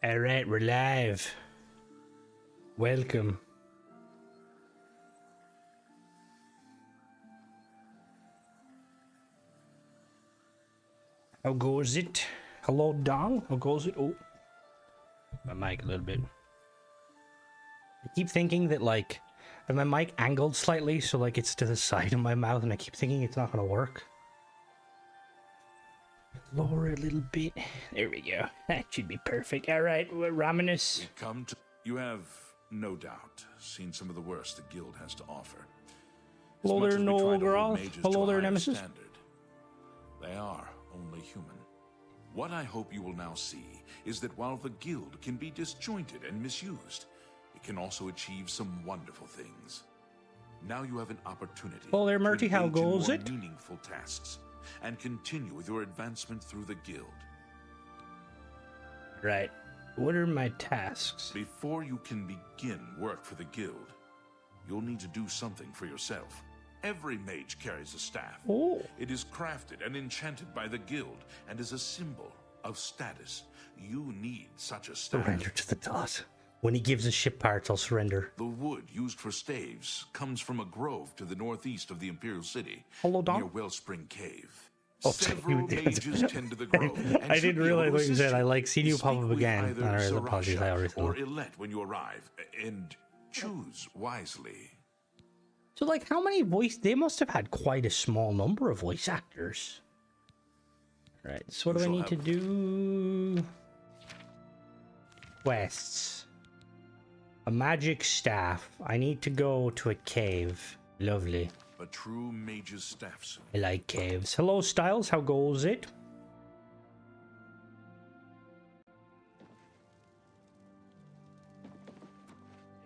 Alright, we're live. Welcome. How goes it? Hello, Dong. How goes it? Oh, my mic a little bit. I keep thinking that, like, I have my mic angled slightly, so, like, it's to the side of my mouth, and I keep thinking it's not gonna work. Lower it a little bit. There we go. That should be perfect. Alright, Raminus. You have, no doubt, seen some of the worst the guild has to offer. Hello there, Noel. Hello there, Nemesis. They are only human. What I hope you will now see is that while the guild can be disjointed and misused, it can also achieve some wonderful things. Now you have an opportunity. Hello there, Murty. How goes more it? Meaningful tasks and continue with your advancement through the guild. Right. What are my tasks? Before you can begin work for the guild, you'll need to do something for yourself. Every mage carries a staff. Oh. It is crafted and enchanted by the guild and is a symbol of status. You need such a staff. Surrender to the dot. When he gives us ship parts, I'll surrender. The wood used for staves comes from a grove to the northeast of the Imperial City. Hello, Don. Near Wellspring Cave. Oh, Several mages tend to the grove. And I didn't realize what you said. I like seen you pop up again. Either Apologies, I already or thought. Illet when you arrive, and choose wisely. So, like, how many voice? They must have had quite a small number of voice actors. Right. So, what do I need to do? Quests. A magic staff. I need to go to a cave. Lovely. A true mage's staff suit. I like caves. Hello, Styles. How goes it?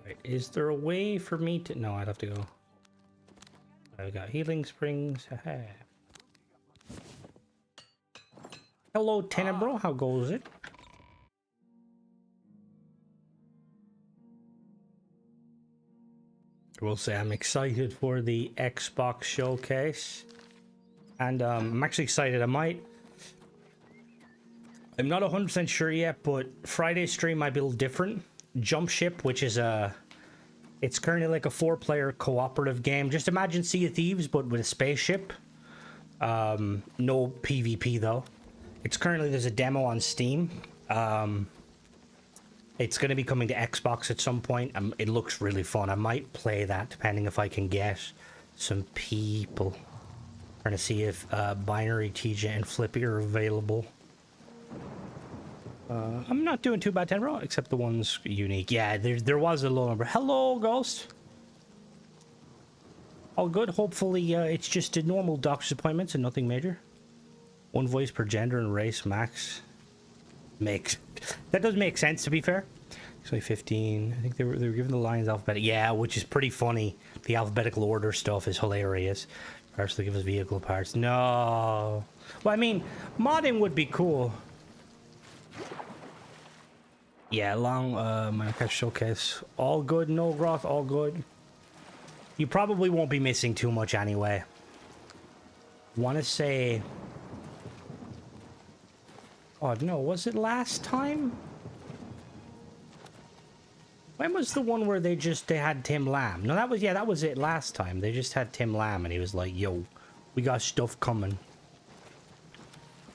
Right, is there a way for me to... No, I'd have to go. I've got healing springs. Haha. Hello, Tenebro. How goes it? I will say I'm excited for the Xbox showcase, and I'm actually excited. I'm not 100% sure yet, but Friday's stream might be a little different. Jump Ship, which is it's currently like a 4-player cooperative game. Just imagine Sea of Thieves, but with a spaceship. No PvP though. It's currently, there's a demo on Steam. It's going to be coming to Xbox at some point. It looks really fun. I might play that depending if I can get some people. Trying to see if Binary, TJ, and Flippy are available. I'm not doing too bad, Tenro, except the ones unique. Yeah, there was a low number. Hello, Ghost. All good. Hopefully, it's just a normal doctor's appointments and nothing major. One voice per gender and race max. That does make sense, to be fair. It's only 15. I think they were given the lines alphabet. Yeah, which is pretty funny. The alphabetical order stuff is hilarious. Parts they give us vehicle parts. No. Well, I mean, modding would be cool. Yeah, long Minecraft showcase. All good, no growth, all good. You probably won't be missing too much anyway. Want to say... Oh, no, was it last time? When was the one where they had Tim Lamb? No, that was it last time. They just had Tim Lamb and he was like, yo, we got stuff coming.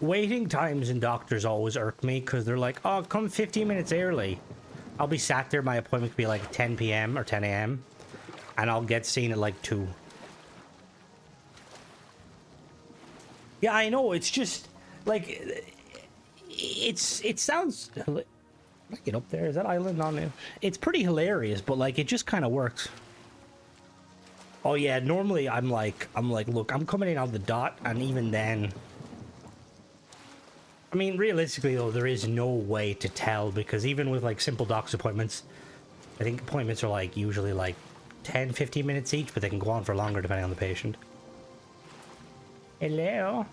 Waiting times in doctors always irk me because they're like, oh, come 15 minutes early. I'll be sat there, my appointment could be like 10 p.m. or 10 a.m. and I'll get seen at like 2. Yeah, I know, it's just like... It sounds like it up there. Is that island on it? It's pretty hilarious, but like it just kind of works. Oh yeah, normally I'm like, look, I'm coming in on the dot, and even then, I mean, realistically though, there is no way to tell because even with like simple doc's appointments, I think appointments are like usually like 10-15 minutes each, but they can go on for longer depending on the patient. Hello.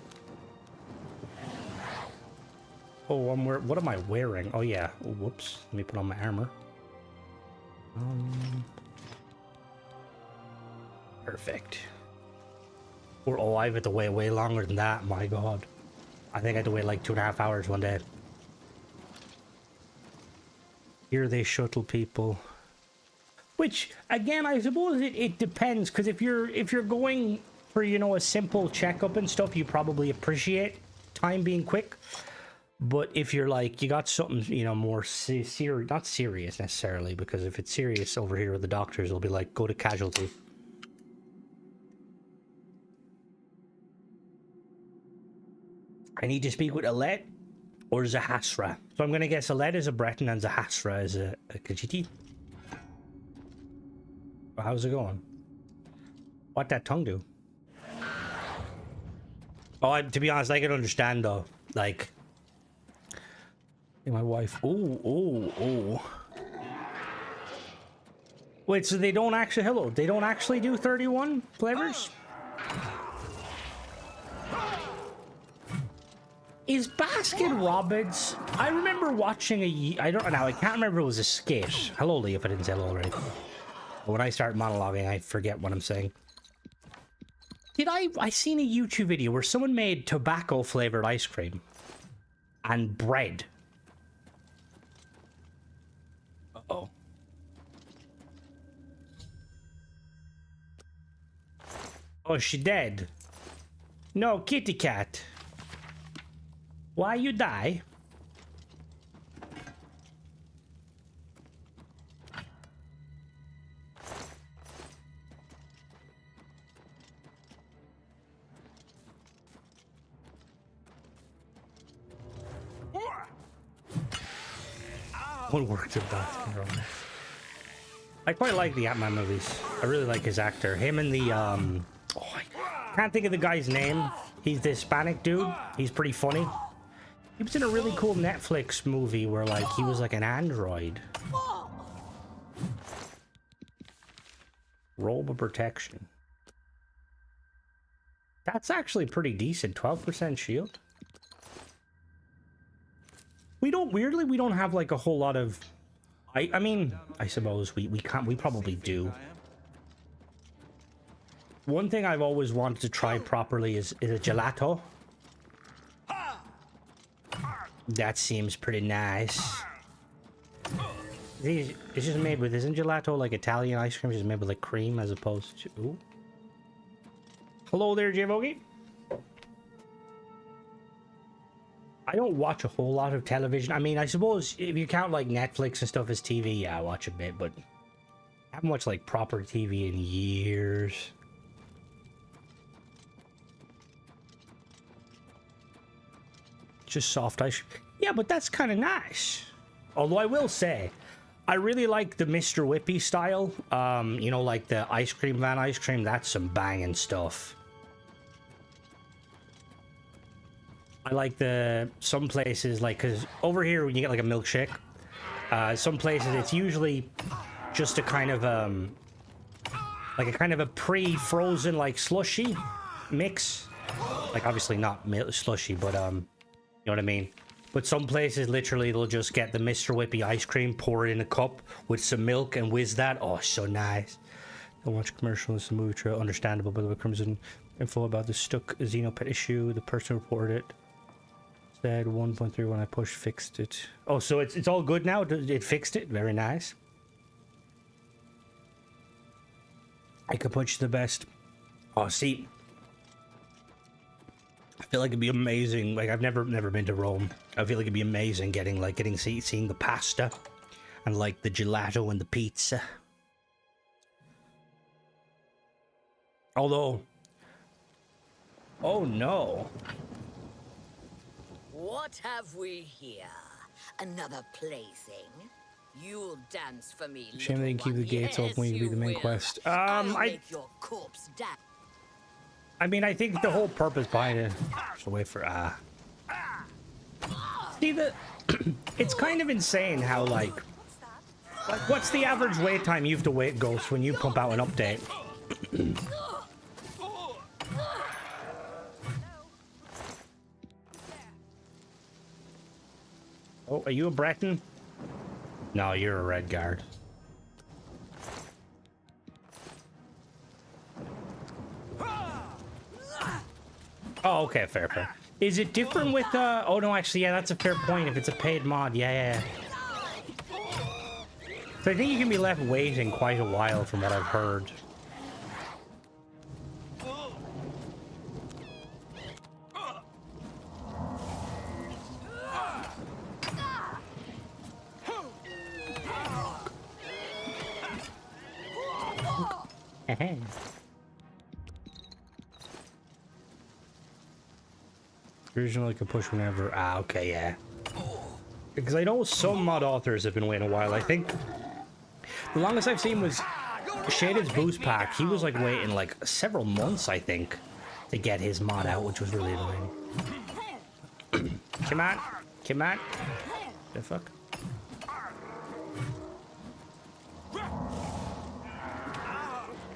Oh, what am I wearing? Oh, yeah. Oh, whoops. Let me put on my armor. Perfect. Oh, I've had to wait way longer than that. My God. I think I had to wait like 2.5 hours one day. Here they shuttle people. Which, again, I suppose it depends, because if you're going for, you know, a simple checkup and stuff, you probably appreciate time being quick. But if you're like, you got something, you know, more serious, not serious necessarily, because if it's serious over here with the doctors, they'll be like, go to casualty. I need to speak with Alette or Zahasra. So I'm going to guess Alette is a Breton and Zahasra is a Khajiit. How's it going? What that tongue do? Oh, to be honest, I can understand though. Like, my wife. Oh. Wait, so they don't actually. Hello, they don't actually do 31 flavors? Is Baskin Robbins? I remember watching I don't know. I can't remember if it was a skit. Hello, Lee, if I didn't say hello already. But when I start monologuing, I forget what I'm saying. I seen a YouTube video where someone made tobacco flavored ice cream and bread. Uh-oh. Oh, she dead. No, kitty cat. Why you die? What worked in Baskin Robbins? I quite like the Ant-Man movies. I really like his actor. Him and the I can't think of the guy's name. He's the Hispanic dude. He's pretty funny. He was in a really cool Netflix movie where like he was like an android. Robe of protection. That's actually pretty decent. 12% shield. We don't have like a whole lot of I mean, I suppose we probably do. One thing I've always wanted to try properly is a gelato. That seems pretty nice. It's just made with, isn't gelato like Italian ice cream? It's just made with like cream as opposed to. Ooh. Hello there, Javogi. I don't watch a whole lot of television. I mean, I suppose if you count like Netflix and stuff as TV, yeah, I watch a bit, but I haven't watched like proper TV in years. Just soft ice cream. Yeah, but that's kind of nice. Although I will say, I really like the Mr. Whippy style. You know, like the ice cream van ice cream. That's some banging stuff. I like some places, like, because over here when you get like a milkshake, some places it's usually just a kind of like a kind of a pre-frozen like slushy mix. Like obviously not slushy, but you know what I mean. But some places literally they'll just get the Mr. Whippy ice cream, pour it in a cup with some milk and whiz that. Oh, so nice. Don't watch commercials, the movie trailer, understandable. By the way, Crimson info about the stuck Xenopet issue. The person reported it. Said 1.3 when I pushed, fixed it. Oh, so it's all good now? It fixed it? Very nice. I could put you the best. Oh, see. I feel like it'd be amazing. Like, I've never been to Rome. I feel like it'd be amazing seeing the pasta and like the gelato and the pizza. Although, oh no. What have we here? Another plaything? You'll dance for me. Shame they didn't keep the gates open when you do the main quest. Make your corpse dance. I mean, I think the whole purpose behind it is to wait for See it's kind of insane how like what's the average wait time you have to wait, Ghost, when you pump out an update? Oh, are you a Breton? No, you're a Red Guard. Oh, okay, fair. Is it different with, oh no, actually, yeah, that's a fair point. If it's a paid mod, yeah. So I think you can be left waiting quite a while from what I've heard. Originally could push whenever. Ah, okay, yeah. Because I know some mod authors have been waiting a while. I think the longest I've seen was Shaded's boost pack. He was like waiting like several months, I think, to get his mod out, which was really annoying. Come on, come on. The fuck?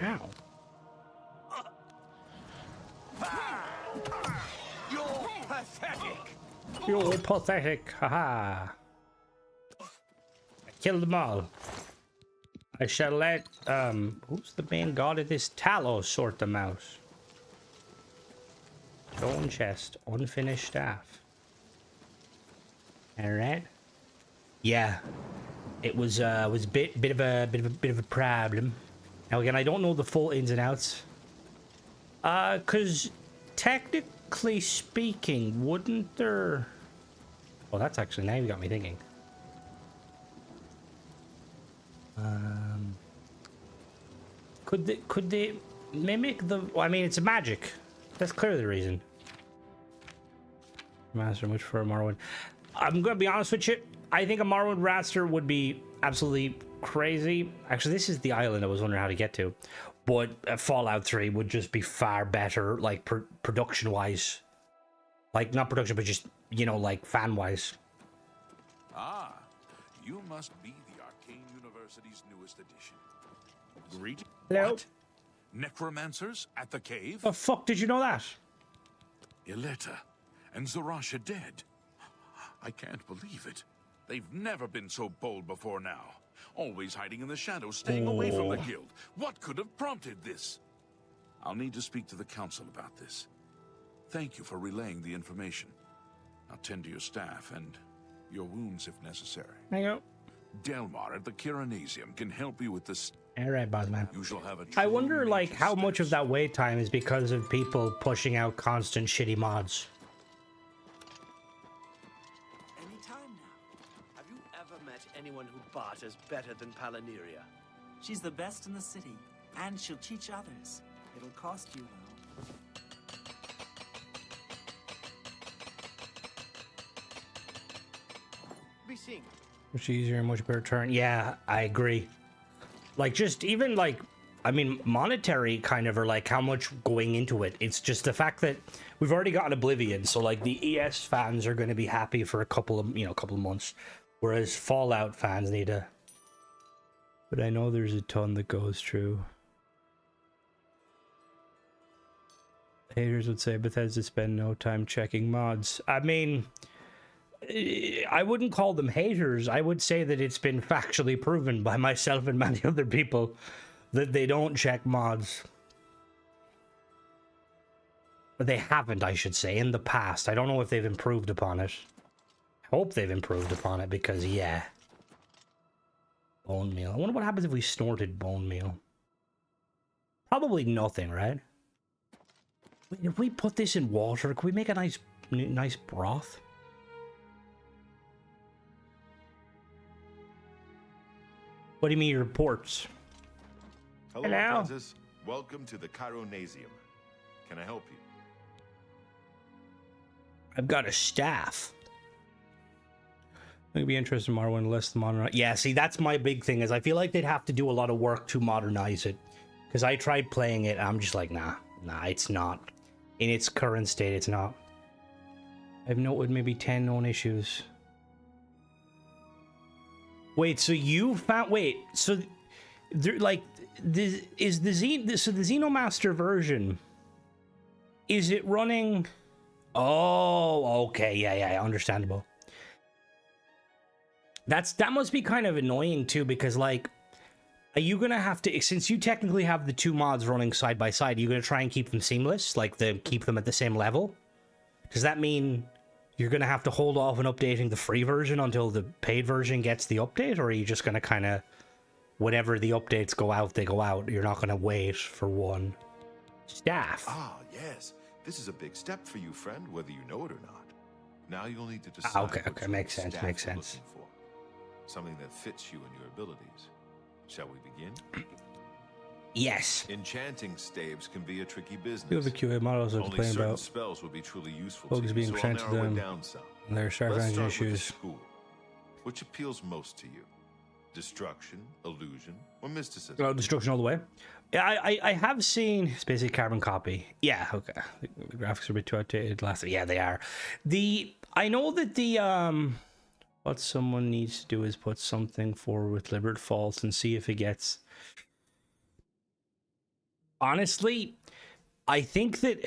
Ow. You're pathetic. You're pathetic, haha. I killed them all. I shall let, who's the main god of this Talos sort them out? Stone chest, unfinished staff. Alright. Yeah. It was a bit of a problem. Now again, I don't know the full ins and outs. Cause technically speaking, wouldn't there... Oh, that's actually, now you got me thinking. Could they mimic the... Well, I mean, it's magic. That's clearly the reason. Master much for a Morrowind. I'm gonna be honest with you. I think a Morrowind raster would be absolutely crazy. Actually, this is the island I was wondering how to get to. But Fallout 3 would just be far better, like, production-wise. Like, not production, but just, you know, like, fan-wise. Ah, you must be the Arcane University's newest addition. Greeting. Hello? What? Necromancers at the cave? The fuck did you know that? Ileta and Zarasha dead. I can't believe it. They've never been so bold before now. Always hiding in the shadows, staying away from the guild. What could have prompted this? I'll need to speak to the council about this. Thank you for relaying the information. Now tend to your staff and your wounds if necessary. There you go. Delmar at the Kiranasium can help you with this. Alright, Bosman. You shall have a I wonder, true like, major how much of steps. that wait time is because of people pushing out constant shitty mods. Any time now. Have you ever met anyone who barters better than Palaniria? She's the best in the city, and she'll teach others. It'll cost you, though. Be seeing. Much easier and much better turn. Yeah, I agree. Like, just even, like, I mean, monetary kind of, or like how much going into it. It's just the fact that we've already got Oblivion, so like the ES fans are going to be happy for a couple of months, whereas Fallout fans need a. But I know there's a ton that goes through. Haters would say Bethesda spend no time checking mods. I mean, I wouldn't call them haters. I would say that it's been factually proven by myself and many other people that they don't check mods. But they haven't, I should say, in the past. I don't know if they've improved upon it. I hope they've improved upon it because, yeah. Bone meal. I wonder what happens if we snorted bone meal. Probably nothing, right? Wait, if we put this in water, can we make a nice broth? What do you mean reports? Hello, Hello. Francis. Welcome to the Chironasium. Can I help you? I've got a staff. I'd be interested in Morrowind unless the modernize. Yeah, see, that's my big thing, is I feel like they'd have to do a lot of work to modernize it. Because I tried playing it, I'm just like, nah, it's not. In its current state, it's not. I've noted maybe 10 known issues. Wait, so you found... Wait, so... There, like, the Xenomaster version... Is it running... Oh, okay, yeah, understandable. That must be kind of annoying, too, because, like... Are you gonna have to... Since you technically have the two mods running side by side, are you gonna try and keep them seamless? Like, keep them at the same level? Does that mean... You're going to have to hold off on updating the free version until the paid version gets the update? Or are you just going to kind of whenever the updates go out, they go out. You're not going to wait for one. Staff. Ah, yes. This is a big step for you, friend, whether you know it or not. Now you'll need to decide. Okay, what okay, sort of makes sense, staff makes you're sense. looking for. Something that fits you and your abilities. Shall we begin? Yes. Enchanting staves can be a tricky business. You have a QA model to Only complain certain about spells will be truly useful bugs to you, being so I'll presented to narrow them. it down some. Their sharp Let's edge start with the issues. school. Which appeals most to you? Destruction, illusion, or mysticism? Oh, destruction all the way. Yeah, I have seen it's basically carbon copy. Yeah, okay. The graphics are a bit too outdated. Yeah, they are. I know that what someone needs to do is put something forward with deliberate faults and see if it gets. Honestly, I think that.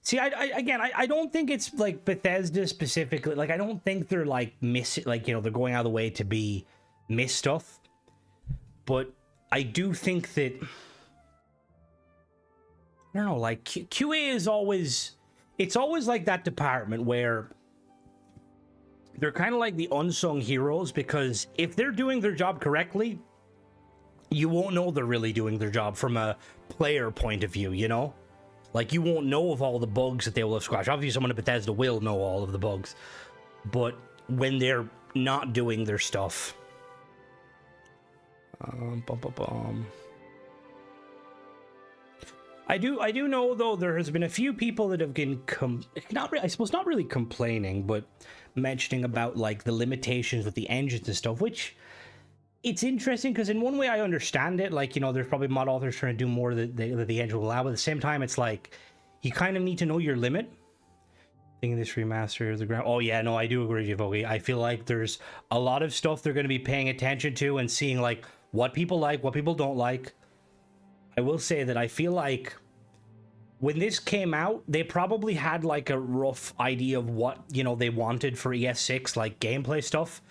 See, I don't think it's like Bethesda specifically. Like, I don't think they're like they're going out of the way to be miss stuff. But I do think that I don't know. Like QA is always, it's always like that department where they're kind of like the unsung heroes, because if they're doing their job correctly, you won't know they're really doing their job from a player point of view. You know. Like, you won't know of all the bugs that they will have squashed. Obviously, someone at Bethesda will know all of the bugs. But when they're not doing their stuff... I do know, though, there has been a few people that have been... not really complaining, but mentioning about, like, the limitations with the engines and stuff, which... It's interesting because in one way I understand it. Like, you know, there's probably mod authors trying to do more that the engine will allow. But at the same time, it's like, you kind of need to know your limit. Thinking this remaster of the ground. Oh, yeah, no, I do agree with you, Vogie. I feel like there's a lot of stuff they're going to be paying attention to and seeing, like, what people like, what people don't like. I will say that I feel like when this came out, they probably had, like, a rough idea of what, you know, they wanted for ES6, like, gameplay stuff.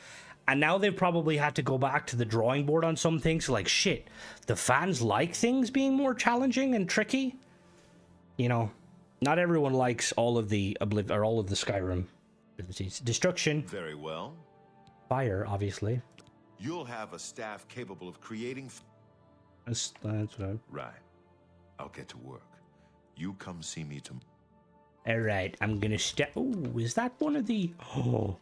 And now they've probably had to go back to the drawing board on some things. Like, shit, the fans like things being more challenging and tricky. You know, not everyone likes all of the all of the Skyrim abilities. Destruction. Very well. Fire, obviously. You'll have a staff capable of creating... That's what I'm... Right. I'll get to work. You come see me tomorrow. All right, I'm gonna Oh, is that one of the... Oh...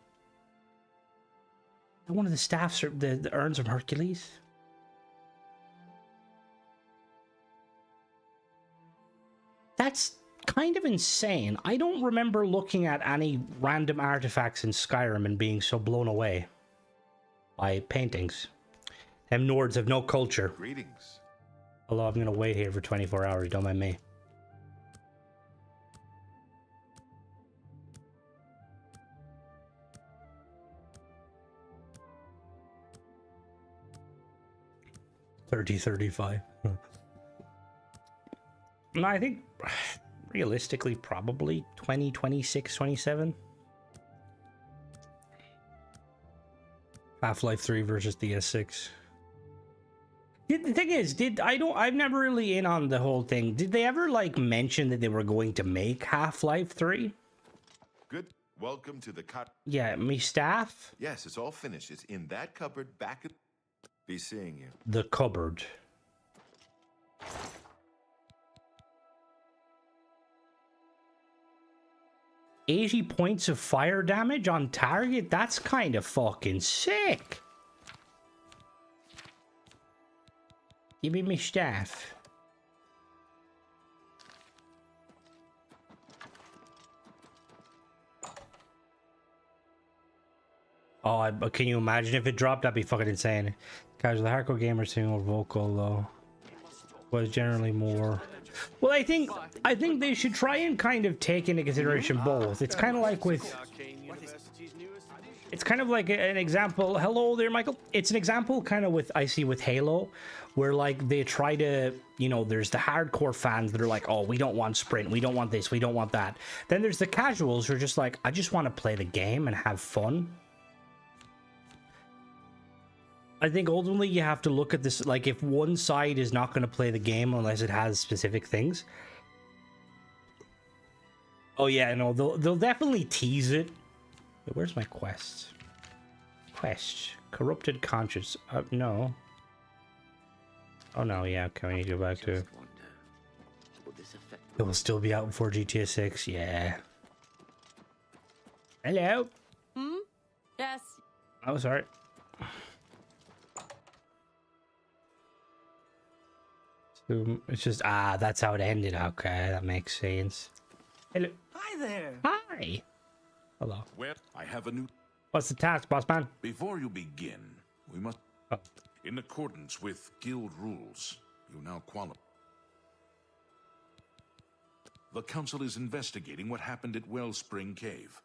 One of the staffs, the urns of Hercules. That's kind of insane. I don't remember looking at any random artifacts in Skyrim and being so blown away by paintings. Them Nords have no culture. Greetings. Although I'm gonna wait here for 24 hours, don't mind me. $30.35. No, I think realistically probably 2026, 27. Half-Life 3 versus the S6. The thing is, I'm never really in on the whole thing. Did they ever like mention that they were going to make Half-Life 3? Good. Welcome to the Yeah, me staff? Yes, it's all finished. It's in that cupboard back at... Be seeing you. The cupboard. $80 points of fire damage on target? That's kind of fucking sick. Give me my staff. Oh, can you imagine if it dropped? That'd be fucking insane. Guys, the hardcore gamers seem more vocal though. Was generally more. Well, I think they should try and kind of take into consideration both. It's kind of like with. It's kind of like an example. Hello there, Michael. It's an example kind of with I see with Halo, where like they try to, you know, there's the hardcore fans that are like, oh, we don't want sprint, we don't want this, we don't want that. Then there's the casuals who are just like, I just want to play the game and have fun. I think ultimately you have to look at this, like if one side is not going to play the game unless it has specific things. Oh yeah, no, they'll definitely tease it. Wait, where's my quest? Quest. Corrupted conscience. No. Oh no, yeah, okay, we need to go back to... Just wonder, will this affect It will still be out before GTA 6, yeah. Hello? Yes. Oh, sorry. So it's just, that's how it ended. Okay, that makes sense. Hello. Hi there. Hi. Hello. Well, I have a new... What's the task, boss man? Before you begin, we must... Oh. In accordance with guild rules, you now qualify. The council is investigating what happened at Wellspring Cave.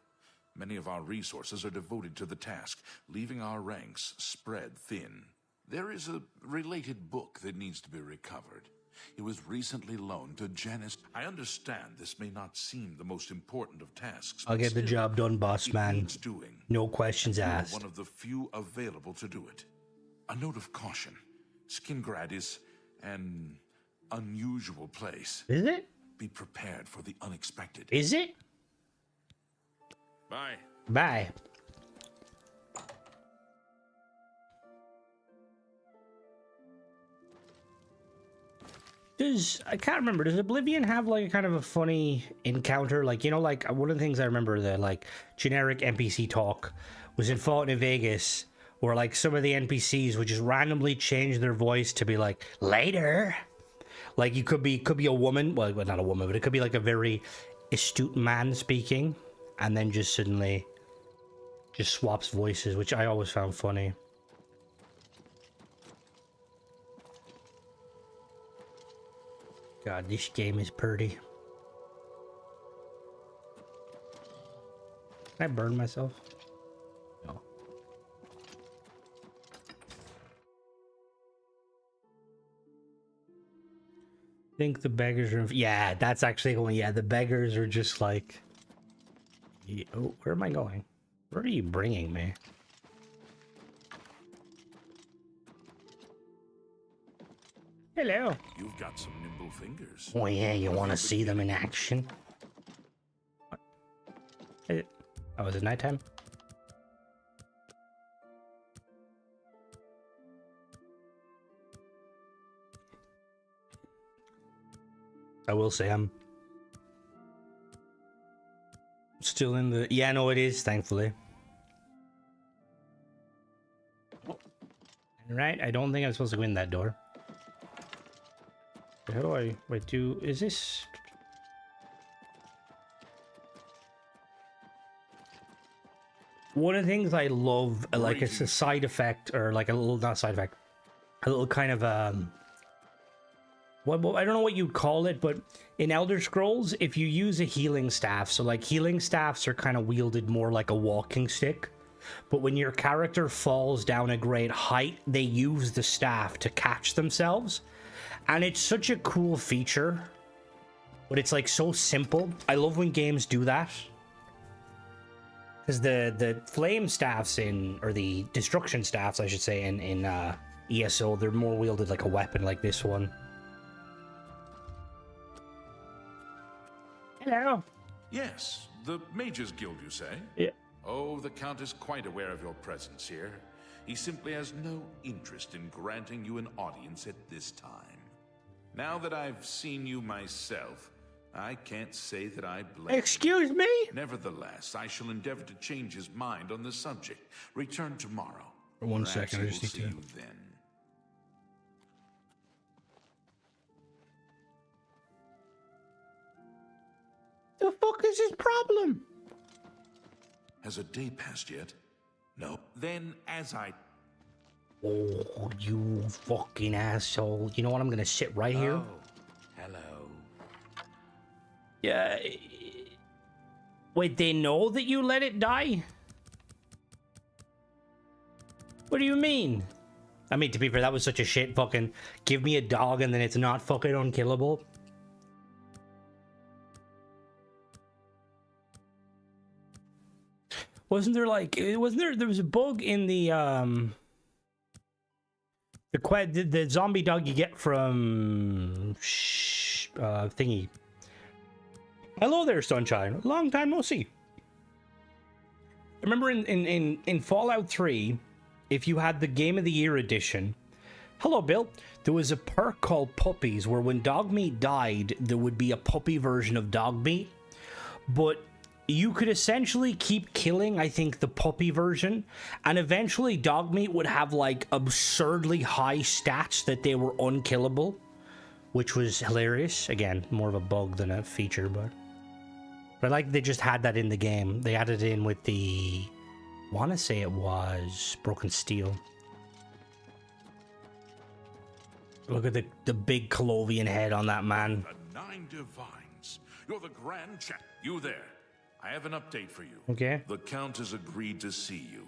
Many of our resources are devoted to the task, leaving our ranks spread thin. There is a related book that needs to be recovered. It was recently loaned to Janice. I understand this may not seem the most important of tasks. I'll but get the still, job done, boss it man. needs doing. No questions You are asked. one of the few available to do it. A note of caution. Skingrad is an unusual place. Is it? Be prepared for the unexpected. Is it? Bye. Bye. I can't remember, does Oblivion have like a kind of a funny encounter? Like, you know, like one of the things I remember, the like generic NPC talk was in Fallout New Vegas, where like some of the NPCs would just randomly change their voice to be like, later. Like you could be a woman, well not a woman, but it could be like a very astute man speaking, and then just suddenly just swaps voices, which I always found funny. God, this game is pretty. Can I burn myself? No. I think the beggars are... Yeah, that's actually going... Yeah, the beggars are just like... Oh, where am I going? Where are you bringing me? Hello. You've got some nimble fingers. Oh yeah, you want to see them in action? What? Oh, is it nighttime? I will say I'm still in the... Yeah, no, it is, thankfully. Right, I don't think I'm supposed to go in that door. How do I... Wait, is this... One of the things I love, like it's a side effect, or like a little, not side effect, a little kind of, what I don't know what you'd call it, but in Elder Scrolls, if you use a healing staff, so like healing staffs are kind of wielded more like a walking stick, but when your character falls down a great height, they use the staff to catch themselves. And it's such a cool feature, but it's like so simple. I love when games do that. Because the flame staffs or the destruction staffs, I should say, in ESO, they're more wielded like a weapon like this one. Hello. Yes, the Mages Guild, you say? Yeah. Oh, the Count is quite aware of your presence here. He simply has no interest in granting you an audience at this time. Now that I've seen you myself, I can't say that I blame Excuse me? Nevertheless, I shall endeavor to change his mind on the subject. Return tomorrow. For one Perhaps second, I he just will need see to... you then. The fuck is his problem? Has a day passed yet? No. Then, as I... Oh, you fucking asshole. You know what? I'm gonna sit right here. Oh, hello. Yeah. Wait, they know that you let it die? What do you mean? I mean, to be fair, that was such a shit fucking... Give me a dog and then it's not fucking unkillable. Wasn't there like... Wasn't there... There was a bug in the the zombie dog you get from... thingy. Hello there, Sunshine. Long time no see. Remember in Fallout 3, if you had the Game of the Year edition, Hello, Bill. There was a perk called Puppies where when dog meat died, there would be a puppy version of dog meat. But you could essentially keep killing, I think, the puppy version. And eventually dog meat would have, like, absurdly high stats that they were unkillable. Which was hilarious. Again, more of a bug than a feature, but I like they just had that in the game. They added it in with the... I want to say it was Broken Steel. Look at the big Colovian head on that man. The 9 Divines. You're the Grand Champ. You there. I have an update for you. Okay. The Count has agreed to see you,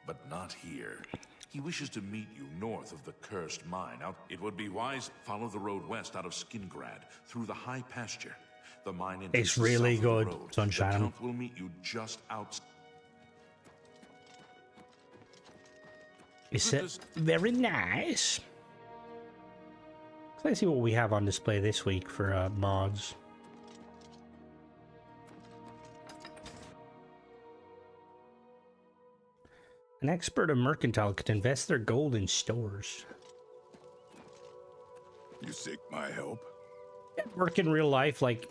but not here. He wishes to meet you north of the cursed mine. Now, it would be wise follow the road west out of Skingrad through the high pasture. The mine entrance It's really south of the good, road. Sunshine. The Count will meet you just outside. Is it very nice? Let's see what we have on display this week for mods. An expert of mercantile could invest their gold in stores. You seek my help? Work in real life, like,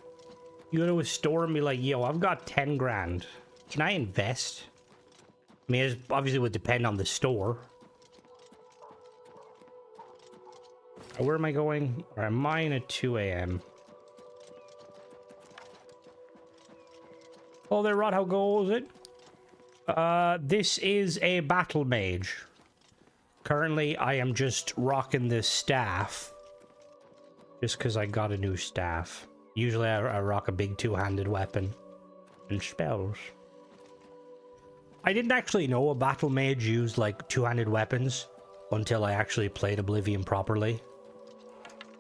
you go to a store and be like, yo, I've got 10 grand. Can I invest? I mean, it obviously would depend on the store. Where am I going? Or am I in at 2 a.m.? Oh, there, Rod, how goes it? This is a battle mage. Currently, I am just rocking this staff. Just because I got a new staff. Usually, I rock a big two-handed weapon. And spells. I didn't actually know a battle mage used, like, two-handed weapons. Until I actually played Oblivion properly.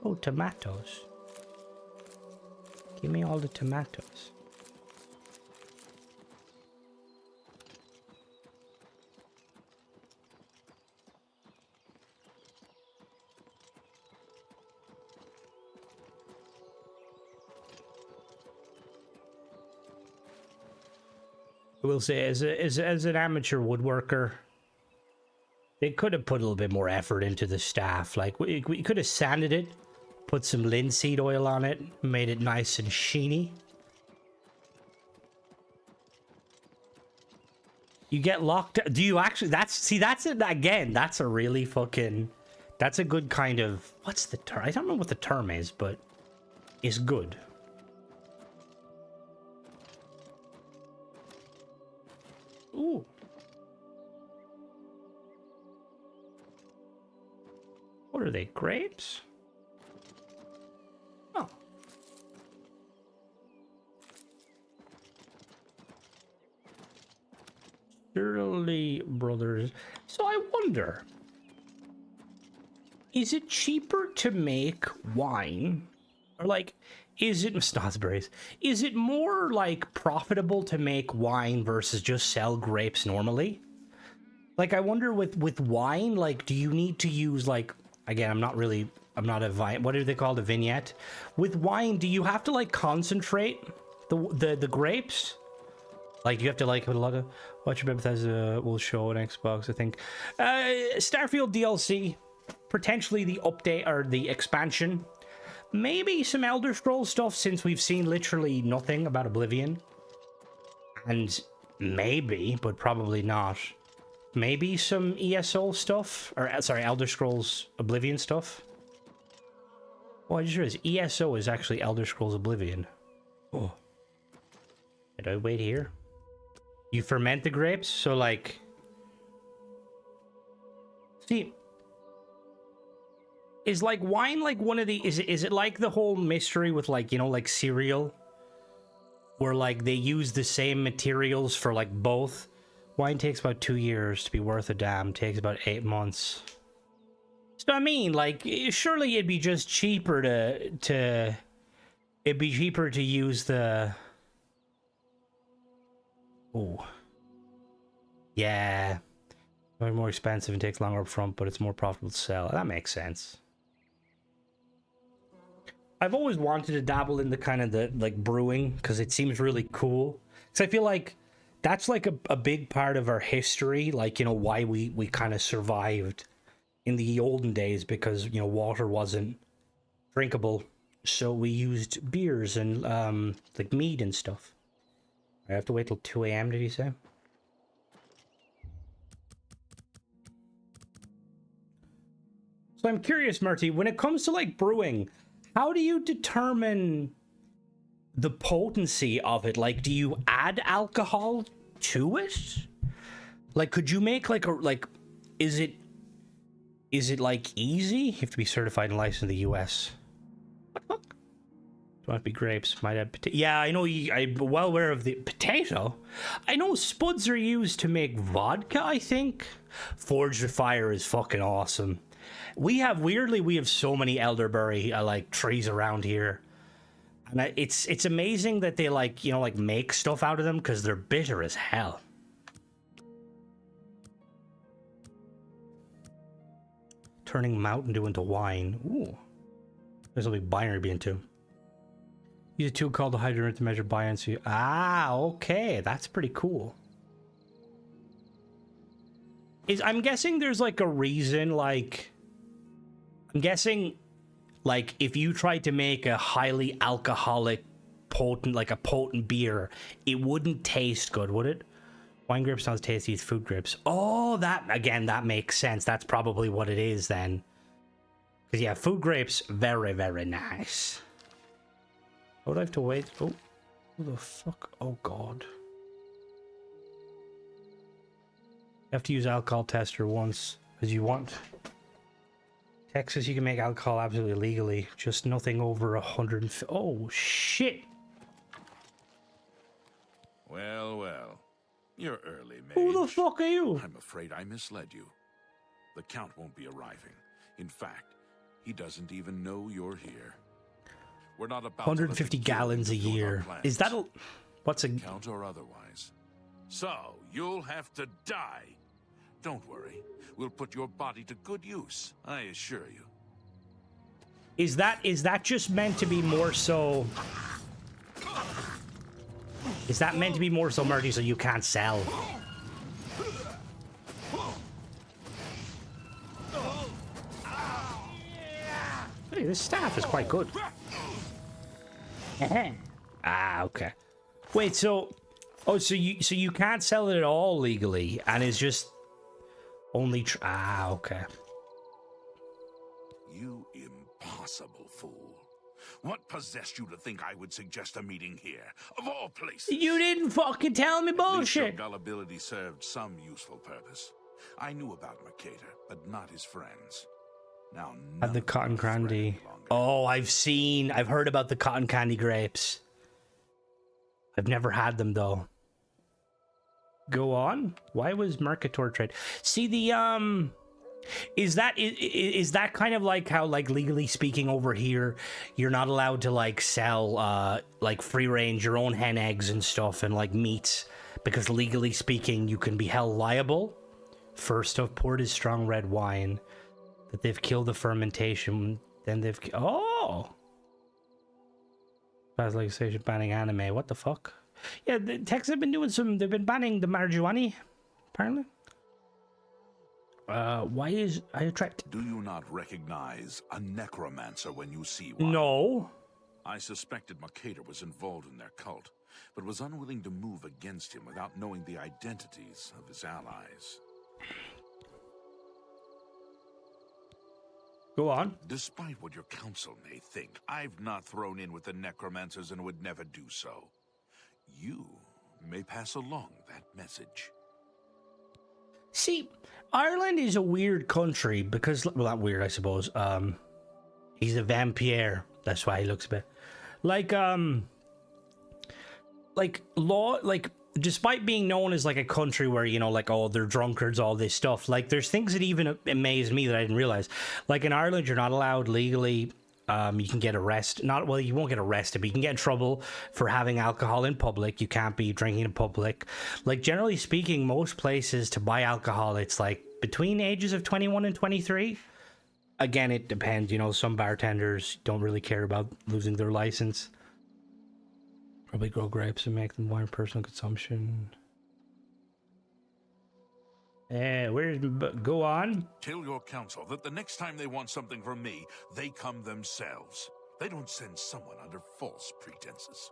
Oh, tomatoes. Give me all the tomatoes. I will say, as an amateur woodworker, they could have put a little bit more effort into the staff. Like, we could have sanded it, put some linseed oil on it, made it nice and sheeny. You get locked. Do you actually? That's it again. That's a really fucking. That's a good kind of. What's the term? I don't know what the term is, but it's good. Ooh. What are they? Grapes? Oh. Shirley Brothers. So I wonder, is it cheaper to make wine? Or like, is it Snozzberries? Is it more like profitable to make wine versus just sell grapes normally? Like, I wonder with wine, like, do you need to use, like, again, I'm not a vine, what are they called, a vignette? With wine, do you have to, like, concentrate the grapes? Like, you have to, like, put a lot of, watch your Bethesda will show on Xbox, I think. Starfield DLC, potentially the update, or the expansion. Maybe some Elder Scrolls stuff, since we've seen literally nothing about Oblivion. And maybe, but probably not, maybe some ESO stuff, or sorry, Elder Scrolls Oblivion stuff. Oh, I just realized ESO is actually Elder Scrolls Oblivion. Oh. Did I wait here? You ferment the grapes, so like... See... Is like wine like one of the... Is it like the whole mystery with like, you know, like cereal? Where like they use the same materials for like both? Wine takes about 2 years to be worth a damn. Takes about 8 months. So I mean, like, surely it'd be just cheaper to it'd be cheaper to use the... Oh. Yeah. More expensive and takes longer up front, but it's more profitable to sell. That makes sense. I've always wanted to dabble in the kind of the, like, brewing, because it seems really cool. Because I feel like that's, like, a big part of our history, like, you know, why we kind of survived in the olden days because, you know, water wasn't drinkable. So we used beers and like mead and stuff. I have to wait till 2 a.m. did he say? So I'm curious, Murty, when it comes to like brewing, how do you determine the potency of it? Like, do you add alcohol to it? Like, could you make like is it like easy? You have to be certified and licensed in the US. What the fuck? Don't have to be grapes. Might add potato. Yeah, I know. I'm well aware of the potato. I know spuds are used to make vodka, I think. Forged with Fire is fucking awesome. We have so many elderberry like trees around here. And it's amazing that they like, you know, like make stuff out of them because they're bitter as hell. Turning Mountain Dew into wine. Ooh. There's a big binary being too. Use a tool called the hydrant to measure buoyancy. Ah, okay. That's pretty cool. I'm guessing there's like a reason, like... I'm guessing, like, if you tried to make a highly alcoholic, potent beer, it wouldn't taste good, would it? Wine grapes not as tasty as food grapes. Oh, that makes sense. That's probably what it is then. Because, yeah, food grapes, very, very nice. Oh, do I have to wait? Oh, who the fuck? Oh, God. You have to use alcohol tester once, as you want. Texas, you can make alcohol absolutely legally. Just nothing over 150. Oh, shit. Well, well. You're early, mage. Who the fuck are you? I'm afraid I misled you. The Count won't be arriving. In fact, he doesn't even know you're here. We're not about 150 gallons a year. Is that a... What's a... Count or otherwise. So, you'll have to die. Don't worry. We'll put your body to good use, I assure you. Is that just meant to be more so... Is that meant to be more so murky so you can't sell? Hey, this staff is quite good. Ah, okay. Wait, so... Oh, so you can't sell it at all legally, and it's just... Only... Ah, okay. You impossible fool. What possessed you to think I would suggest a meeting here, of all places? You didn't fucking tell me bullshit! At least your gullibility served some useful purpose. I knew about Mercator, but not his friends. Now, Had the cotton candy. Oh, I've heard about the cotton candy grapes. I've never had them, though. Go on. Why was Mercator trade? See, the, is that kind of like how, like, legally speaking over here, you're not allowed to, like, sell, like, free range your own hen eggs and stuff and, like, meats, because legally speaking, you can be held liable for stuff poured as strong red wine, that they've killed the fermentation, then they've... Oh! Past legislation banning anime. What the fuck? Yeah, the Texas have been doing some... They've been banning the marijuana, apparently. Why is I attract... Do you not recognize a necromancer when you see one? No. I suspected Mercator was involved in their cult, but was unwilling to move against him without knowing the identities of his allies. Go on. Despite what your council may think, I've not thrown in with the necromancers and would never do so. You may pass along that message. See, Ireland is a weird country because, well, not weird, I suppose. He's a vampire. That's why he looks a bit like despite being known as like a country where, you know, like, oh, they're drunkards, all this stuff, like there's things that even amaze me that I didn't realize. Like in Ireland, you're not allowed legally. You can get arrested. You won't get arrested, but you can get in trouble for having alcohol in public. You can't be drinking in public. Like, generally speaking, most places to buy alcohol, it's like between ages of 21 and 23. Again, it depends. You know, some bartenders don't really care about losing their license. Probably grow grapes and make them wine for personal consumption. Go on. Tell your council that the next time they want something from me, they come themselves. They don't send someone under false pretenses.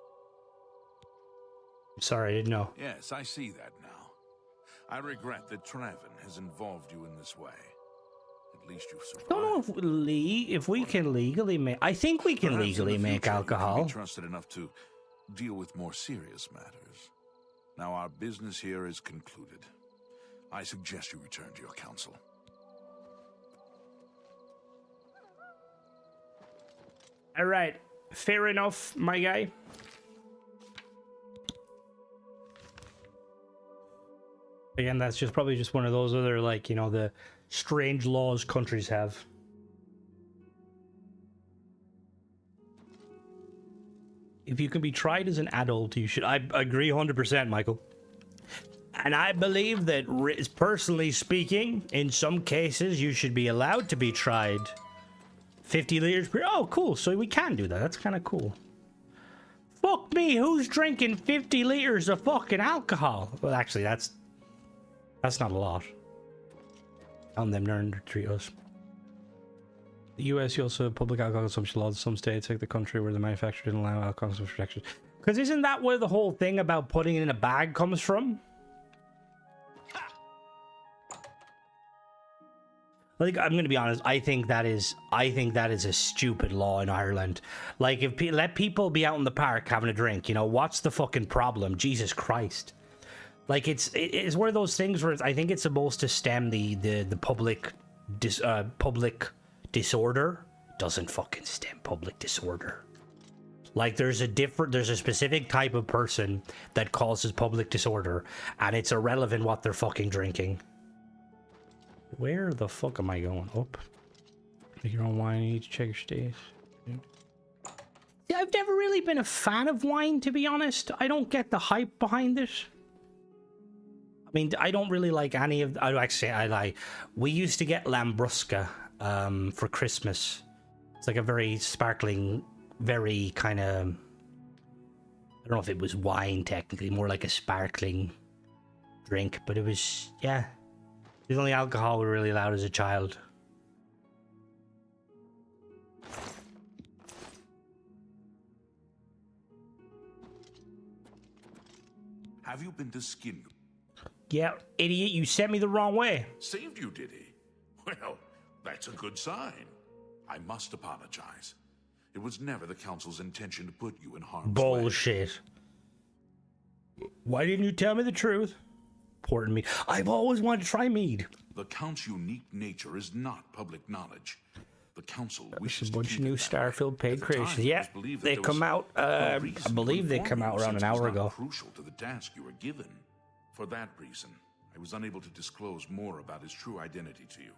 Sorry, I didn't know. Yes, I see that now. I regret that Traven has involved you in this way. At least you've survived. I don't know if we can legally make. I think we can Perhaps in legally the make future, alcohol. You can be trusted enough to deal with more serious matters. Now our business here is concluded. I suggest you return to your council. All right, fair enough, my guy. Again, that's just probably just one of those other, like, you know, the strange laws countries have. If you can be tried as an adult, you should. I agree 100%, Michael. And I believe that, personally speaking, in some cases, you should be allowed to be tried. 50 liters per... Oh, cool. So we can do that. That's kind of cool. Fuck me. Who's drinking 50 liters of fucking alcohol? Well, actually, that's not a lot. On them learned to treat us. The US, you also have public alcohol consumption laws in some states, like the country where the manufacturer didn't allow alcohol consumption restrictions. Because isn't that where the whole thing about putting it in a bag comes from? Like, I'm gonna be honest. I think that is a stupid law in Ireland. Like, if let people be out in the park having a drink, you know, what's the fucking problem? Jesus Christ! Like, it's one of those things where I think it's supposed to stem the public disorder. Doesn't fucking stem public disorder. Like, there's a specific type of person that causes public disorder, and it's irrelevant what they're fucking drinking. Where the fuck am I going? Up. Make your own wine. You need to check your states. Yeah, I've never really been a fan of wine, to be honest. I don't get the hype behind it. I mean, I don't really like any of... I like... We used to get Lambrusca for Christmas. It's like a very sparkling, very kind of... I don't know if it was wine, technically. More like a sparkling drink. But it was... Yeah. The only alcohol we were really allowed as a child. Have you been to Skin? Yeah, idiot, you sent me the wrong way. Saved you, did he? Well, that's a good sign. I must apologize. It was never the council's intention to put you in harm's way. Bullshit. Why didn't you tell me the truth? Important mead. I've always wanted to try mead. The Count's unique nature is not public knowledge. The council wishes a to bunch keep of new it that way. Starfield paid At the creations. time, it Yeah, was believed that they there come was out. no I reason believe to they inform come out you around since an it was hour not ago. Crucial to the task you were given. For that reason, I was unable to disclose more about his true identity to you.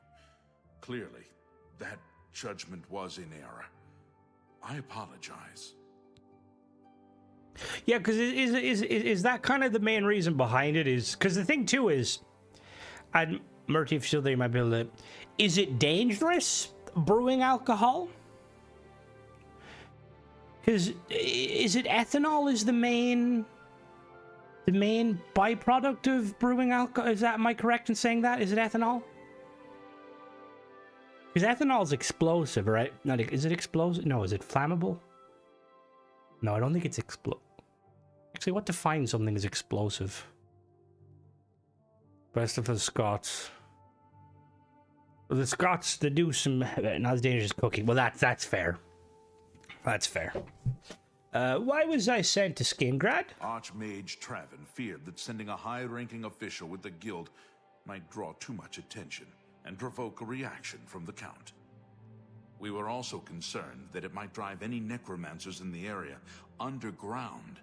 Clearly, that judgment was in error. I apologize. Yeah, because is that kind of the main reason behind it? Is because the thing too is, and Murty, if you're still there, you might be able to. Is it dangerous brewing alcohol? Because is it ethanol is the main byproduct of brewing alcohol? Is that, am I correct in saying that? Is it ethanol? Because ethanol is explosive, right? Not, is it explosive? No, is it flammable? No, I don't think it's Actually, what defines something as explosive? Best of the Scots. Well, the Scots, they do some not as dangerous cooking. Well, that's fair. That's fair. Why was I sent to Skingrad? Archmage Traven feared that sending a high-ranking official with the guild might draw too much attention and provoke a reaction from the Count. We were also concerned that it might drive any necromancers in the area underground,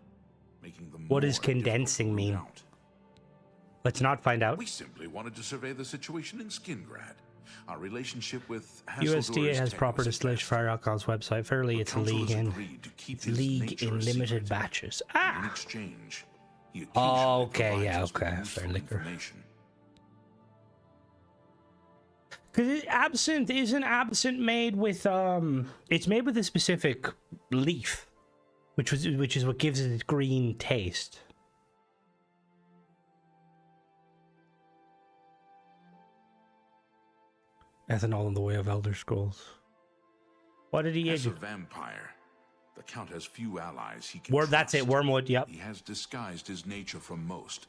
making them What more does condensing difficult to root mean? out. Let's not find out. We simply wanted to survey the situation in Skingrad. Our relationship with USDA has proper distillation for alcohol's website. Fairly, it's league in limited batches. In Ah. exchange, he Oh, occasionally okay, provides yeah, us with okay, useful fair liquor. information. Because isn't absinthe made with it's made with a specific leaf, which is what gives it its green taste. Ethanol in the way of Elder Scrolls. What did he As a do? vampire, the Count has few allies he can That's it, trust. Wormwood, yep. He has disguised his nature from most,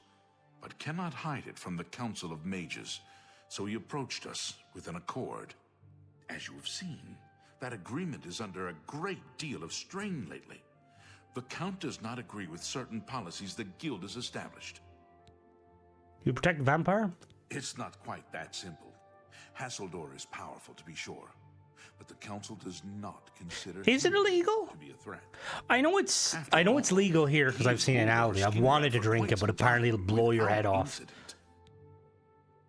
but cannot hide it from the Council of Mages, so he approached us with an accord. As you have seen, that agreement is under a great deal of strain lately. The Count does not agree with certain policies the Guild has established. You protect the vampire? It's not quite that simple. Hasseldor is powerful, to be sure, but the Council does not consider Is it him illegal? to be a threat. I know it's legal here because I've seen it in Aldi. I've wanted to drink it, but apparently it'll blow your head off.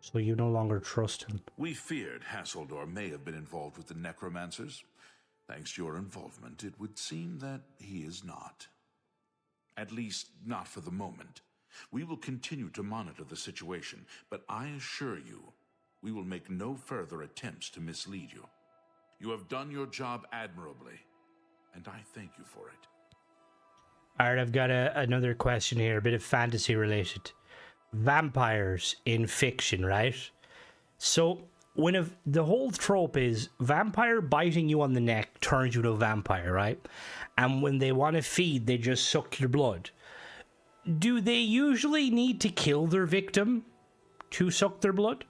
So you no longer trust him. We feared Hasseldor may have been involved with the necromancers. Thanks to your involvement, it would seem that he is not. At least, not for the moment. We will continue to monitor the situation, but I assure you, we will make no further attempts to mislead you. You have done your job admirably, and I thank you for it. All right, I've got another question here, a bit of fantasy related. Vampires in fiction, right? So when the whole trope is vampire biting you on the neck turns you to a vampire, right? And when they want to feed, they just suck your blood. Do they usually need to kill their victim to suck their blood?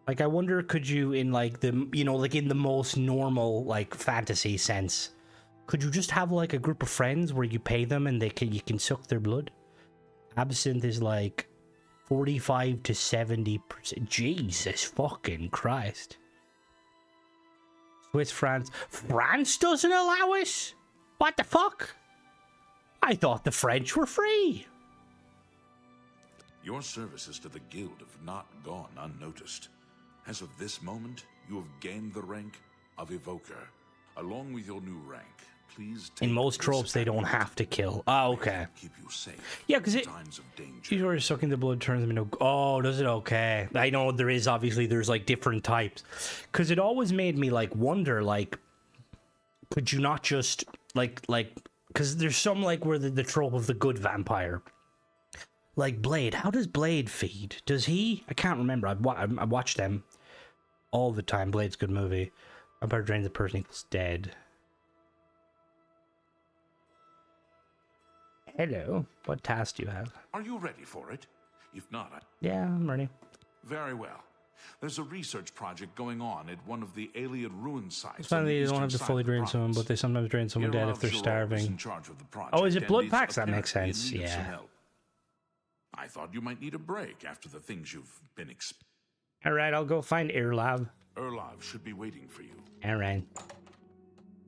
Like, I wonder, could you, in like the, you know, like in the most normal like fantasy sense, could you just have like a group of friends where you pay them and you can suck their blood? Absinthe is like 45 to 70%. Jesus fucking Christ. Swiss France. France doesn't allow it? What the fuck? I thought the French were free. Your services to the Guild have not gone unnoticed. As of this moment, you have gained the rank of Evoker. Along with your new rank, please take In most this tropes, they don't amulet. have to kill. Oh, okay. Keep you safe. Yeah, because in it... times of danger. You're sucking the blood turns them into... Oh, does it? Okay. I know there's like different types. Because it always made me like wonder, like, could you not just like, because there's some like where the trope of the good vampire. Like Blade. How does Blade feed? Does he? I can't remember. I watched them all the time. Blade's a good movie. Vampire drains the person equals dead. Hello. What task do you have? Are you ready for it? If not, Yeah, I'm ready. very well. There's a research project going on at one of the Alien ruin sites. It's fine, they don't have to fully drain someone, but they sometimes drain someone dead if they're starving. Oh, is it blood packs? That makes sense, yeah. I thought you might need a break after the things you've been Alright, I'll go find Irlav. Erlov should be waiting for you. Alright.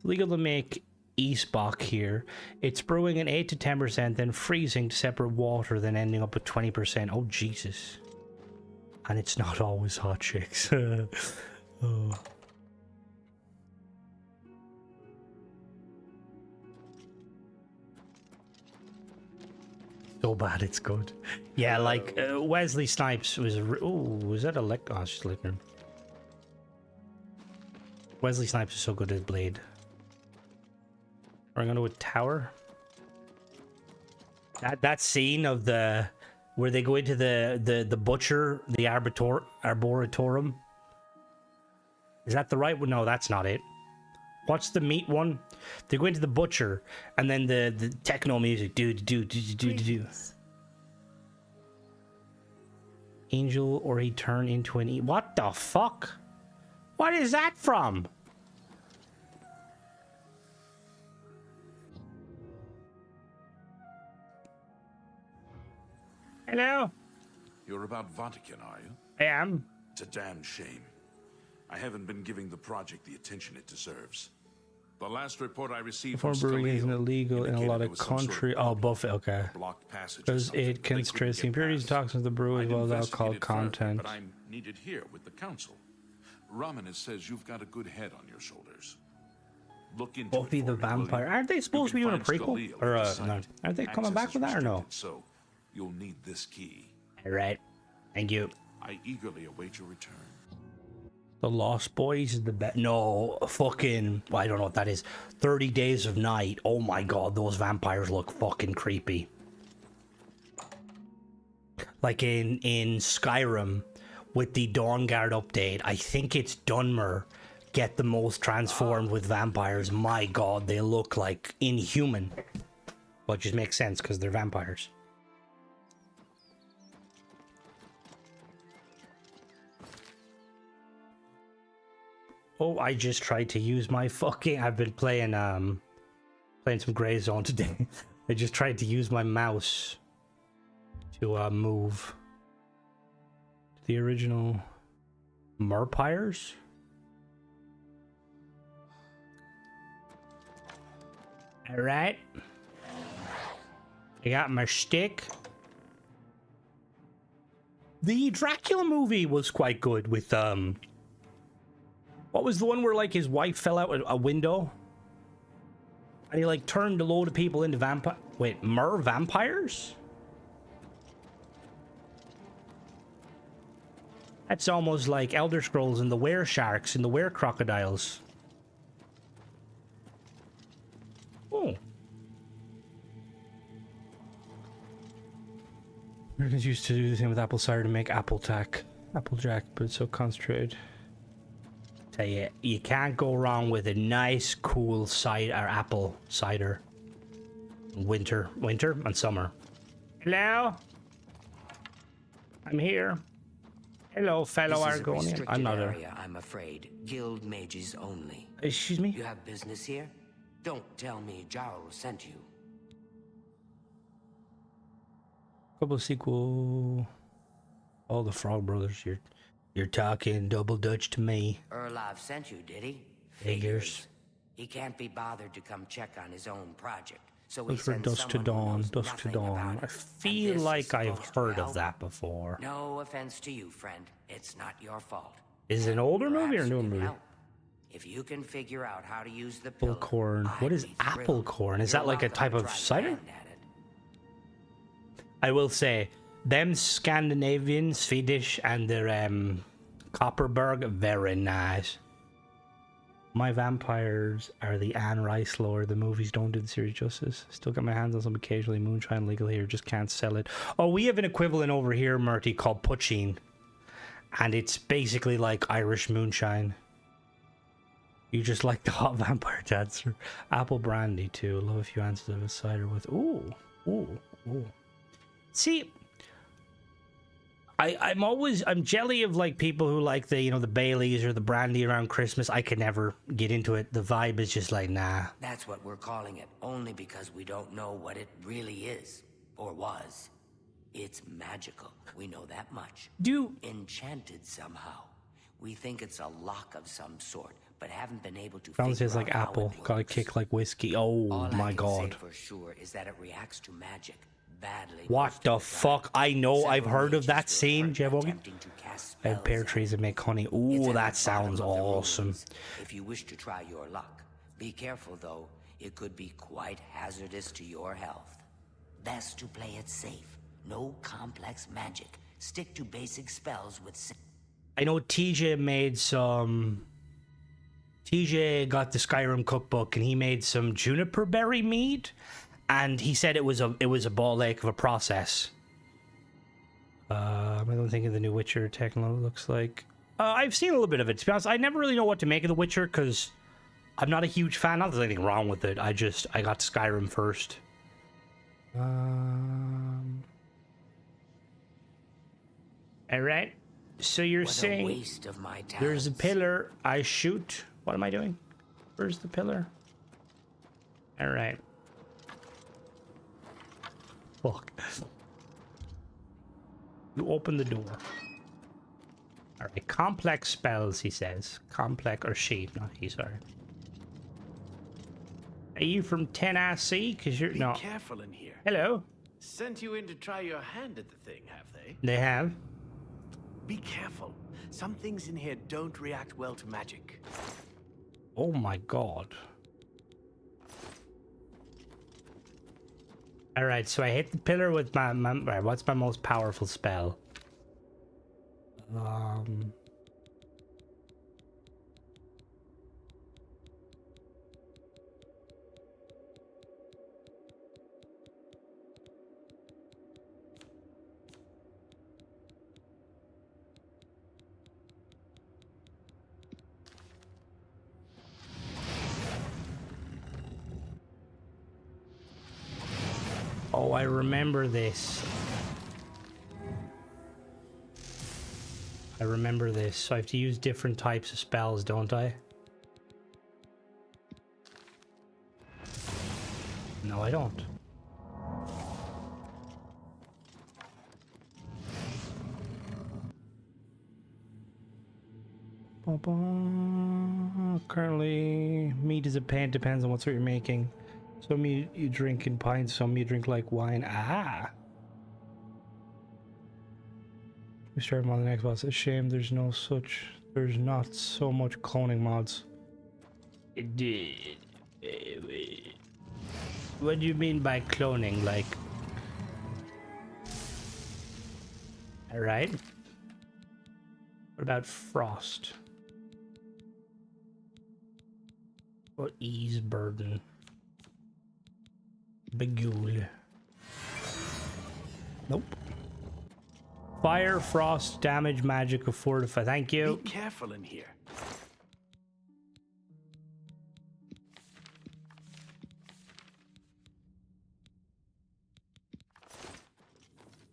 Legal to make Eastbach here. It's brewing at 8 to 10%, then freezing to separate water, then ending up with 20%. Oh, Jesus. And it's not always hot chicks. Oh. So bad it's good. Yeah, like Wesley Snipes was... was that a lick? Oh, it's just licking. Wesley Snipes is so good at Blade. We're going to a tower. That scene of the... Where they go into the butcher, the arboretum. Is that the right one? No, that's not it. What's the meat one? They go into the butcher, and then the techno music. Do. Angel, or he turn into an... What the fuck? What is that from? Hello? You're about Vatican, are you? I am. It's a damn shame. I haven't been giving the project the attention it deserves. The last report I received Before from brewing isn't Skaleo illegal in a indicated lot there of was some sort country. of Oh, Buffet, okay. blocked passage or Because something it they can couldn't stress the get impurities, past. toxins of the brew, as I'd well as alcohol investigated further, content. But I'm needed here with the council. Romanus says you've got a good head on your shoulders. Look into Buffy it the for me, will you? Vampire. Aren't they supposed to be You doing a can find prequel? Skaleo Or, at the no. site. Aren't they coming Access back is with that or no? restricted, so you'll need this key. Alright. Thank you. I eagerly await your return. The Lost Boys is the best. No, fucking... Well, I don't know what that is. 30 Days of Night. Oh my god, those vampires look fucking creepy. Like in Skyrim, with the Dawn Guard update. I think it's Dunmer get the most transformed with vampires. My god, they look like inhuman. But it just makes sense because they're vampires. Oh, I just tried to use my fucking... I've been playing some Grey Zone today. I just tried to use my mouse to move the original Merpires. Alright. I got my stick. The Dracula movie was quite good with, what was the one where, like, his wife fell out a window? And he, like, turned a load of people into vampire... Wait, vampires? That's almost like Elder Scrolls and the were sharks and the were crocodiles. Oh. Americans used to do the same with apple cider to make Applejack, but it's so concentrated. Tell you, you can't go wrong with a nice, cool cider, or apple cider. Winter and summer. Hello? I'm here. Hello, fellow Argonian. I'm not area, I'm afraid. Guild mages only. Excuse me? You have business here? Don't tell me Jarl sent you. Couple sequel. All the Frog Brothers. You're talking double Dutch to me. Erlov sent you, did he? Figures. He can't be bothered to come check on his own project. So Look for Dusk to Dawn. Dusk to Dawn. I feel like I've heard of that before. No offense to you, friend. It's not your fault. Is it an older movie or a newer movie? If you can figure out how to use the Apple corn. What is apple corn? Is that like a type of cider? I will say, them Scandinavian, Swedish, and their Copperberg, very nice. My vampires are the Anne Rice lore. The movies don't do the series justice. Still got my hands on some occasionally moonshine legal here, just can't sell it. Oh, we have an equivalent over here, Murty, called Puccine. And it's basically like Irish moonshine. You just like the hot vampire dancer. Apple brandy too. Love a few ounces of a cider with... Ooh. See... I'm jelly of like people who like the, the Baileys or the brandy around Christmas. I could never get into it. The vibe is just like, nah. That's what we're calling it, only because we don't know what it really is, or was. It's magical, we know that much. Enchanted somehow. We think it's a lock of some sort, but haven't been able to figure out tastes like apple, got a kick like whiskey. Oh my god. All I can say for sure is that it reacts to magic. Badly. What the fuck? I know I've heard of that scene, Jevogan. I have pear trees that make honey. Ooh, that sounds awesome. If you wish to try your luck, be careful though. It could be quite hazardous to your health. Best to play it safe. No complex magic. Stick to basic spells with... I know TJ made some... TJ got the Skyrim cookbook and he made some juniper berry mead. And he said it was a ball ache of a process. I don't think of the new Witcher techno looks like. I've seen a little bit of it. To be honest, I never really know what to make of the Witcher because I'm not a huge fan. Not that there's anything wrong with it. I got Skyrim first. All right. So you're saying waste of my there's a pillar. I shoot. What am I doing? Where's the pillar? All right. Fuck. You open the door. Alright, complex spells, he says. Complex, or she, not he, sorry. Are you from Tennessee? Because you're... No. Be careful in here. Hello. Sent you in to try your hand at the thing, have they? They have. Be careful. Some things in here don't react well to magic. Oh my god. Alright, so I hit the pillar with my right, what's my most powerful spell? I remember this. I remember this. So I have to use different types of spells, don't I? No, I don't. Currently, meat is a pain. Depends on what sort you're making. Some you drink in pints, some you drink like wine. Ah! We start on the next boss. It's a shame there's not so much cloning mods. What do you mean by cloning? Like, alright. What about frost? Or ease burden? Begule. Nope. Fire, frost, damage, magic, or fortify. Thank you. Be careful in here.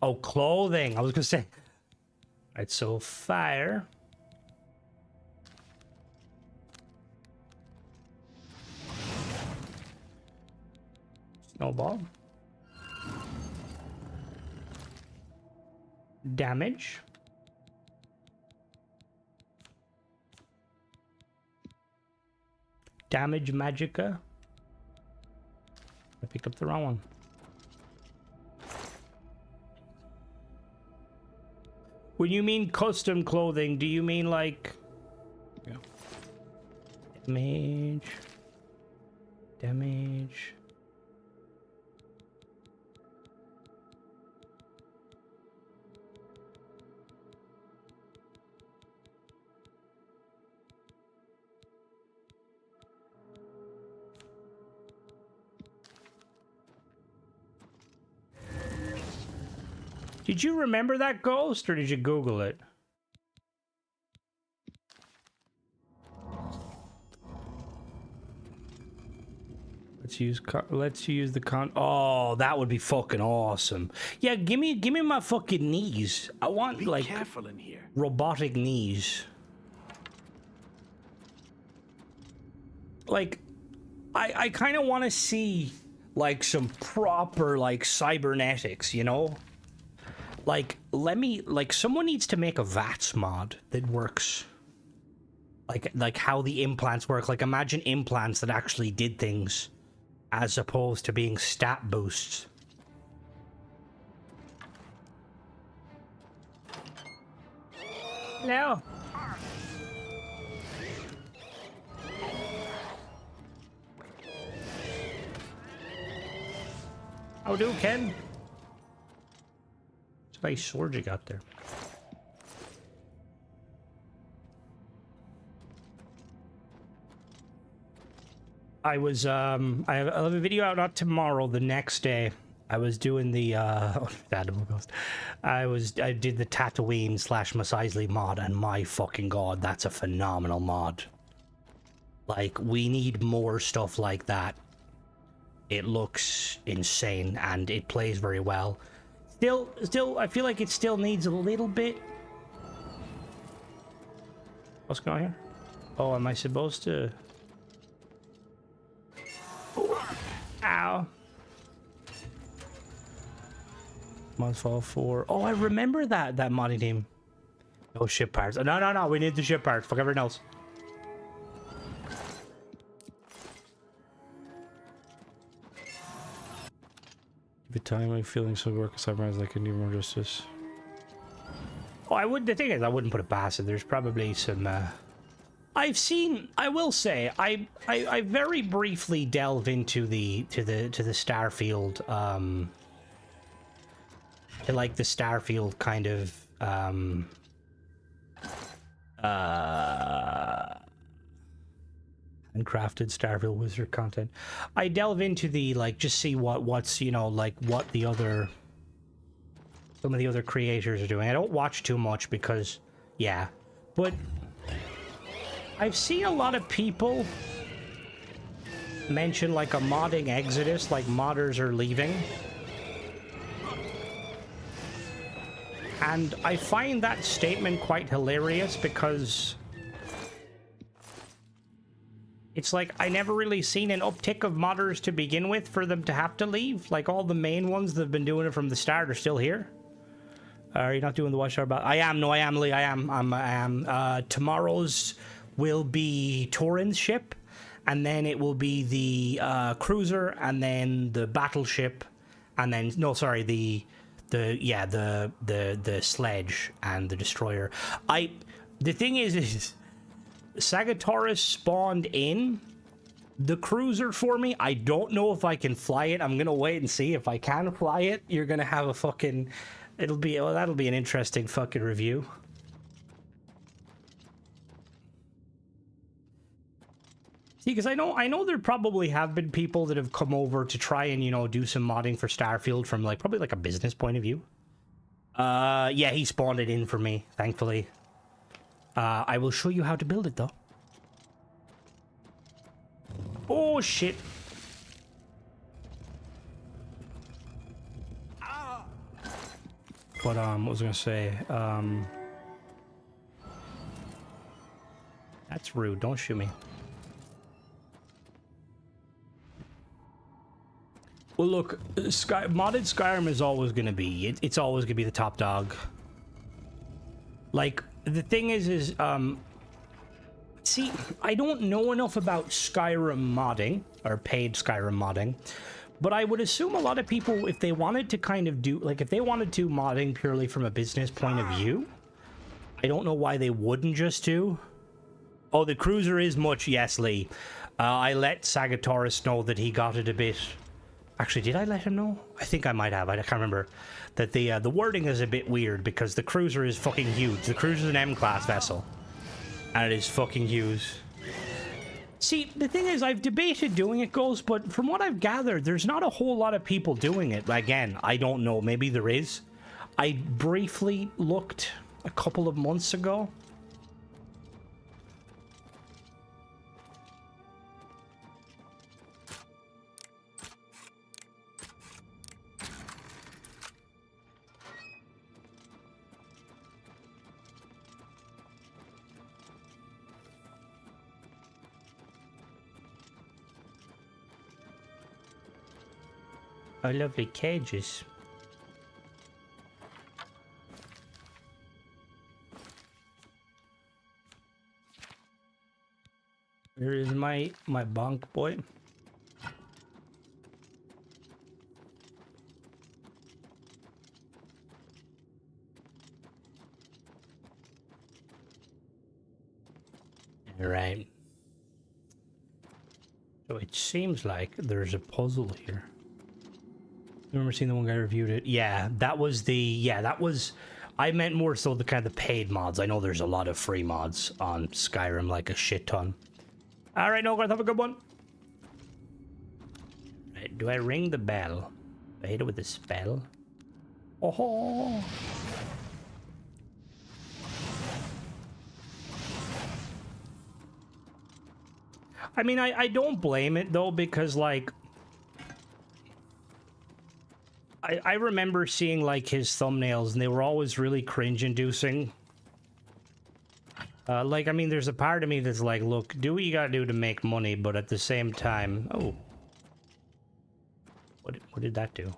Oh, clothing. I was gonna say. Alright, so fire. Snowball. Damage. Damage Magica. I picked up the wrong one. When you mean custom clothing, do you mean like... Yeah. Damage. Damage. Did you remember that ghost, or did you Google it? Let's use the Oh, that would be fucking awesome. Yeah, give me my fucking knees. I want Be like careful in here. robotic knees. Like, I kind of want to see like some proper like cybernetics, you know? Like, someone needs to make a VATS mod that works. Like how the implants work. Like, imagine implants that actually did things as opposed to being stat boosts. Hello. How do, Ken? Nice sword you got there. I was I have a video out not tomorrow, the next day. I was doing the I did the Tatooine / Mos Eisley mod, and my fucking god, that's a phenomenal mod. Like, we need more stuff like that. It looks insane and it plays very well. Still, I feel like it still needs a little bit. What's going on here? Oh, am I supposed to? Ow. Monthfall 4. Oh, I remember that modding team. No ship parts. No. We need the ship parts. Fuck everything else. The time I'm feeling so work sometimes I can do more justice. Oh, I would. The thing is, I wouldn't put it past it. There's probably some. I will say, I very briefly delve into the Starfield, to like the Starfield kind of and crafted Starfield Wizard content. I delve into the, like, just see what's, you know, like what the other, some of the other creators are doing. I don't watch too much because, yeah, but I've seen a lot of people mention like a modding exodus, like modders are leaving. And I find that statement quite hilarious because it's like I never really seen an uptick of modders to begin with for them to have to leave. Like all the main ones that have been doing it from the start are still here. Are you not doing the Watchtower about? I am. No, I am, Lee. I am. Tomorrow's will be Torin's ship, and then it will be the cruiser, and then the battleship, and then the sledge and the destroyer. The thing is Sagittarius spawned in the cruiser for me. I don't know if I can fly it. I'm gonna wait and see if I can fly it. You're gonna have a fucking. That'll be an interesting fucking review. See, because I know there probably have been people that have come over to try and, you know, do some modding for Starfield from like probably like a business point of view. Yeah, he spawned it in for me, thankfully. I will show you how to build it though. Oh shit. But what was I gonna say? That's rude. Don't shoot me. Well, look, modded Skyrim is always gonna be. It's always gonna be the top dog. Like the thing is, see, I don't know enough about Skyrim modding or paid Skyrim modding. But I would assume a lot of people, if they wanted to kind of do, like, if they wanted to modding purely from a business point of view, I don't know why they wouldn't just do. Oh, the cruiser is much, yes, Lee. I let Sagittarius know that he got it a bit. Actually, did I let him know? I think I might have. I can't remember. That the wording is a bit weird because the cruiser is fucking huge. The cruiser is an M-class vessel. And it is fucking huge. See, the thing is, I've debated doing it, Ghost, but from what I've gathered, there's not a whole lot of people doing it. Again, I don't know. Maybe there is. I briefly looked a couple of months ago. Oh, lovely cages. Where is my bunk, boy? All right. So it seems like there's a puzzle here. Remember seeing the one guy reviewed it? Yeah, that was the... Yeah, that was... I meant more so the kind of the paid mods. I know there's a lot of free mods on Skyrim, like a shit ton. Alright, Nogarth, have a good one. Right, do I ring the bell? Do I hit it with a spell? Oh! I mean, I don't blame it, though, because, like... I remember seeing, like, his thumbnails, and they were always really cringe-inducing. Like, I mean, there's a part of me that's like, look, do what you gotta do to make money, but at the same time... Oh. What did that do?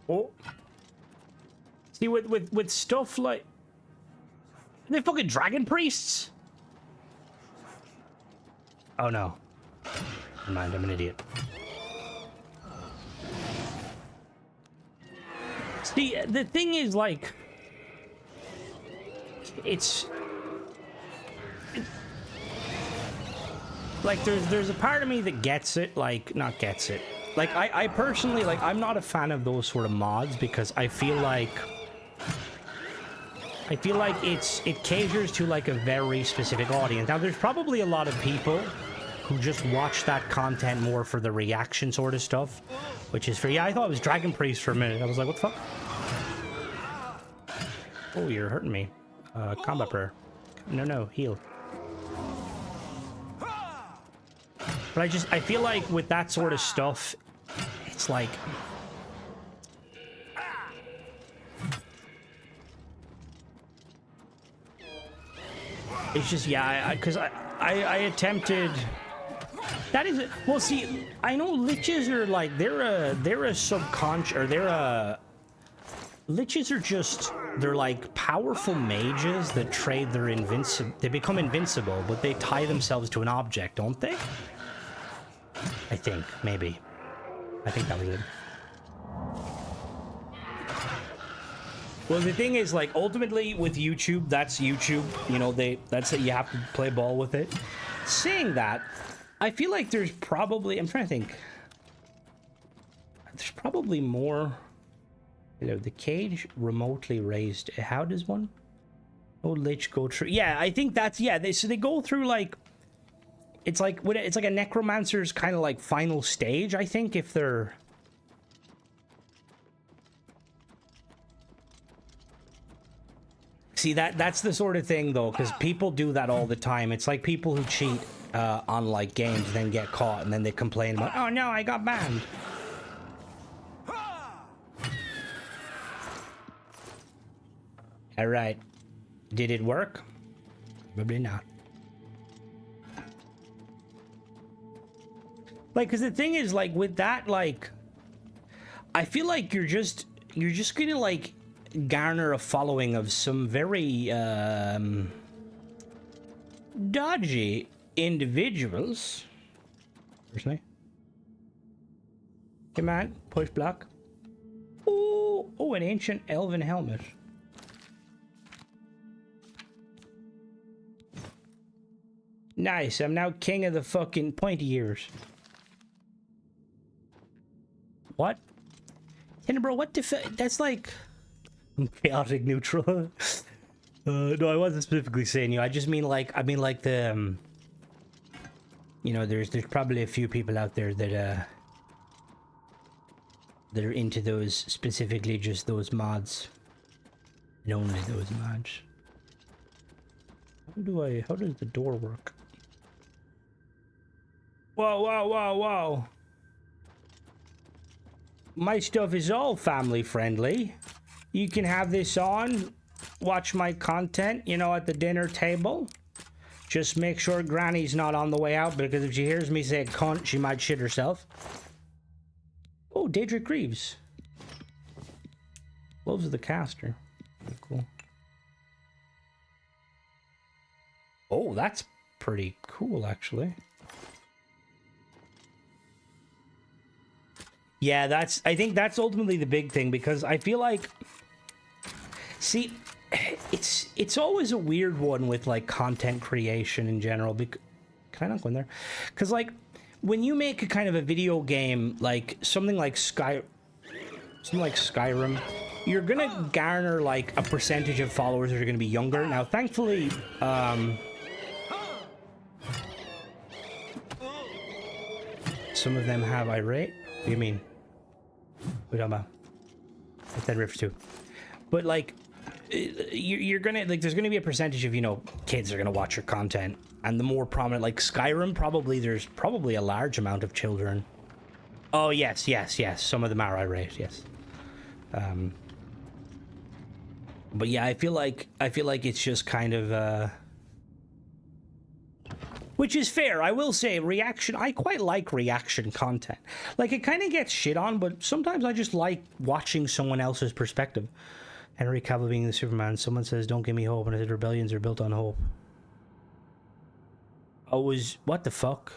Oh. See, with stuff like... Are they fucking dragon priests? Oh, no. Never mind, I'm an idiot. See, the thing is, like... It's... Like, there's a part of me that gets it, like, not gets it. Like, I personally, like, I'm not a fan of those sort of mods because I feel like I feel like it caters to like a very specific audience. Now, there's probably a lot of people who just watch that content more for the reaction sort of stuff, which is fair. Yeah, I thought it was Dragon Priest for a minute. I was like, what the fuck? Oh, you're hurting me. Combat prayer. No, heal. But I feel like with that sort of stuff, it's like... It's just, yeah, because I attempted... That is... Well, see, I know liches are like, they're a subconscious, or they're a... Liches are just... They're like powerful mages that trade their invincible... They become invincible, but they tie themselves to an object, don't they? I think, maybe. I think that was it. Well, the thing is, like, ultimately with YouTube, that's YouTube. You know, that's it. You have to play ball with it. Saying that, I feel like there's probably... I'm trying to think. There's probably more... Hello, the cage remotely raised. How does one? Oh, lich go through... Yeah, I think that's... Yeah, so they go through, like... It's like a necromancer's kind of, like, final stage, I think, if they're... See, that's the sort of thing, though, because people do that all the time. It's like people who cheat on, like, games and then get caught, and then they complain about, oh, no, I got banned. All right. Did it work? Probably not. Like, because the thing is, like, with that, like, I feel like you're just gonna, like, garner a following of some very dodgy individuals. Personally. Come on, push block. Oh, an ancient elven helmet. Nice, I'm now king of the fucking pointy ears. What? Tenebro, what that's like... Chaotic neutral. No, I wasn't specifically saying you. I just mean like, the... you know, there's probably a few people out there that are into those, specifically just those mods. And only those mods. How does the door work? Whoa. My stuff is all family friendly. You can have this on, watch my content, you know, at the dinner table. Just make sure Granny's not on the way out, because if she hears me say cunt, she might shit herself. Oh, Daedric Greaves. Loves of the Caster. Cool. Oh, that's pretty cool, actually. Yeah, I think that's ultimately the big thing, because I feel like... See, it's always a weird one with, like, content creation in general. Can I not go in there? Because, like, when you make a kind of a video game, like, something like Skyrim, you're gonna garner, like, a percentage of followers that are gonna be younger. Now, thankfully, some of them have irate. What do you mean? What are you talking about? Like that Rifts too. But, like, you're gonna, like, there's gonna be a percentage of, you know, kids are gonna watch your content. And the more prominent, like Skyrim, there's probably a large amount of children. Oh, yes. Some of them are irate, yes. But yeah, I feel like it's just kind of, which is fair. I will say, I quite like reaction content. Like, it kind of gets shit on, but sometimes I just like watching someone else's perspective. Henry Cavill being the Superman. Someone says, don't give me hope, and I said rebellions are built on hope. What the fuck?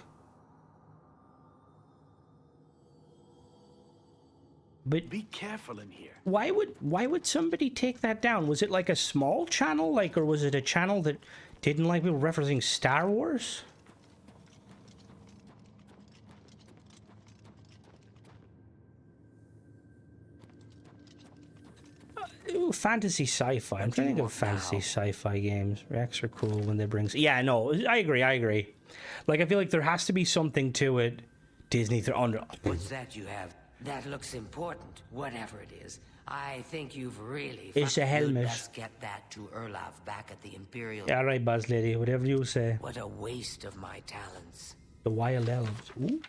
But be careful in here. Why would somebody take that down? Was it like a small channel, like, or was it a channel that didn't like people referencing Star Wars? fantasy sci-fi. I'm trying to think of fantasy sci-fi games. Rex are cool when they bring. Yeah, no, I agree. Like, I feel like there has to be something to it. Disney, they're under. What's that you have? That looks important. Whatever it is, I think you've really. It's a helmet. Best get that to Erlav back at the Imperial. Yeah, right, Buzz Lady. Whatever you say. What a waste of my talents. The Wild Elves. Ooh.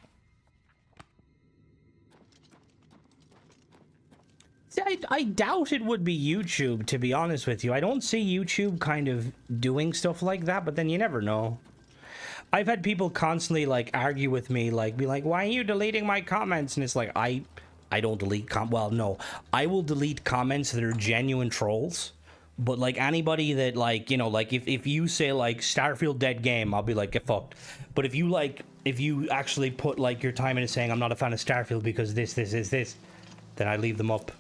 See, I doubt it would be YouTube, to be honest with you. I don't see YouTube kind of doing stuff like that, but then you never know. I've had people constantly, like, argue with me, like, be like, why are you deleting my comments? And it's like, I don't delete well, no. I will delete comments that are genuine trolls. But, like, anybody that, like, you know, like, if you say, like, Starfield dead game, I'll be like, get fucked. But if you actually put, like, your time into saying, I'm not a fan of Starfield because this, then I leave them up.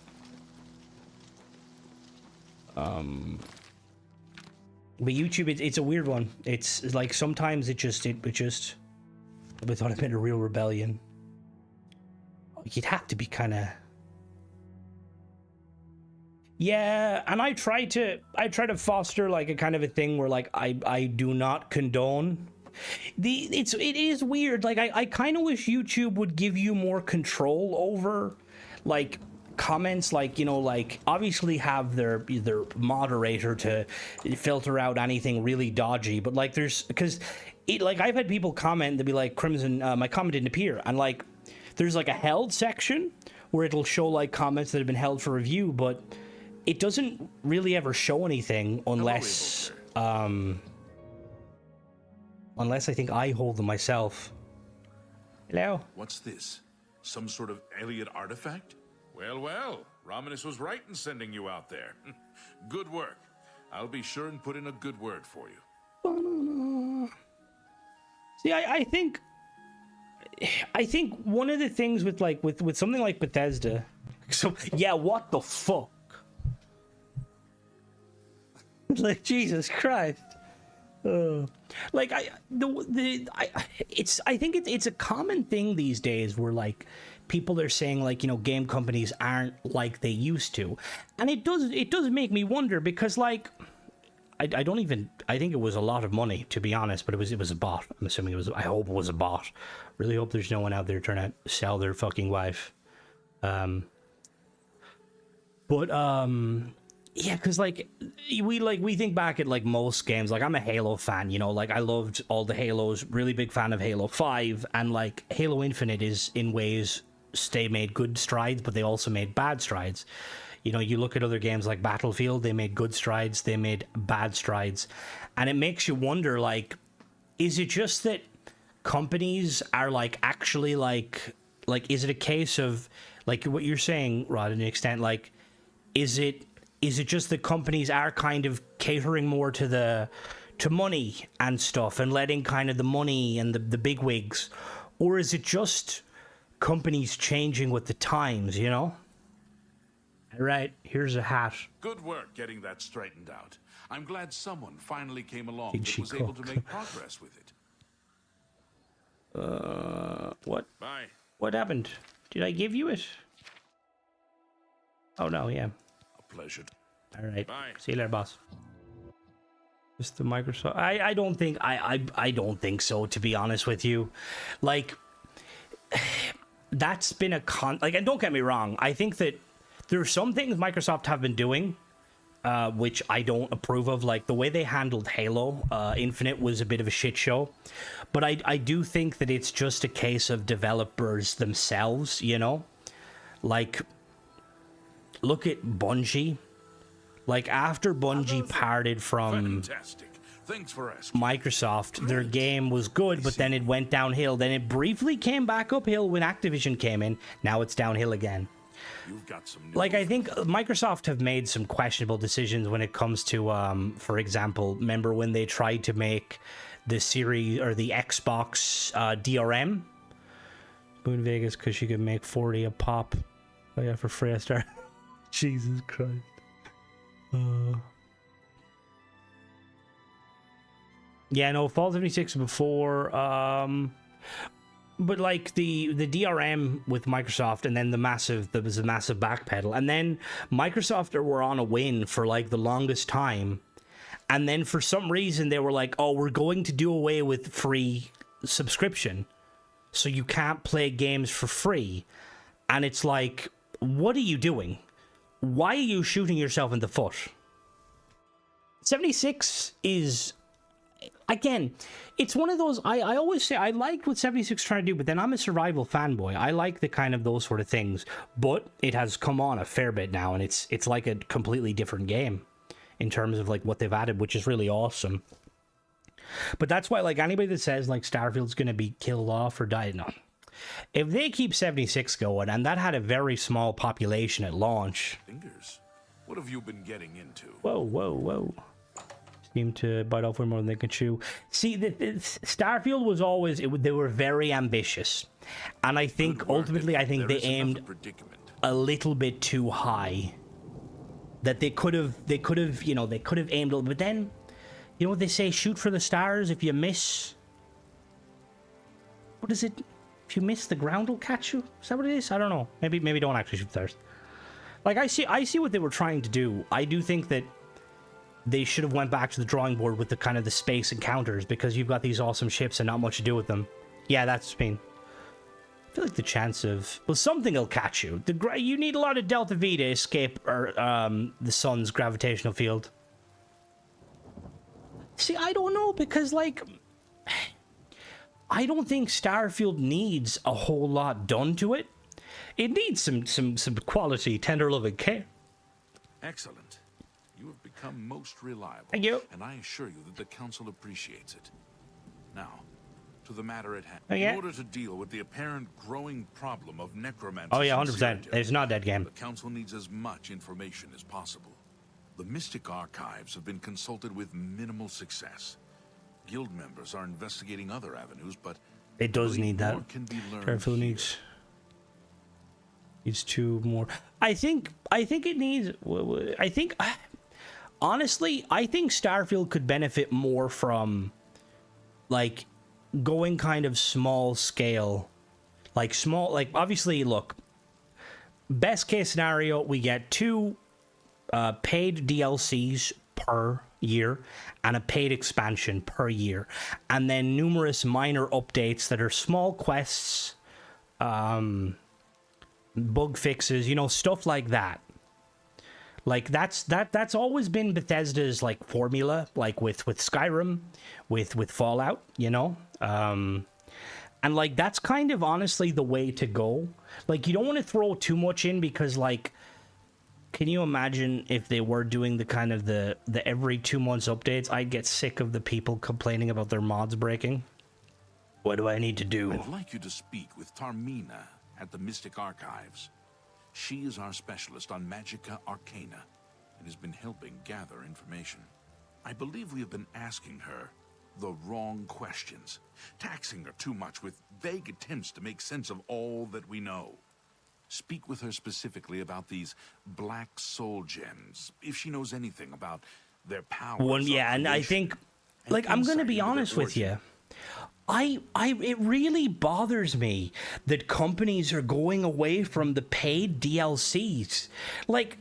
But YouTube, it's a weird one. It's like sometimes it just I thought it meant a real rebellion. You'd have to be kind of. Yeah, and I try to foster like a kind of a thing where like I do not condone. It is weird. Like I kind of wish YouTube would give you more control over like comments, like, you know, like obviously have their moderator to filter out anything really dodgy, but like there's because it, like I've had people comment to be like, Crimson, my comment didn't appear, and like there's like a held section where it'll show like comments that have been held for review, but it doesn't really ever show anything unless unless I think I hold them myself. Hello. What's this? Some sort of alien artifact? Well, Romanus was right in sending you out there. Good work. I'll be sure and put in a good word for you. See, I think one of the things with like with something like Bethesda, so yeah, what the fuck? Like Jesus Christ. Like I think it's a common thing these days where like people are saying like, you know, game companies aren't like they used to, and it does make me wonder because like I think it was a lot of money, to be honest, but it was a bot. I'm assuming I hope it was a bot. Really hope there's no one out there trying to sell their fucking wife. Yeah, because like we think back at like most games. Like I'm a Halo fan, you know, like I loved all the Halos, really big fan of Halo 5, and like Halo Infinite is in ways they made good strides, but they also made bad strides. You know, you look at other games like Battlefield, they made good strides, they made bad strides, and it makes you wonder, like, is it just that companies are like actually like is it a case of like what you're saying, Rod, to an extent, like is it just that companies are kind of catering more to money and stuff and letting kind of the money and the big wigs, or is it just companies changing with the times, you know? All right, here's a hat. Good work getting that straightened out. I'm glad someone finally came along that was able to make progress with it. What? Bye. What happened? Did I give you it? Oh no, yeah. A pleasure. All right. Bye. See you later, boss. Just the Microsoft. I don't think I don't think so, to be honest with you. Like that's been a like, and don't get me wrong, I think that there are some things Microsoft have been doing which I don't approve of. Like the way they handled Halo Infinite was a bit of a shit show, but I do think that it's just a case of developers themselves, you know? Like look at Bungie. Like after Bungie parted from Thanks for asking. Microsoft, their game was good, but then it went downhill. Then it briefly came back uphill when Activision came in. Now it's downhill again. You've got some like I think Microsoft have made some questionable decisions when it comes to for example, remember when they tried to make the series or the Xbox DRM Moon Vegas because she could make 40 a pop. Oh yeah, for free. I start. Jesus Christ. Yeah, no, Fallout 76 before. But like the DRM with Microsoft, and then there was a massive backpedal, and then Microsoft were on a win for like the longest time, and then for some reason they were like, oh, we're going to do away with free subscription, so you can't play games for free. And it's like, what are you doing? Why are you shooting yourself in the foot? 76 is, again, it's one of those, I always say I liked what 76 trying to do, but then I'm a survival fanboy. I like the kind of those sort of things, but it has come on a fair bit now, and it's like a completely different game in terms of like what they've added, which is really awesome. But that's why, like, anybody that says like Starfield's gonna be killed off or die, no. If they keep 76 going, and that had a very small population at launch. Fingers. What have you been getting into? Whoa. Seem to bite off way more than they can chew. See, Starfield was always, they were very ambitious. And I think, ultimately, I think they aimed a little bit too high. That they could have aimed a little, but then, you know what they say, shoot for the stars. If you miss, what is it? If you miss, the ground will catch you. Is that what it is? I don't know. Maybe don't actually shoot stars. Like, I see what they were trying to do. I do think that they should have went back to the drawing board with the kind of the space encounters, because you've got these awesome ships and not much to do with them. Yeah, that's been. I feel like the chance of, well, something will catch you. You need a lot of Delta V to escape the sun's gravitational field. See, I don't know, because like, I don't think Starfield needs a whole lot done to it. It needs some quality, tender loving care. Excellent. You have become most reliable. Thank you. And I assure you that the Council appreciates it. Now, to the matter at hand. Yeah. In order to deal with the apparent growing problem of necromancy. Oh yeah, 100%. It's not a dead game. The Council needs as much information as possible. The Mystic Archives have been consulted with minimal success. Guild members are investigating other avenues, but it does need that. Starfield needs two more. I think it needs. Honestly, I think Starfield could benefit more from, like, going kind of small scale, like obviously, look, best case scenario, we get 2 paid DLCs per year and a paid expansion per year, and then numerous minor updates that are small quests, bug fixes, stuff like that. Like that's always been Bethesda's like formula, like with Skyrim, with Fallout, and like that's kind of honestly the way to go. Like, you don't want to throw too much in, because like, can you imagine if they were doing the kind of the every 2 months updates? I'd get sick of the people complaining about their mods breaking. What do I need to do? I'd like you to speak with Tarmina at the Mystic Archives. She is our specialist on Magica Arcana and has been helping gather information. I believe we have been asking her the wrong questions, taxing her too much with vague attempts to make sense of all that we know. Speak with her specifically about these black soul gems, if she knows anything about their powers. And I think, like, I'm going to be honest with you. It really bothers me that companies are going away from the paid DLCs. Like,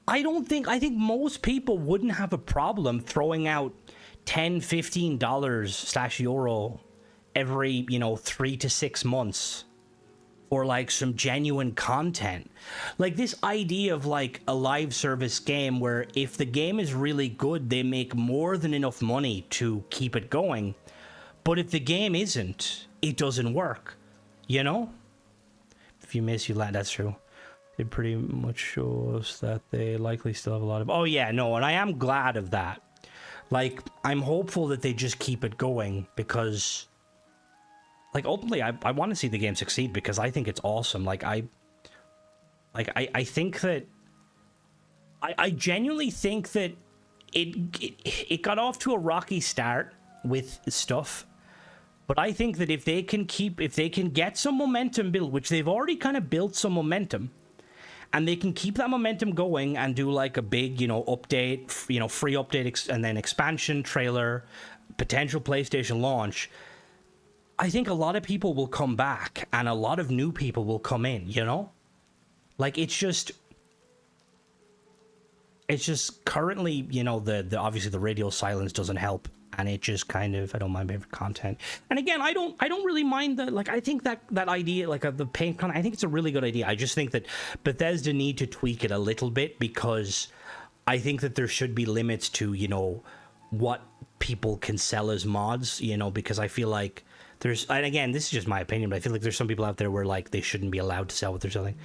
I think most people wouldn't have a problem throwing out $10, $15/euro every, 3 to 6 months for like some genuine content. Like, this idea of like a live service game where if the game is really good, they make more than enough money to keep it going. But if the game isn't, it doesn't work, If you miss, you land. That's true. They pretty much show us that they likely still have a lot of... Oh, yeah, no, and I am glad of that. Like, I'm hopeful that they just keep it going, because... Like, ultimately, I want to see the game succeed, because I think it's awesome. I think that... I genuinely think that it got off to a rocky start with stuff. But I think that if they can get some momentum built, which they've already kind of built some momentum, and they can keep that momentum going and do like a big, update, free update, and then expansion, trailer, potential PlayStation launch, I think a lot of people will come back and a lot of new people will come in, you know? Like, it's just currently, you know, the obviously the radio silence doesn't help, and it just kind of, I don't mind favorite content. And again, I don't really mind the, like, I think that idea, like, of the paint content, I think it's a really good idea. I just think that Bethesda need to tweak it a little bit, because I think that there should be limits to, you know, what people can sell as mods, you know, because I feel like there's, and again, this is just my opinion, but I feel like there's some people out there where, like, they shouldn't be allowed to sell what they're selling.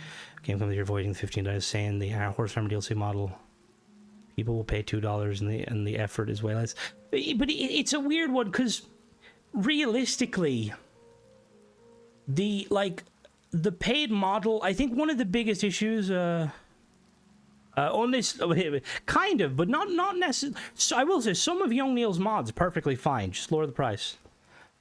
Game comes here avoiding the $15, saying the horse farmer DLC model, people will pay $2 and the effort is way less. But it's a weird one, because realistically, the paid model, I think one of the biggest issues on this, kind of, but not necessarily. So I will say, some of Young Neil's mods perfectly fine. Just lower the price.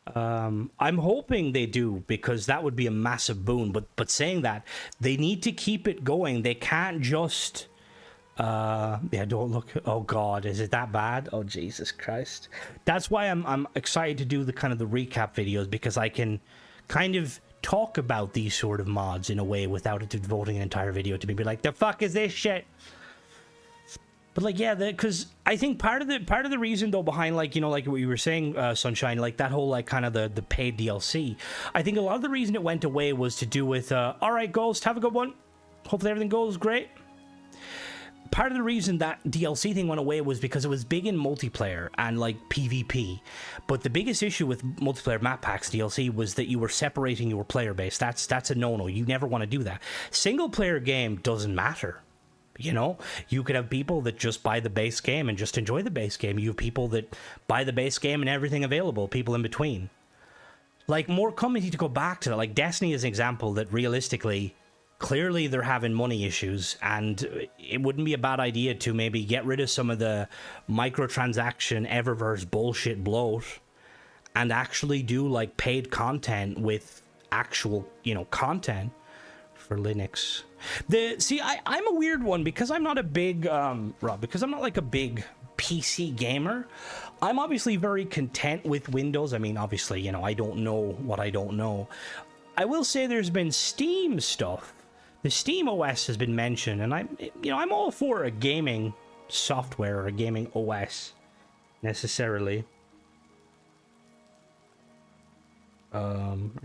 I'm hoping they do, because that would be a massive boon. But saying that, they need to keep it going. They can't just. Yeah, don't look. Oh God, is it that bad? Oh Jesus Christ! That's why I'm excited to do the kind of the recap videos, because I can kind of talk about these sort of mods in a way without it devoting an entire video to me. Be like, the fuck is this shit? But like, yeah, because I think part of the reason though behind, like, you know, like what you were saying, Sunshine, like that whole, like, kind of the paid DLC, I think a lot of the reason it went away was to do with all right, Ghost, have a good one. Hopefully everything goes great. Part of the reason that DLC thing went away was because it was big in multiplayer and, like, PvP. But the biggest issue with multiplayer map packs DLC was that you were separating your player base. That's a no-no. You never want to do that. Single player game doesn't matter. You know, you could have people that just buy the base game and just enjoy the base game. You have people that buy the base game and everything available, people in between. Like, more companies need to go back to that. Like, Destiny is an example that realistically, clearly they're having money issues, and it wouldn't be a bad idea to maybe get rid of some of the microtransaction Eververse bullshit bloat and actually do, like, paid content with actual, you know, content for Linux. I'm a weird one, because I'm not a big Rob, because I'm not like a big PC gamer. I'm obviously very content with Windows. I mean, obviously, you know, I don't know what I don't know. I will say there's been Steam stuff. The Steam OS has been mentioned, and I'm all for a gaming software or a gaming OS necessarily.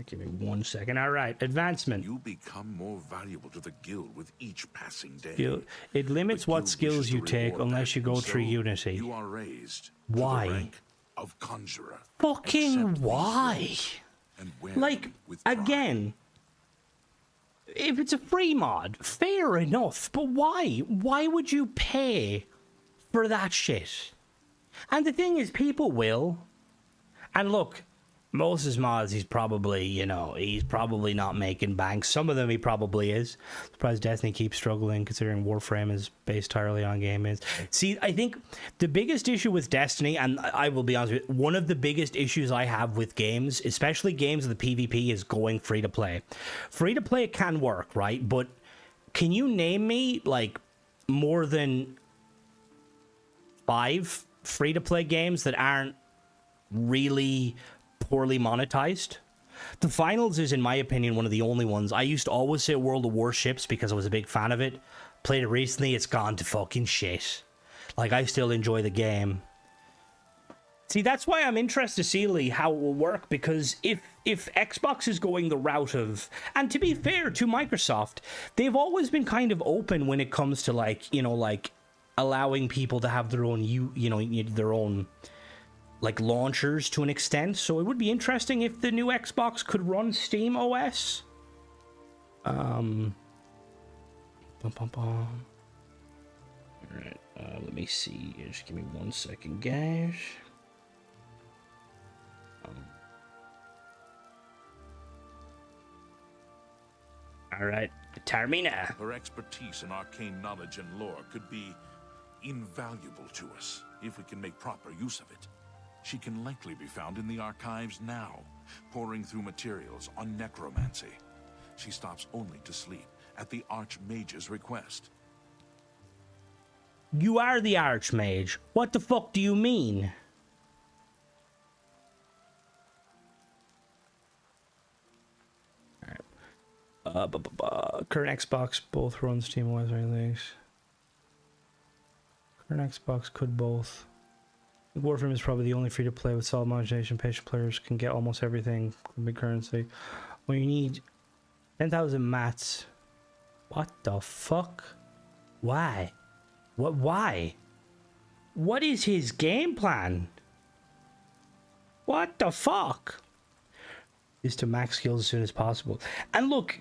Give me 1 second. All right, advancement. You become more valuable to the guild with each passing day. It limits what skills you take unless you go through Unity. You are raised why? To the rank of conjurer. Fucking why? Like, again, if it's a free mod, fair enough, but why? Why would you pay for that shit? And the thing is, people will. And look, Moses mods, he's probably, you know, he's probably not making bank. Some of them he probably is. Surprised Destiny keeps struggling, considering Warframe is based entirely on game is. See, I think the biggest issue with Destiny, and I will be honest with you, one of the biggest issues I have with games, especially games with the PvP, is going free to play. Free to play can work, right? But can you name me, like, more than 5 free to play games that aren't really poorly monetized? The Finals is, in my opinion, one of the only ones. I used to always say World of Warships because I was a big fan of it. Played it recently, it's gone to fucking shit. Like, I still enjoy the game. See, that's why I'm interested to see, Lee, how it will work, because if Xbox is going the route of... And to be fair to Microsoft, they've always been kind of open when it comes to, like, you know, like, allowing people to have their own, you know, their own, like, launchers to an extent. So it would be interesting if the new Xbox could run Steam OS. Alright, let me see. Just give me 1 second, guys. Alright, Termina. Her expertise in arcane knowledge and lore could be invaluable to us if we can make proper use of it. She can likely be found in the archives now, poring through materials on necromancy. She stops only to sleep at the Archmage's request. You are the Archmage. What the fuck do you mean? Current Xbox both runs Steam-wise links. Current Xbox could both. Warframe is probably the only free-to-play with solid monetization. Patient players can get almost everything from big currency. When you need 10,000 mats. What the fuck? Why? What? Why? What is his game plan? What the fuck? Is to max skills as soon as possible. And look,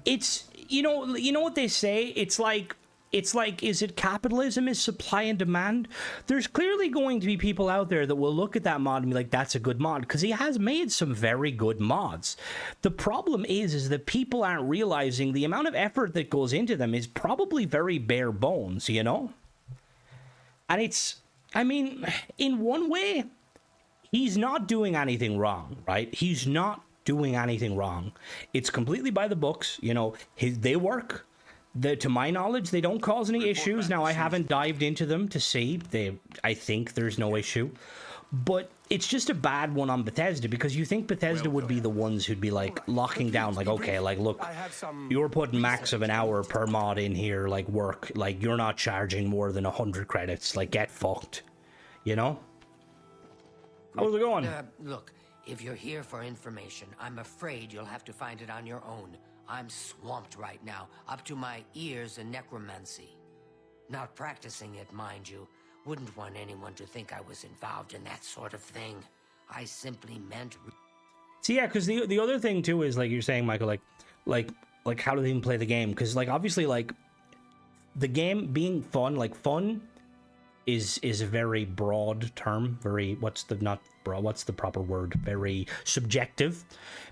it's you know what they say. It's like is it capitalism? Is supply and demand? There's clearly going to be people out there that will look at that mod and be like, that's a good mod, because he has made some very good mods. The problem is that people aren't realizing the amount of effort that goes into them is probably very bare bones, you know? And it's, I mean, in one way, he's not doing anything wrong, right? He's not doing anything wrong. It's completely by the books, you know. They work. To my knowledge, they don't cause any issues. Now, I haven't dived into them to see. I think there's no issue. But it's just a bad one on Bethesda, because you think Bethesda would be the ones who'd be, like, locking down, like, okay, like, look, you're putting max of an hour per mod in here, like, work. Like, you're not charging more than 100 credits. Like, get fucked. You know? How's it going? Look, if you're here for information, I'm afraid you'll have to find it on your own. I'm swamped right now, up to my ears in necromancy. Not practicing it, mind you. Wouldn't want anyone to think I was involved in that sort of thing. I simply meant... See, yeah, because the other thing, too, is, like you're saying, Michael, like how do they even play the game? Because, like, obviously, like, the game being fun, like, fun is a very broad term. Very, what's the proper word? Very subjective.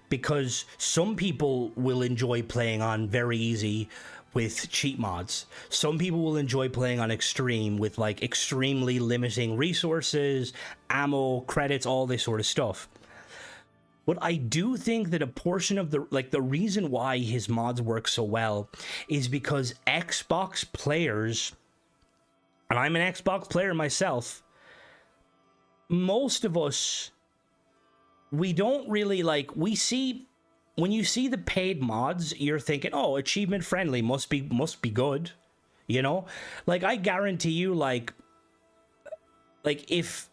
Because some people will enjoy playing on very easy with cheat mods. Some people will enjoy playing on extreme with, like, extremely limiting resources, ammo, credits, all this sort of stuff. But I do think that a portion of the reason why his mods work so well is because Xbox players, and I'm an Xbox player myself, most of us, we don't really, like, we see, when you see the paid mods, you're thinking, oh, achievement friendly, must be good, you know? Like, I guarantee you, like if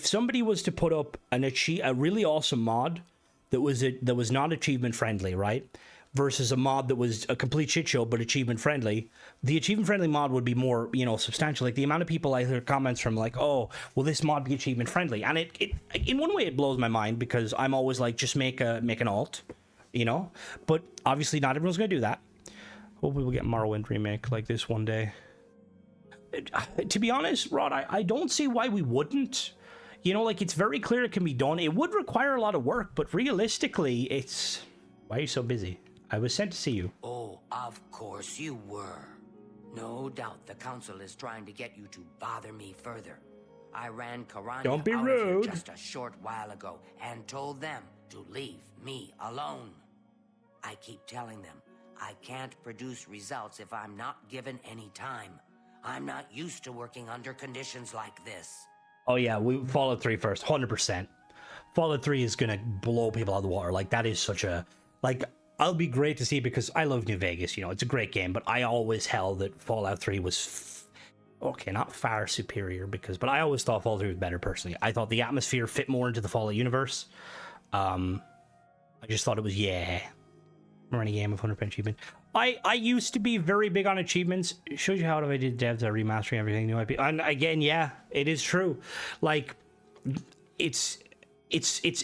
somebody was to put up a really awesome mod that was not achievement friendly, right? Versus a mod that was a complete shit show but achievement friendly, the achievement friendly mod would be more, you know, substantial. Like, the amount of people I hear comments from, like, oh, will this mod be achievement friendly? And it in one way it blows my mind, because I'm always like, just make an alt, you know. But obviously not everyone's gonna do that. Hopefully we'll get Morrowind remake like this one day. To be honest, Rod, I don't see why we wouldn't. You know, like, it's very clear it can be done. It would require a lot of work, but realistically, it's... Why are you so busy? I was sent to see you. Oh, of course you were. No doubt the council is trying to get you to bother me further. I ran Karanya Don't be out rude. of here just a short while ago and told them to leave me alone. I keep telling them I can't produce results if I'm not given any time. I'm not used to working under conditions like this. Oh yeah, we Fallout 3 first, 100%. Fallout 3 is gonna blow people out of the water. Like, that is such a... Like, I'll be great to see, because I love New Vegas, you know, it's a great game, but I always held that Fallout 3 was... okay, not far superior, but I always thought Fallout 3 was better, personally. I thought the atmosphere fit more into the Fallout universe. I just thought it was, yeah... Running a game of 100% achievement. I used to be very big on achievements. It shows you how I did devs, remastering everything, new IP. And again, yeah, it is true. Like, it's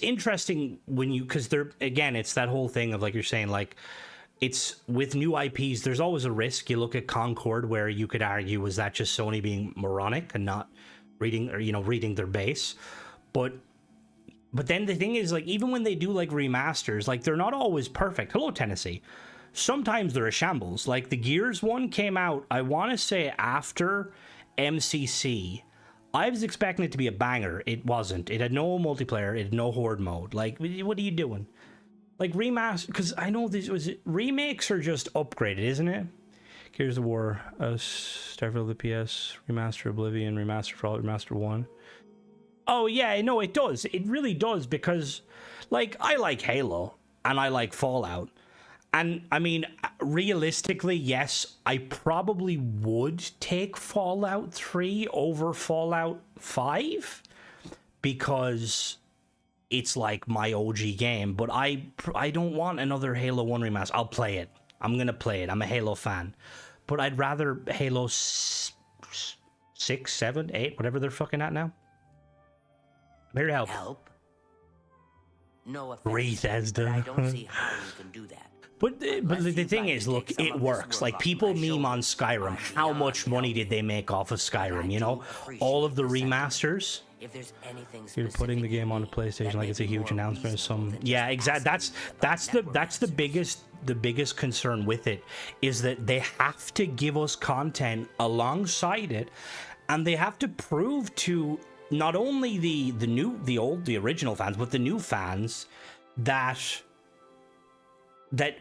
interesting when you, because they're, again, it's that whole thing of, like you're saying, like, it's with new IPs, there's always a risk. You look at Concord, where you could argue, was that just Sony being moronic and not reading, or, you know, reading their base? But then the thing is, like, even when they do, like, remasters, like, they're not always perfect. Hello, Tennessee. Sometimes they're a shambles. Like, the Gears one came out, I want to say, after MCC. I was expecting it to be a banger. It wasn't. It had no multiplayer. It had no horde mode. Like, what are you doing? Like, remaster, because I know this was remakes are just upgraded, isn't it? Gears of War, Starfield, the PS, remaster Oblivion, remaster Fallout, remaster 1. Oh yeah, no, it does. It really does, because, like, I like Halo and I like Fallout, And I mean, realistically, yes, I probably would take Fallout 3 over Fallout 5 because it's like my OG game, but I don't want another Halo 1 remaster. I'll play it. I'm going to play it. I'm a Halo fan. But I'd rather Halo 6, 7, 8, whatever they're fucking at now. I'm here to help. Help? No offense, Bethesda. but I don't see how you can do that. But the thing is, look, it works. Like, people meme on Skyrim. How much money did they make off of Skyrim, you know? All of the remasters. If there's anything You're putting the game on the PlayStation like it's a huge announcement or some. Yeah, exactly. That's the biggest concern with it, is that they have to give us content alongside it, and they have to prove to not only the original fans, but the new fans that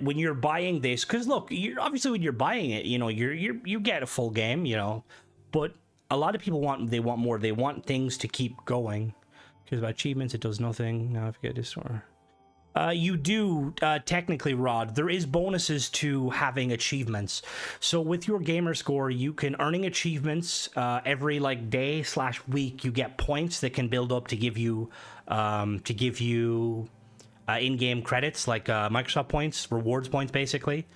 when you're buying this, because look, you're obviously, when you're buying it, you know, you get a full game, you know, but a lot of people want more. They want things to keep going. Because about achievements, it does nothing. Now I forget this one. You do technically, Rod. There is bonuses to having achievements. So with your gamer score, you can earning achievements every like day / week. You get points that can build up to give you in-game credits, like Microsoft points, rewards points, basically.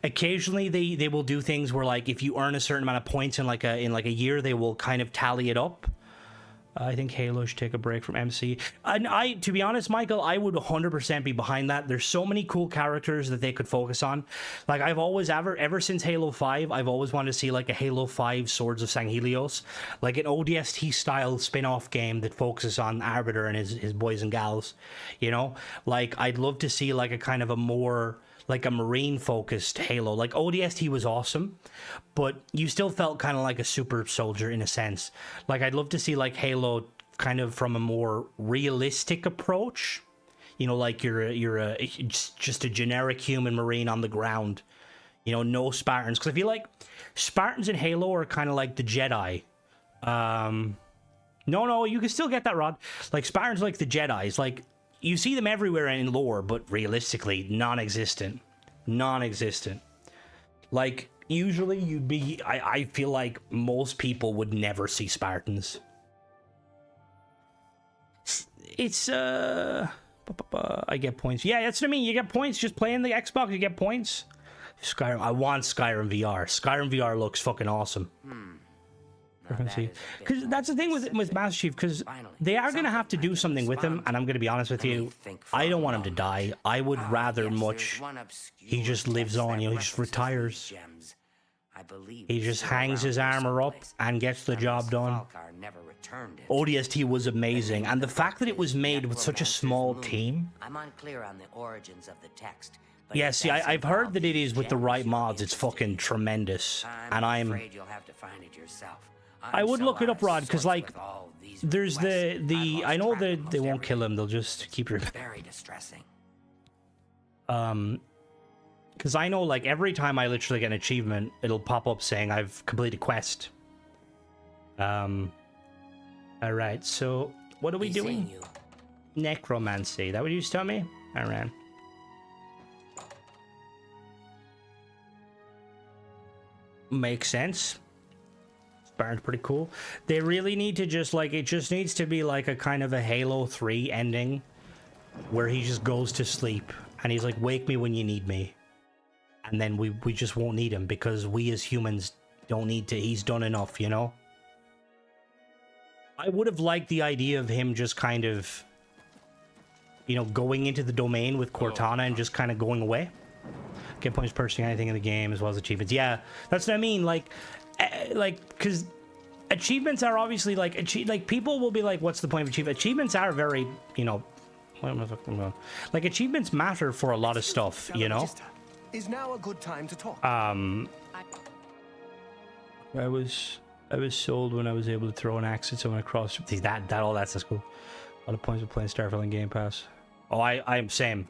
Occasionally they will do things where, like, if you earn a certain amount of points in like a year, they will kind of tally it up. I think Halo should take a break from MC. And to be honest, Michael, I would 100% be behind that. There's so many cool characters that they could focus on. Like, I've always ever since Halo 5, I've always wanted to see like a Halo 5 Swords of Sanghelios, like an ODST style spin-off game that focuses on Arbiter and his boys and gals. You know, like, I'd love to see like a kind of a more like a marine focused Halo. Like, ODST was awesome, but you still felt kind of like a super soldier in a sense. Like, I'd love to see like Halo kind of from a more realistic approach, you know, like you're just a generic human marine on the ground, you know, no Spartans, because I feel like Spartans in Halo are kind of like the Jedi. No, you can still get that, Rod. Like, Spartans are like the Jedis. Like, you see them everywhere in lore, but realistically, non-existent. Like, usually you'd be... I feel like most people would never see Spartans. It's, I get points. Yeah, that's what I mean. You get points just playing the Xbox. You get points. Skyrim. I want Skyrim VR. Skyrim VR looks fucking awesome. Because that's the thing with Master Chief, because they are going to have to do something with him, and I'm going to be honest with you, I don't want him to die. I would rather much he just lives on, you know, he just retires. He just hangs his armor up and gets the job done. ODST was amazing, and the fact that it was made with such a small team. I'm unclear on the origins of the text. Yeah, see, I've heard that it is with the right mods, it's fucking tremendous, and I'm afraid you'll have to find it yourself. I would look it up, Rod, because, like, there's the I know that they won't kill him, they'll just keep your... Very distressing. Because I know, like, every time I literally get an achievement, it'll pop up saying I've completed a quest. Alright, so, what are we doing? Necromancy, that what you tell me? Alright. Makes sense. Spartan's pretty cool. They really need to just, like, it just needs to be like a kind of a Halo 3 ending where he just goes to sleep and he's like, wake me when you need me. And then we just won't need him because we as humans don't need to. He's done enough, you know? I would have liked the idea of him just kind of, you know, going into the domain with Cortana and just kind of going away. Get points purchasing anything in the game as well as achievements. Yeah, that's what I mean. Like, because achievements are obviously like people will be like, what's the point of achievement? Achievements are very, you know, what am I talking about? Like, achievements matter for a lot of stuff, you know. Is now a good time to talk? I was sold when I was able to throw an axe at someone across. See, that's cool. A lot of points for playing Starfield and Game Pass. Oh, I'm same.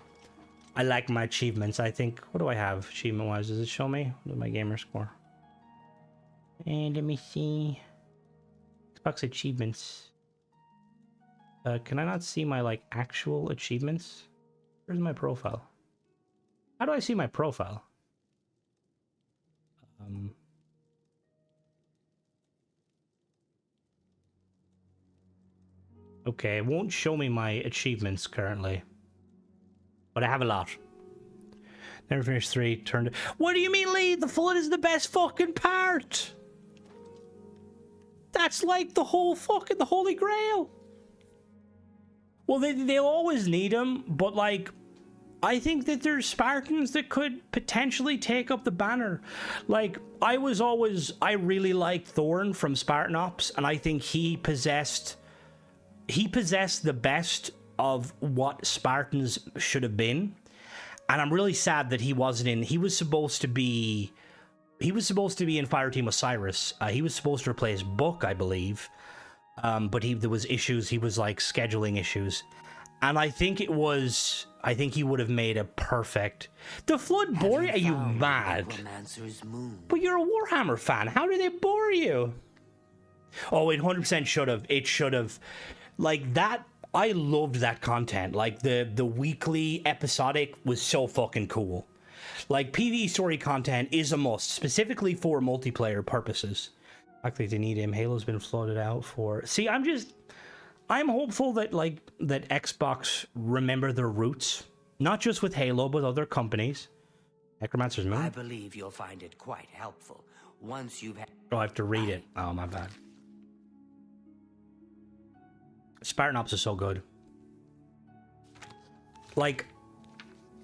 I like my achievements. I think, what do I have achievement wise? Does it show me? What is my gamer score? And let me see. Xbox achievements. Can I not see my like actual achievements? Where's my profile? How do I see my profile? Okay, it won't show me my achievements currently. But I have a lot. Never finished 3, turned... What do you mean, Lee? The flood is the best fucking part! That's like the whole fucking... the Holy Grail! Well, they'll always need them, but like... I think that there's Spartans that could potentially take up the banner. Like, I really liked Thorn from Spartan Ops, and I think he possessed the best of what Spartans should have been. And I'm really sad that he wasn't in. He was supposed to be in Fireteam Osiris. He was supposed to replace Book, I believe. But there was issues. He was like scheduling issues. And I think he would have made a perfect... The Flood bore you? Are you mad? But you're a Warhammer fan. How do they bore you? Oh, it 100% should have. It should have. Like, that... I loved that content. Like, the weekly episodic was so fucking cool. Like, PvE story content is a must, specifically for multiplayer purposes. Actually, they need him. Halo's been floated out for... See, I'm hopeful that, like, that Xbox remember their roots. Not just with Halo, but other companies. Necromancer's Moon. I believe you'll find it quite helpful once you've had... Oh, I have to read it. Oh, my bad. Spartan Ops is so good. Like,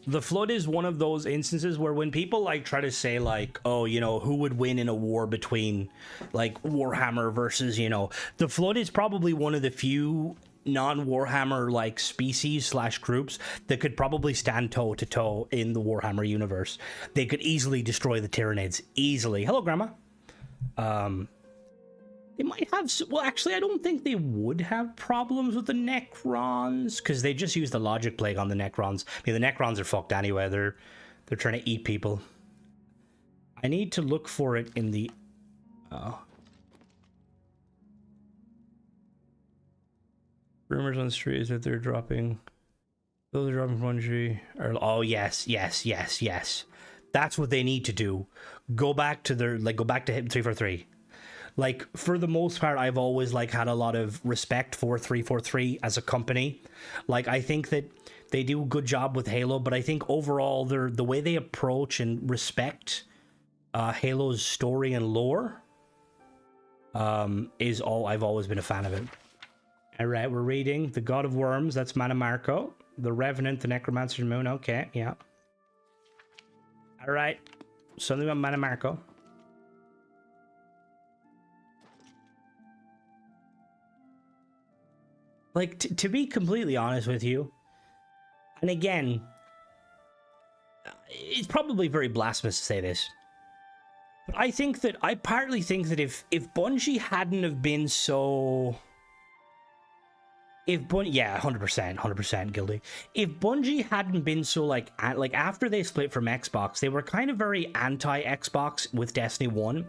the Flood is one of those instances where when people, like, try to say, like, oh, you know, who would win in a war between, like, Warhammer versus, you know... The Flood is probably one of the few non-Warhammer, like, species/groups that could probably stand toe-to-toe in the Warhammer universe. They could easily destroy the Tyranids. Easily. Hello, Grandma. They might have... Well, actually, I don't think they would have problems with the Necrons, because they just use the Logic Plague on the Necrons. I mean, the Necrons are fucked anyway. They're trying to eat people. I need to look for it in the... Rumors on the street is that they're dropping... Those are dropping from one tree. Oh, yes. That's what they need to do. Go back to their... Like, go back to 343. Like, for the most part, I've always, like, had a lot of respect for 343 as a company. Like, I think that they do a good job with Halo, but I think overall, the way they approach and respect Halo's story and lore is all... I've always been a fan of it. All right, we're reading The God of Worms. That's Mana Marco. The Revenant, the Necromancer's Moon. Okay, yeah. All right. Something about Mana Marco. Like, to be completely honest with you, and again, it's probably very blasphemous to say this, but I partly think that if Bungie hadn't have been so... yeah, 100% guilty. If Bungie hadn't been so, like after they split from Xbox, they were kind of very anti-Xbox with Destiny 1.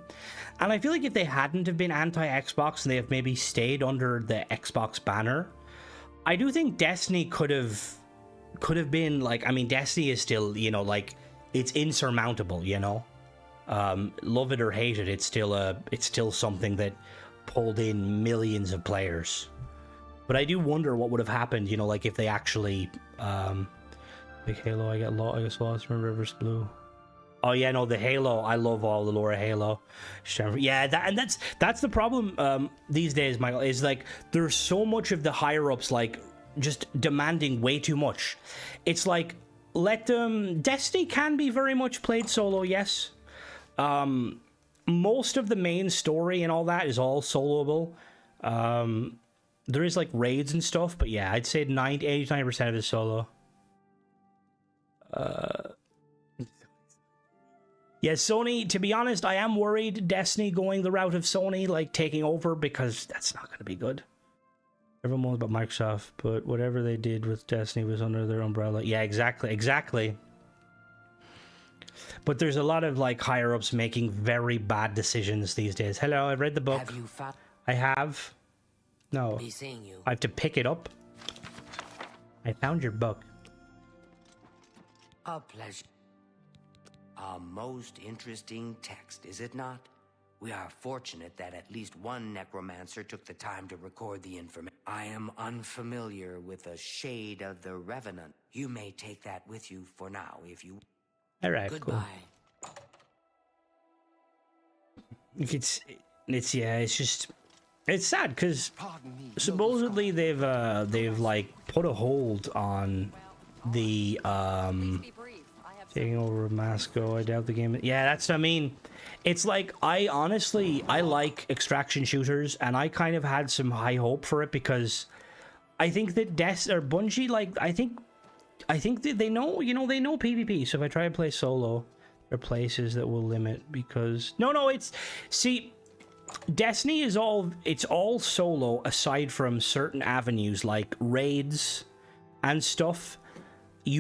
And I feel like if they hadn't have been anti-Xbox and they have maybe stayed under the Xbox banner, I do think Destiny could have been, like, I mean, Destiny is still, you know, like, it's insurmountable, you know? Love it or hate it, it's still something that pulled in millions of players. But I do wonder what would have happened, you know, like if they actually, big Halo, I guess lost, remember Rivers Blue. Oh yeah, no, the Halo, I love all the lore of Halo. Yeah, that's the problem these days, Michael, is like, there's so much of the higher-ups, like, just demanding way too much. It's like, let them... Destiny can be very much played solo, yes. Most of the main story and all that is all soloable. There is, like, raids and stuff, but yeah, I'd say 89% of it is solo. Yeah, Sony, to be honest, I am worried Destiny going the route of Sony, like, taking over, because that's not going to be good. Everyone knows about Microsoft, but whatever they did with Destiny was under their umbrella. Yeah, exactly. But there's a lot of, like, higher-ups making very bad decisions these days. Hello, I've read the book. Have you found... I have... No, Be seeing you. I have to pick it up. I found your book. A pleasure. A most interesting text, is it not? We are fortunate that at least one necromancer took the time to record the information. I am unfamiliar with a shade of the Revenant. You may take that with you for now, if you... All right, Goodbye. cool. It's yeah, it's just, it's sad because supposedly they've like put a hold on the taking over Masco. I doubt the game. Yeah, that's what I mean. It's like, I honestly like extraction shooters, and I kind of had some high hope for it because I think that Bungie, like, I think that they know, you know, they know PvP. So if I try to play solo, there are places that will limit because see, Destiny is all solo aside from certain avenues like raids and stuff. But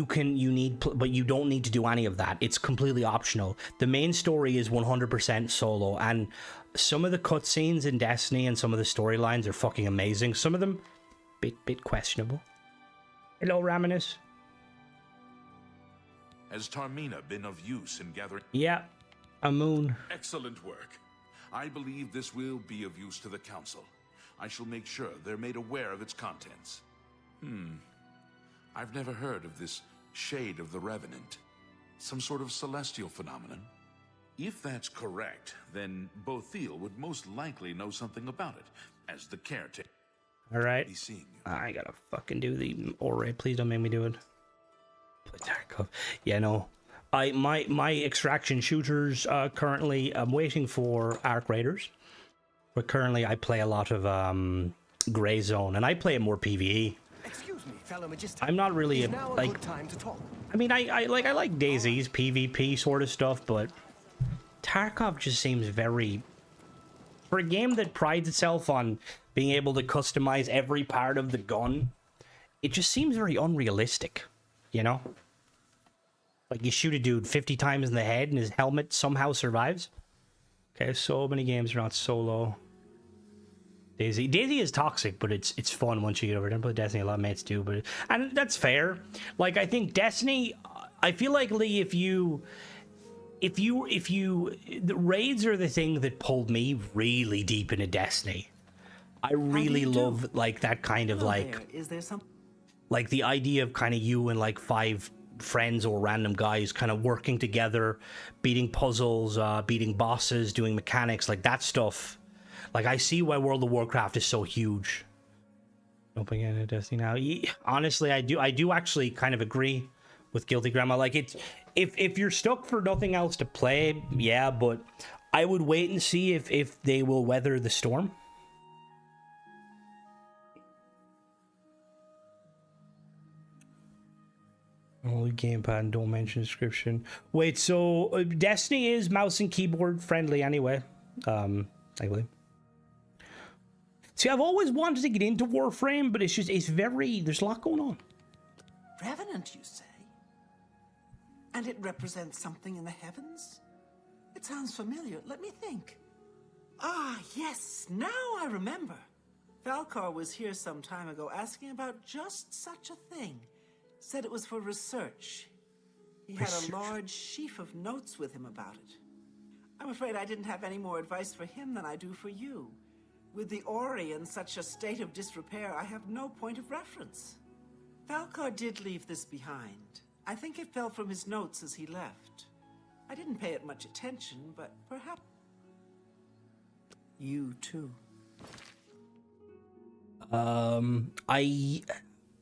you don't need to do any of that. It's completely optional. The main story is 100% solo, and some of the cutscenes in Destiny and some of the storylines are fucking amazing. Some of them, bit questionable. Hello, Raminus. Has Tarmina been of use in gathering? Yeah, a moon. Excellent work. I believe this will be of use to the Council. I shall make sure they're made aware of its contents. I've never heard of this Shade of the Revenant. Some sort of celestial phenomenon? If that's correct, then Bothiel would most likely know something about it, as the caretaker. Alright. Be seeing you. I gotta fucking do the Ore. Please don't make me do it. Play Tarkov. Yeah, no. My extraction shooters, currently, I'm waiting for Arc Raiders. But currently I play a lot of Grey Zone, and I play more PvE. Excuse me, fellow Magister. I'm not really Is now a good time to talk? I mean, I like DayZ's PvP sort of stuff, but Tarkov just seems very, for a game that prides itself on being able to customize every part of the gun, it just seems very unrealistic, you know? Like, you shoot a dude 50 times in the head and his helmet somehow survives. Okay, so many games are not solo. DayZ is toxic, but it's fun once you get over it. I play Destiny, a lot of mates do, and that's fair. Like, I think Destiny, I feel like, Lee, if you the raids are the thing that pulled me really deep into Destiny. I really love like that kind of like, Is there some? Like the idea of kind of you and like 5 friends or random guys kind of working together, beating puzzles, beating bosses, doing mechanics, like that stuff. Like, I see why World of Warcraft is so huge. Jumping into Destiny now. Honestly, I do actually kind of agree with Guilty Grandma. Like, it's if you're stuck for nothing else to play, yeah, but I would wait and see if they will weather the storm. Only gamepad and don't mention description. Wait, so Destiny is mouse and keyboard friendly anyway. I believe. See, I've always wanted to get into Warframe, but it's very, there's a lot going on. Revenant, you say? And it represents something in the heavens? It sounds familiar. Let me think. Ah, yes, now I remember. Falcar was here some time ago asking about just such a thing. Said it was for research. He had a large sheaf of notes with him about it. I'm afraid I didn't have any more advice for him than I do for you. With the Ori in such a state of disrepair, I have no point of reference. Falcar did leave this behind. I think it fell from his notes as he left. I didn't pay it much attention, but perhaps you too.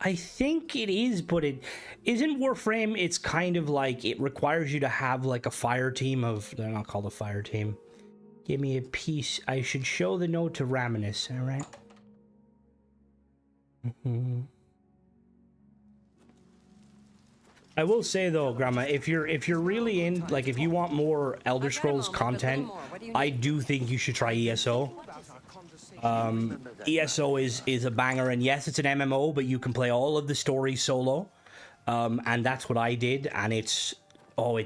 I think it is, but it isn't Warframe. It's kind of like it requires you to have like a fire team of, they're not called a fire team. Give me a piece. I should show the note to Raminus, all right? I will say though, Grandma, if you're really in, like, if you want more Elder Scrolls content, I do think you should try ESO. ESO is a banger, and yes, it's an MMO, but you can play all of the stories solo. And that's what I did, and it's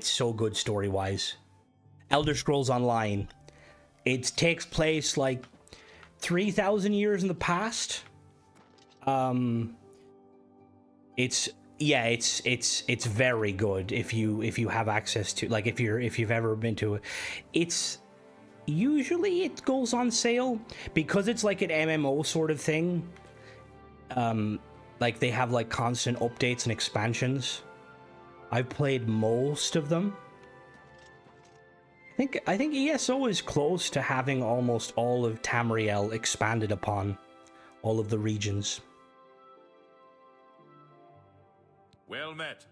so good story-wise. Elder Scrolls Online. It takes place like 3,000 years in the past. It's yeah, it's very good if you have access to, like, if you've ever been to it. It's usually it goes on sale because it's like an MMO sort of thing. Like they have like constant updates and expansions. I've played most of them. I think ESO is close to having almost all of Tamriel expanded upon, all of the regions. Well met.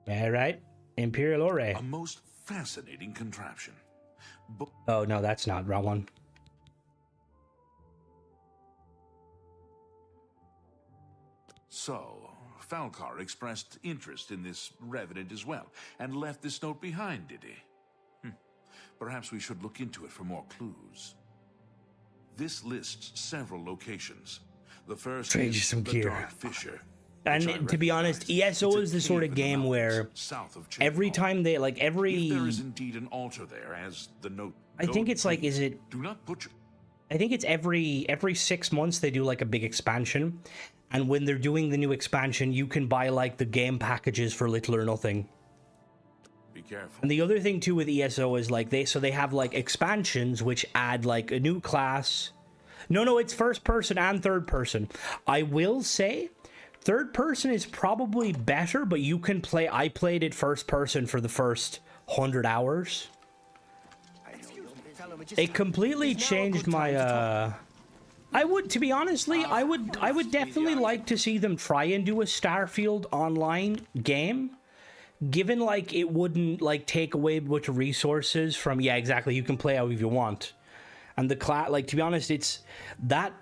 All right, Imperial Ore. A most fascinating contraption. Oh no, that's not wrong one. So, Falcar expressed interest in this revenant as well, and left this note behind, did he? Perhaps we should look into it for more clues. This lists several locations. The first Trade you is some the gear. Dark Fissure. And to be honest, ESO is the sort of game where every time they, like, If there is indeed an altar there, as the note... I think it's like, is it... Do not put your... I think it's every 6 months they do like a big expansion, and when they're doing the new expansion, you can buy like the game packages for little or nothing. Be careful. And the other thing too with ESO is like they have like expansions which add like a new class. No, it's first person and third person. I will say third person is probably better, but you can play. I played it first person for the first 100 hours. It completely changed my I would, to be honestly, I would definitely like to see them try and do a Starfield online game, given like it wouldn't like take away a bunch of resources from, yeah, exactly, you can play however you want. And like, to be honest, it's that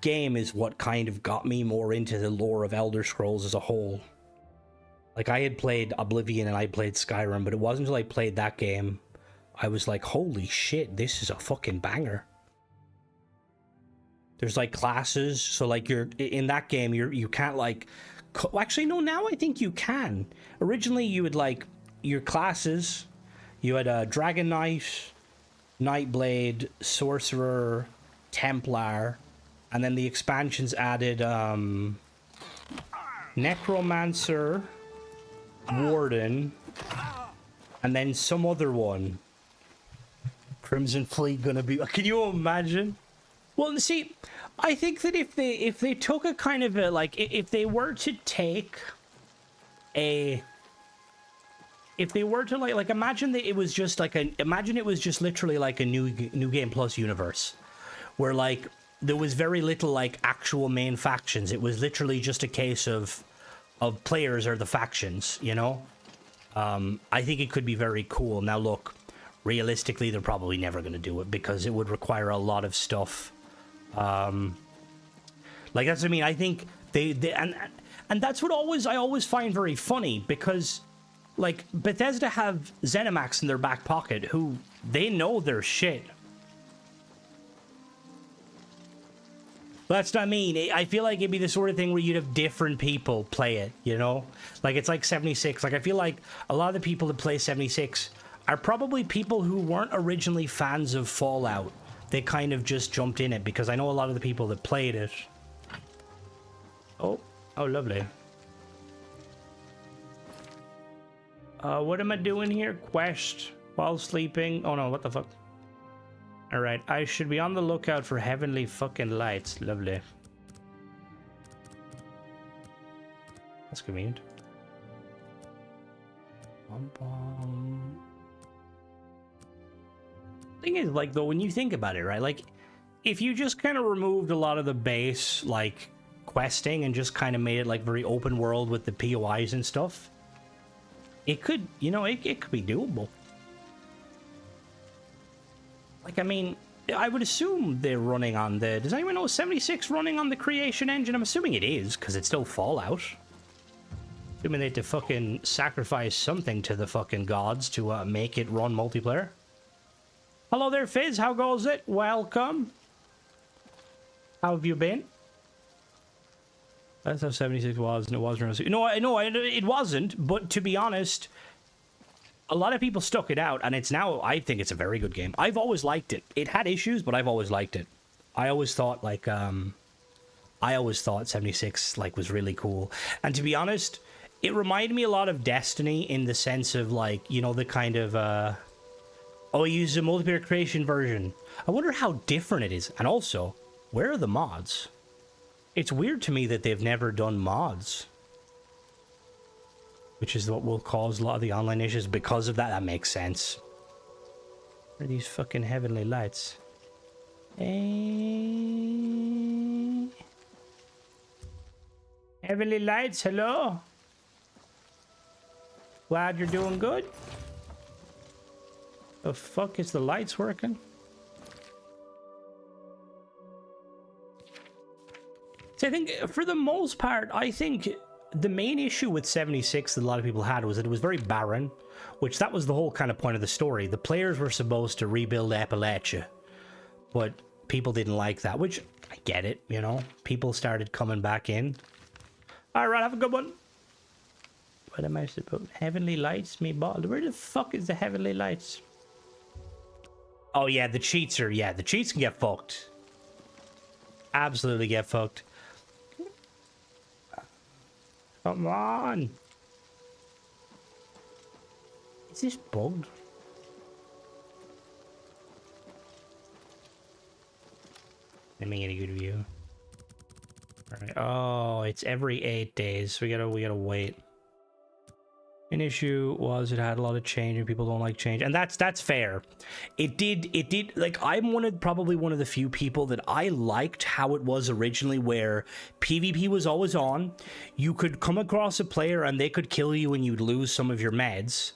game is what kind of got me more into the lore of Elder Scrolls as a whole. Like, I had played Oblivion and I played Skyrim, but it wasn't until I played that game I was like, holy shit, this is a fucking banger. There's like classes, so like you're in that game, you can't like, actually no, now I think you can. Originally you would like your classes, you had a Dragon Knight, Nightblade, Sorcerer, Templar, and then the expansions added Necromancer, Warden, and then some other one. Crimson Fleet gonna be, can you imagine? Well, see, I think that if they took a kind of a, like, if they were to take a, if they were to like imagine that it was just like imagine it was just literally like a new game plus universe, where like there was very little like actual main factions. It was literally just a case of players are the factions, you know. I think it could be very cool. Now look, realistically, they're probably never going to do it because it would require a lot of stuff. Like, that's what I mean. I think they and that's what I always find very funny, because like Bethesda have ZeniMax in their back pocket, who they know their shit. That's what I mean. I feel like it'd be the sort of thing where you'd have different people play it, you know? Like, it's like 76. Like, I feel like a lot of the people that play 76 are probably people who weren't originally fans of Fallout. They kind of just jumped in it, because I know a lot of the people that played it. Oh, lovely. What am I doing here? Quest while sleeping. Oh no, what the fuck? Alright, I should be on the lookout for heavenly fucking lights. Lovely. That's convenient. Thing is, like, though, when you think about it, right? Like, if you just kind of removed a lot of the base, like, questing and just kind of made it, like, very open world with the POIs and stuff, it could, you know, it could be doable. Like, I mean, I would assume they're running on the... Does anyone know 76 running on the Creation Engine? I'm assuming it is, because it's still Fallout. Assuming they had to fucking sacrifice something to the fucking gods to make it run multiplayer. Hello there, Fizz. How goes it? Welcome. How have you been? That's how 76 was, and it wasn't. No, it wasn't, but to be honest... A lot of people stuck it out, and it's now, I think it's a very good game. I've always liked it. It had issues, but I've always liked it. I always thought, like, I always thought 76 like was really cool. And to be honest, it reminded me a lot of Destiny in the sense of like, you know, the kind of oh, he uses a multiplayer creation version. I wonder how different it is. And also, where are the mods? It's weird to me that they've never done mods. Which is what will cause a lot of the online issues because of that. That makes sense. Where are these fucking heavenly lights? Heavenly lights, hello? Glad you're doing good. The fuck is the lights working? So I think for the most part, I think the main issue with 76 that a lot of people had was that it was very barren, which that was the whole kind of point of the story. The players were supposed to rebuild Appalachia, but people didn't like that, which I get it, you know. People started coming back in. All right, have a good one. What am I supposed? Heavenly lights, me bottle. Where the fuck is the heavenly lights? Oh yeah, the cheats are, yeah, the cheats can get fucked. Absolutely get fucked. Come on. Is this bugged? Let me get a good view. Alright. Oh, it's every 8 days. So we gotta wait. An issue was it had a lot of change and people don't like change. And that's fair. It did like I'm probably one of the few people that I liked how it was originally, where PvP was always on. You could come across a player and they could kill you and you'd lose some of your meds.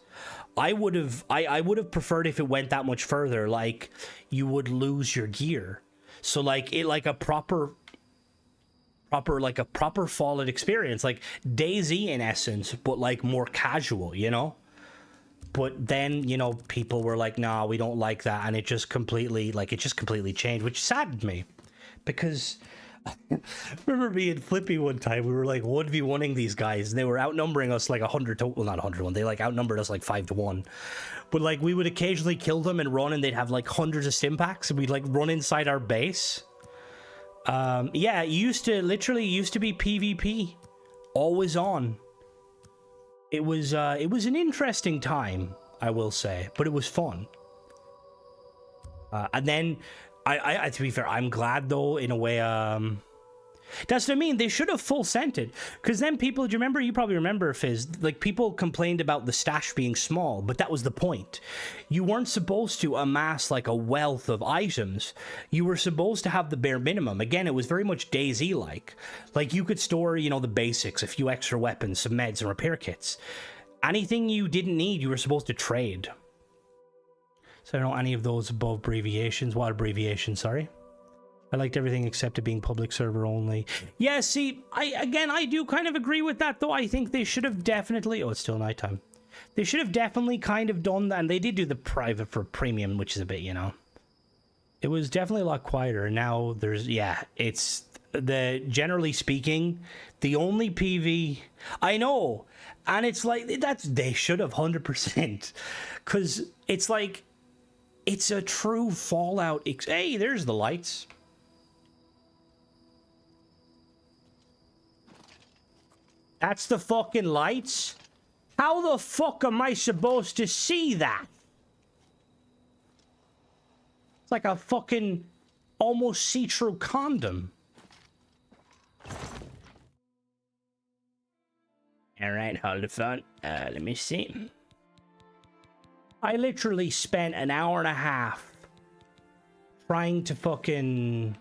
I would have preferred if it went that much further, like you would lose your gear. So like it like a proper Fallout experience, like DayZ in essence, but like more casual, you know. But then, you know, people were like, nah, we don't like that, and it just completely changed, which saddened me, because I remember me and Flippy one time, we were like 1v1ing these guys, and they were outnumbering us like 100 to, well, not 100-1, they like outnumbered us like 5-1, but like we would occasionally kill them and run, and they'd have like hundreds of stim packs, and we'd like run inside our base. Yeah, it used to be PvP, always on. It was an interesting time, I will say, but it was fun. And then, I to be fair, I'm glad though, in a way, that's what I mean, they should have full sent it, because then people, do you remember, you probably remember, Fizz, like people complained about the stash being small, but that was the point. You weren't supposed to amass like a wealth of items, you were supposed to have the bare minimum. Again, it was very much DayZ-like. Like you could store, you know, the basics, a few extra weapons, some meds and repair kits. Anything you didn't need, you were supposed to trade. So I don't know any of those above abbreviations. What abbreviation, sorry? I liked everything except it being public server only. Yeah, see, I do kind of agree with that, though. I think they should have definitely... Oh, it's still nighttime. They should have definitely kind of done that, and they did do the private for premium, which is a bit, you know. It was definitely a lot quieter. Now there's... Yeah, it's... Generally speaking, the only PV... I know! And it's like, they should have 100%. Because it's like... It's a true Fallout... Hey, there's the lights. That's the fucking lights? How the fuck am I supposed to see that? It's like a fucking almost see-through condom. Alright, hold the phone. Let me see. I literally spent an hour and a half trying to fucking...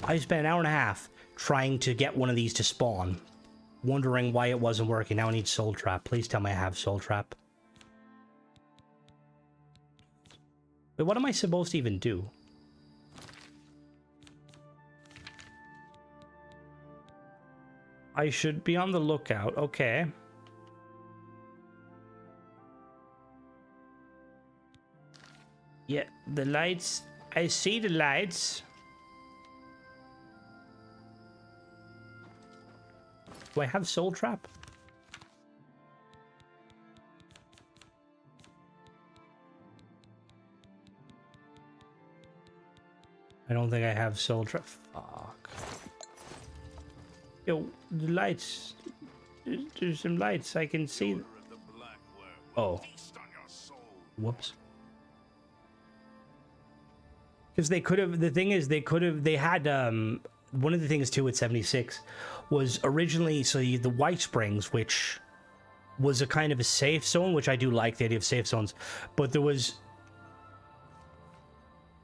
I spent an hour and a half trying to get one of these to spawn, wondering why it wasn't working. Now I need Soul Trap. Please tell me I have Soul Trap. Wait, what am I supposed to even do? I should be on the lookout. Okay. Yeah, the lights. I see the lights. Do I have Soul Trap? I don't think I have soul trap. Fuck. Yo, the lights. There's some lights. I can see. Oh. Whoops. Because they could have. The thing is, they could have. They had. One of the things too at 76 was originally the White Springs, which was a kind of a safe zone, which I do like the idea of safe zones, but there was.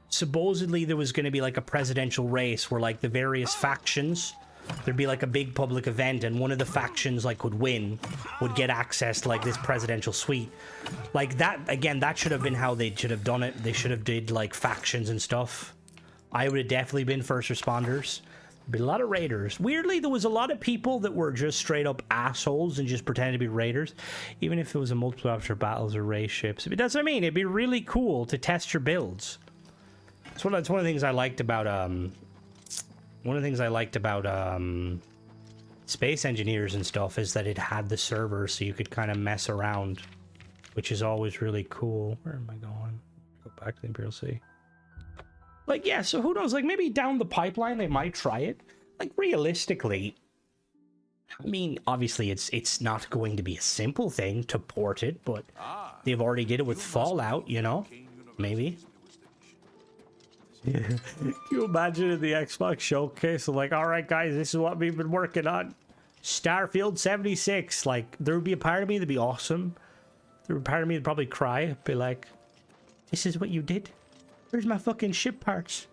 Supposedly there was going to be like a presidential race where like the various factions, there'd be like a big public event and one of the factions like would get access to like this presidential suite. Like that, again, that should have been how they should have done it. They should have did like factions and stuff. I would have definitely been first responders. There'd be a lot of raiders. Weirdly, there was a lot of people that were just straight up assholes and just pretended to be raiders. Even if it was a multiple option battles or race ships. That's what I mean. It'd be really cool to test your builds. That's one of the things I liked about Space Engineers and stuff is that it had the server so you could kind of mess around, which is always really cool. Where am I going? Go back to the Imperial Sea. Like, yeah, so who knows? Like, maybe down the pipeline they might try it. Like, realistically, I mean, obviously it's not going to be a simple thing to port it, but they've already did it with Fallout, you know? Maybe. Yeah. Can you imagine in the Xbox showcase, like, all right, guys, this is what we've been working on. Starfield 76. Like, there would be a part of me that'd be awesome. There would be a part of me that'd probably cry. Be like, this is what you did? Where's my fucking ship parts?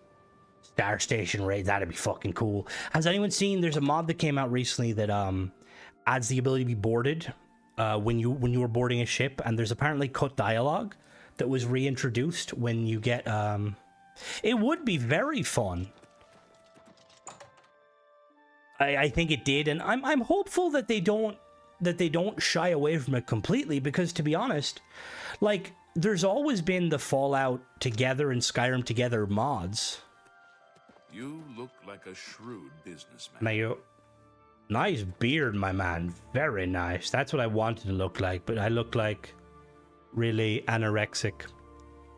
Star Station raid, that'd be fucking cool. Has anyone seen, there's a mod that came out recently that adds the ability to be boarded when you were boarding a ship, and there's apparently cut dialogue that was reintroduced when you get it would be very fun. I think it did, and I'm hopeful that they don't shy away from it completely, because to be honest, like, there's always been the Fallout Together and Skyrim Together mods. You look like a shrewd businessman. Now you, nice beard, my man. Very nice. That's what I wanted to look like, but I look like really anorexic.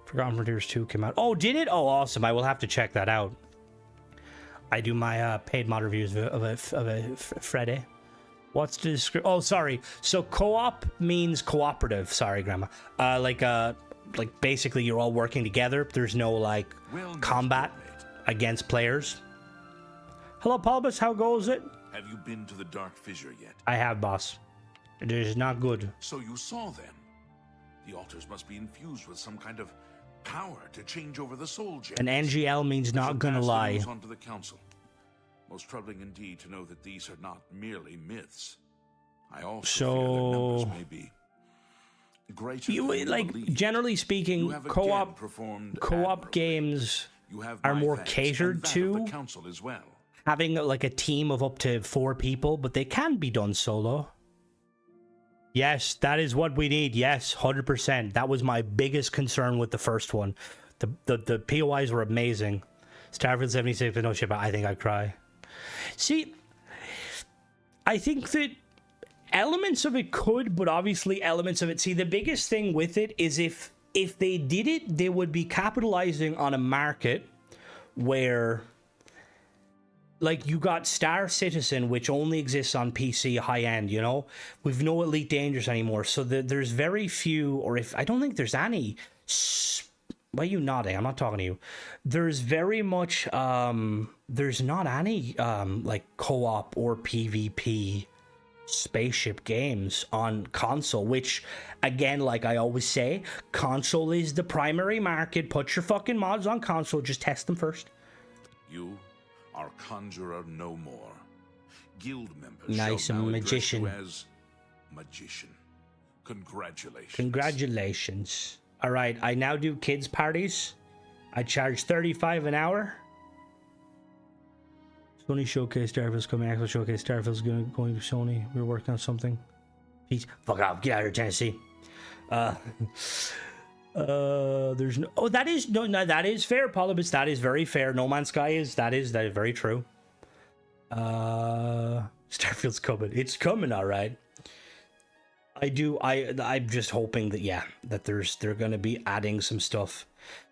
Forgotten Frontiers 2 came out. Oh, did it? Oh, awesome. I will have to check that out. I do my paid mod reviews of a Friday. What's the description? Oh, sorry. So co-op means cooperative. Sorry, Grandma. Like basically you're all working together. There's no like combat against players. Hello, Paulbus. How goes it? Have you been to the Dark Fissure yet? I have, boss. It is not good. So you saw them. The altars must be infused with some kind of power to change over the soul gems. And NGL means not gonna lie. On to the council. Most troubling indeed to know that these are not merely myths. I also fear their numbers may be greater than you like believe. Generally speaking, co-op games are more catered to the council as well. Having like a team of up to 4 people, but they can be done solo. Yes, that is what we need. Yes, 100%. That was my biggest concern with the first one. The POIs were amazing. Starfield 76 with no ship, I think I'd cry. See, I think that elements of it could, but obviously elements of it... See, the biggest thing with it is if they did it, they would be capitalizing on a market where... Like, you got Star Citizen, which only exists on PC high-end, you know? We've no Elite Dangerous anymore, so there's very few, or if... I don't think there's any... Why are you nodding? I'm not talking to you. There's very much... there's not any, like, co-op or PvP spaceship games on console, which, again, like I always say, console is the primary market. Put your fucking mods on console. Just test them first. You... our conjurer no more. Guild members nice, shall now magician. address you as magician. Congratulations. Congratulations. All right, I now do kids parties. I charge $35 an hour. Sony Showcase Starfield's coming. Actual Showcase Starfield's going to Sony. We're working on something. Peace. Fuck off. Get out of here, Tennessee. There's no... Oh, that is... No, that is fair, Polybus. That is very fair. No Man's Sky is... That is very true. Starfield's coming. It's coming, all right. I'm just hoping that, yeah, that they're going to be adding some stuff.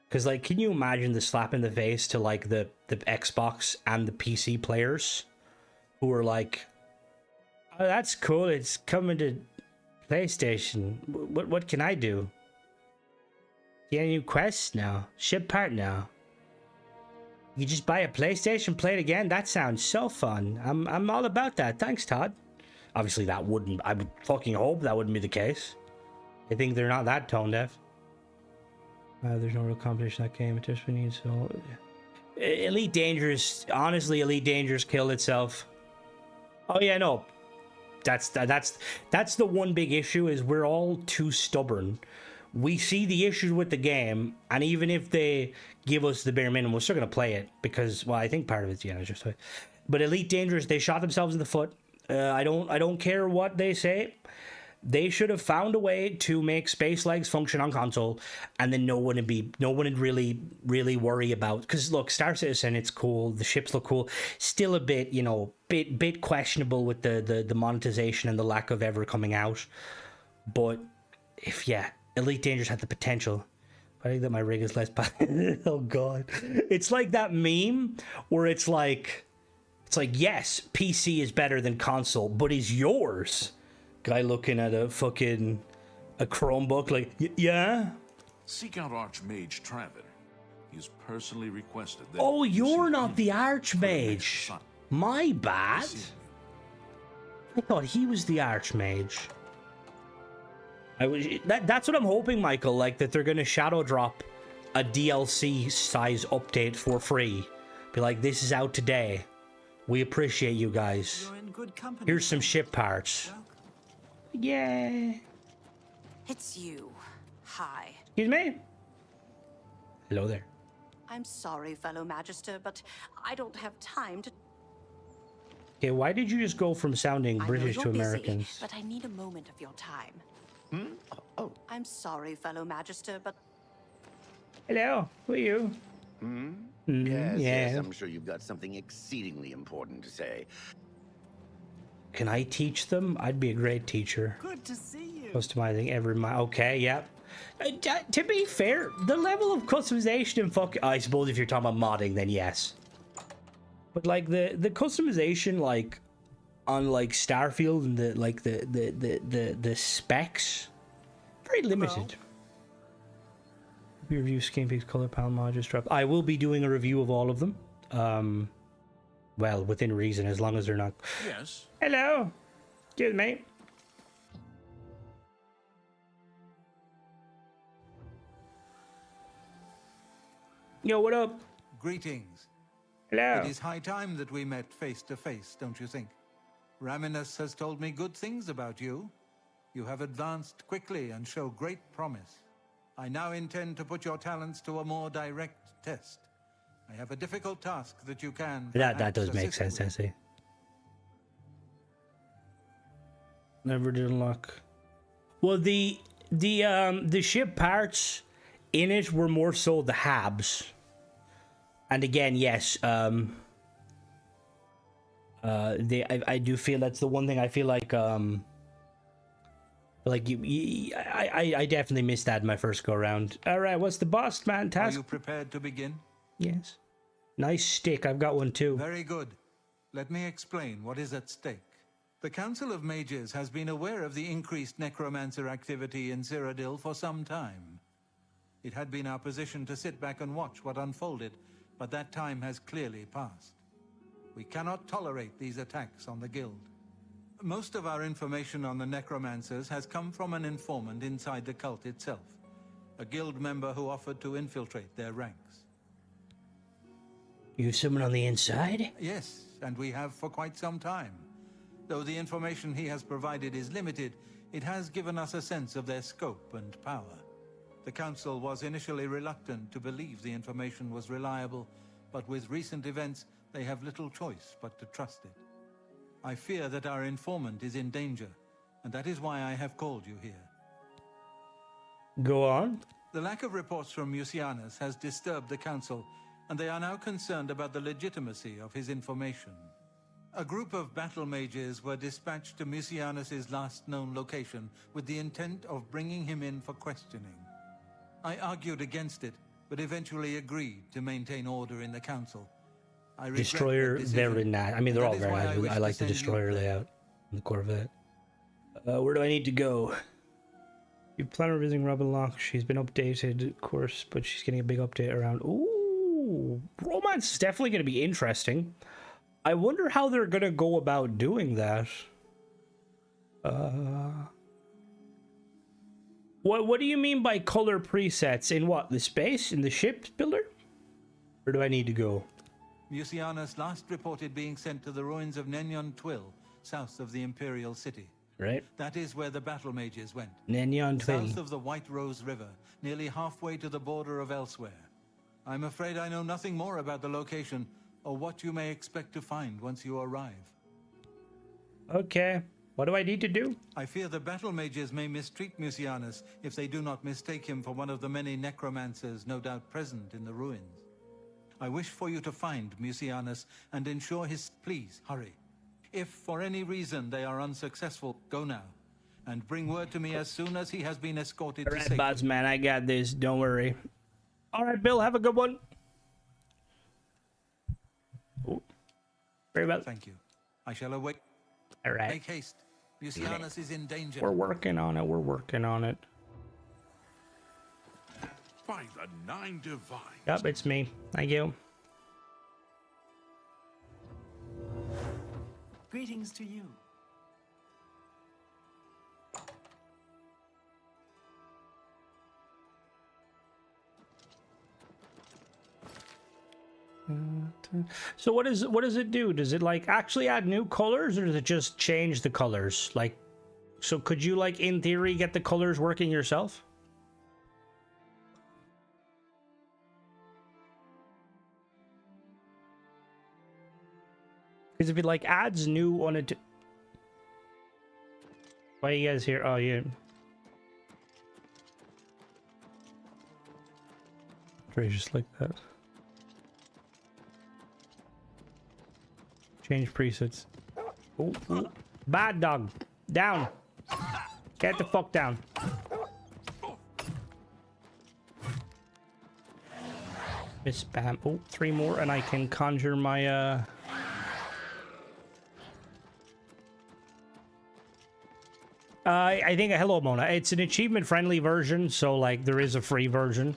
Because, like, can you imagine the slap in the face to, like, the Xbox and the PC players who are like, oh, that's cool, it's coming to PlayStation. What can I do? Get a new quest now? Ship part now? You just buy a PlayStation, play it again? That sounds so fun. I'm all about that. Thanks, Todd. Obviously, that wouldn't... I would fucking hope that wouldn't be the case. I think they're not that tone deaf. There's no real competition in that game. It just needs so... Elite Dangerous... Honestly, Elite Dangerous killed itself. Oh, yeah, no. That's the one big issue, is we're all too stubborn. We see the issues with the game, and even if they give us the bare minimum, we're still going to play it, because, well, I think part of it's, yeah, it's just... But Elite Dangerous, they shot themselves in the foot. I don't care what they say. They should have found a way to make Space Legs function on console, and then no one would really worry about, because look, Star Citizen, it's cool, the ships look cool, still a bit, you know, bit questionable with the monetization and the lack of ever coming out. But if, yeah, Elite Dangerous had the potential. I think that my rig is less bad. Oh god, it's like that meme where it's like yes, PC is better than console, but is yours? Guy looking at a Chromebook like, yeah? Seek out Archmage Travin. He has personally requested that... Oh, you're not the Archmage. My bad. I thought he was the Archmage. That's what I'm hoping, Michael, like, that they're going to shadow drop a DLC size update for free. Be like, this is out today. We appreciate you guys. You're in good company. Here's some ship parts. Yeah. It's you. Hi. Excuse me? Hello there. I'm sorry, fellow Magister, but I don't have time to... Okay, why did you just go from sounding I know British you're to busy, Americans? but I need a moment of your time. Oh. I'm sorry, fellow Magister, but... Hello, who are you? Yes, I'm sure you've got something exceedingly important to say. Can I teach them? I'd be a great teacher. Good to see you. Customizing every okay, yep. To be fair, the level of customization in I suppose if you're talking about modding, then yes. But like the customization, like on like Starfield and the specs, very limited. We review Skin Peaks color palette mod just dropped. I will be doing a review of all of them. Well, within reason, as long as they're not... Yes? Hello! Excuse me. Yo, what up? Greetings. Hello. It is high time that we met face to face, don't you think? Raminus has told me good things about you. You have advanced quickly and show great promise. I now intend to put your talents to a more direct test. I have a difficult task that you can... That does make sense, I see. Never did unlock. Well, the ship parts in it were more so the habs. And again, yes, I do feel that's the one thing I feel like I definitely missed that in my first go around. All right, what's the boss man task? Are you prepared to begin? Yes. Nice stick. I've got one too. Very good. Let me explain what is at stake. The Council of Mages has been aware of the increased necromancer activity in Cyrodiil for some time. It had been our position to sit back and watch what unfolded, but that time has clearly passed. We cannot tolerate these attacks on the Guild. Most of our information on the necromancers has come from an informant inside the cult itself, a Guild member who offered to infiltrate their ranks. You have someone on the inside? Yes, and we have for quite some time. Though the information he has provided is limited, it has given us a sense of their scope and power. The Council was initially reluctant to believe the information was reliable, but with recent events, they have little choice but to trust it. I fear that our informant is in danger, and that is why I have called you here. Go on. The lack of reports from Mucianus has disturbed the Council, and they are now concerned about the legitimacy of his information. A group of battle mages were dispatched to Mucianus' last known location with the intent of bringing him in for questioning. I argued against it, but eventually agreed to maintain order in the council. I regret Destroyer, that very decision, nice. I mean, they're but all that is very why nice. wish I to like the send you Destroyer there. layout in the Corvette. Where do I need to go? You plan on visiting Robin Locke. She's been updated, of course, but she's getting a big update around. Ooh, romance is definitely going to be interesting. I wonder how they're going to go about doing that. What do you mean by color presets? In what? The space? In the ship builder? Where do I need to go? Mucianus last reported being sent to the ruins of Nenyon Twill, south of the Imperial City. Right. That is where the battle mages went. Nenyon Twill. South of the White Rose River, nearly halfway to the border of elsewhere. I'm afraid I know nothing more about the location or what you may expect to find once you arrive. Okay. What do I need to do? I fear the battle mages may mistreat Mucianus if they do not mistake him for one of the many necromancers no doubt present in the ruins. I wish for you to find Mucianus and ensure his... Please, hurry. If for any reason they are unsuccessful, go now. And bring word to me as soon as he has been escorted to safety. Alright, Botsman, I got this. Don't worry. Alright, Bill, have a good one. Oh. Very well. Thank you. I shall await. Alright. Make haste. Mucianus is in danger. We're working on it. We're working on it. By the Nine Divines. Yep, it's me. Thank you. Greetings to you. So what does it do? Does it like actually add new colors, or does it just change the colors? Like, so could you like in theory get the colors working yourself? Because if it like adds new on it, why are you guys here? Oh, yeah. Just like that. Change presets. Oh, oh. Bad dog. Down. Get the fuck down. Miss spam. Oh, 3 more and I can conjure my I think hello Mona. It's an achievement friendly version, so like there is a free version.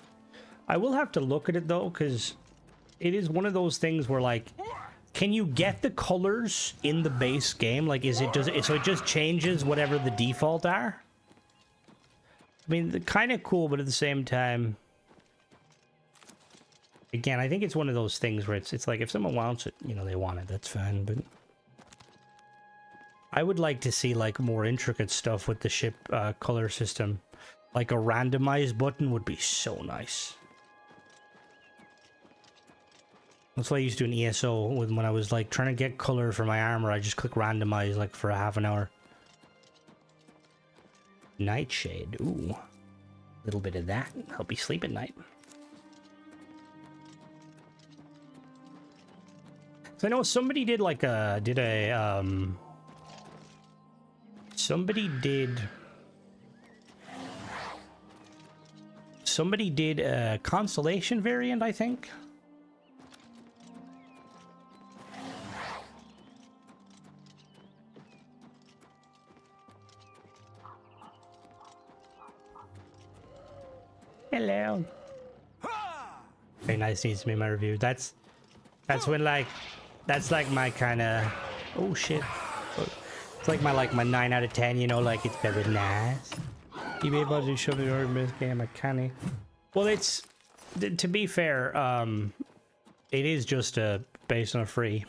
I will have to look at it though, because it is one of those things where like, can you get the colors in the base game? Like, so it just changes whatever the default are? I mean, they're kind of cool, but at the same time, again, I think it's one of those things where it's like if someone wants it, you know, they want it, that's fine. But I would like to see like more intricate stuff with the ship color system. Like a randomized button would be so nice. That's what I used to do in ESO when I was like trying to get color for my armor. I just click randomize like for a half an hour. Nightshade, ooh, a little bit of that. Help me sleep at night. So I know somebody did like somebody did a constellation variant, I think. Hello. Very nice needs to be my review. That's when like that's like my kind of oh shit. It's like my 9 out of 10. You know, like it's very nice. You be able to show the order game a canny. Well, it's to be fair. It is just based on a free.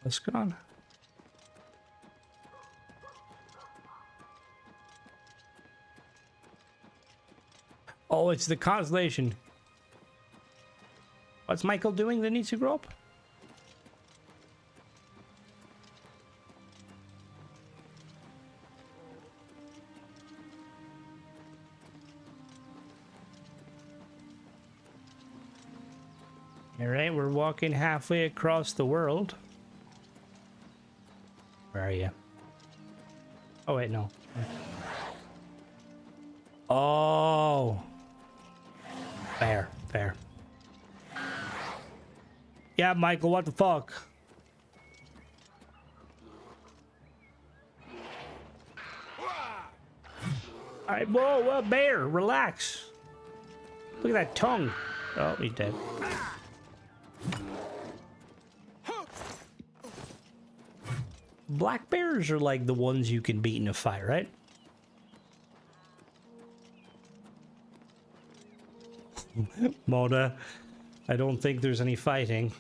What's going on? Oh, it's the constellation. What's Michael doing that needs to grow up? All right, we're walking halfway across the world. Where are you? Oh, wait, no. Oh. Fair, fair. Yeah, Michael, what the fuck? Alright, whoa, bear, relax. Look at that tongue. Oh, he's dead. Black bears are like the ones you can beat in a fight, right? Moda, I don't think there's any fighting.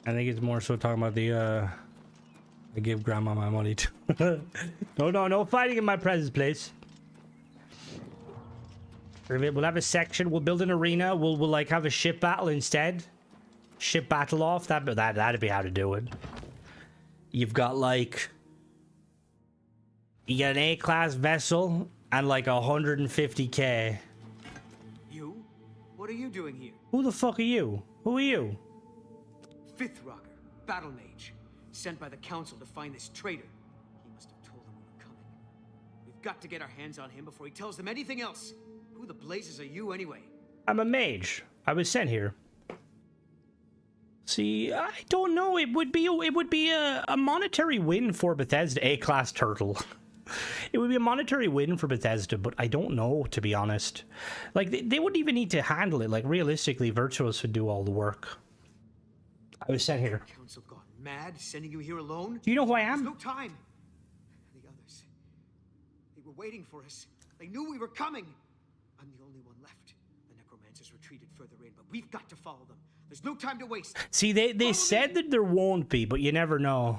I think it's more so talking about the, I give grandma my money to. No fighting in my presence, please. We'll have a section, we'll build an arena, we'll like have a ship battle instead. Ship battle off, that'd be how to do it. You've got like, you got an A-class vessel and like 150k. You? What are you doing here? Who the fuck are you? Who are you? Fifth Rocker, battle mage, sent by the council to find this traitor. He must have told them we were coming. We've got to get our hands on him before he tells them anything else. Who the blazes are you anyway? I'm a mage. I was sent here. See, I don't know. It would be a monetary win for Bethesda. A-class turtle. It would be a monetary win for Bethesda, but I don't know, to be honest. Like, they wouldn't even need to handle it. Like, realistically, Virtuos would do all the work. I was sent here. Council gone mad, sending you here alone? Do you know who I am? There's no time. The others, they were waiting for us. They knew we were coming. I'm the only one left. The necromancers retreated further in, but we've got to follow them. There's no time to waste. See, they said that there won't be, but you never know.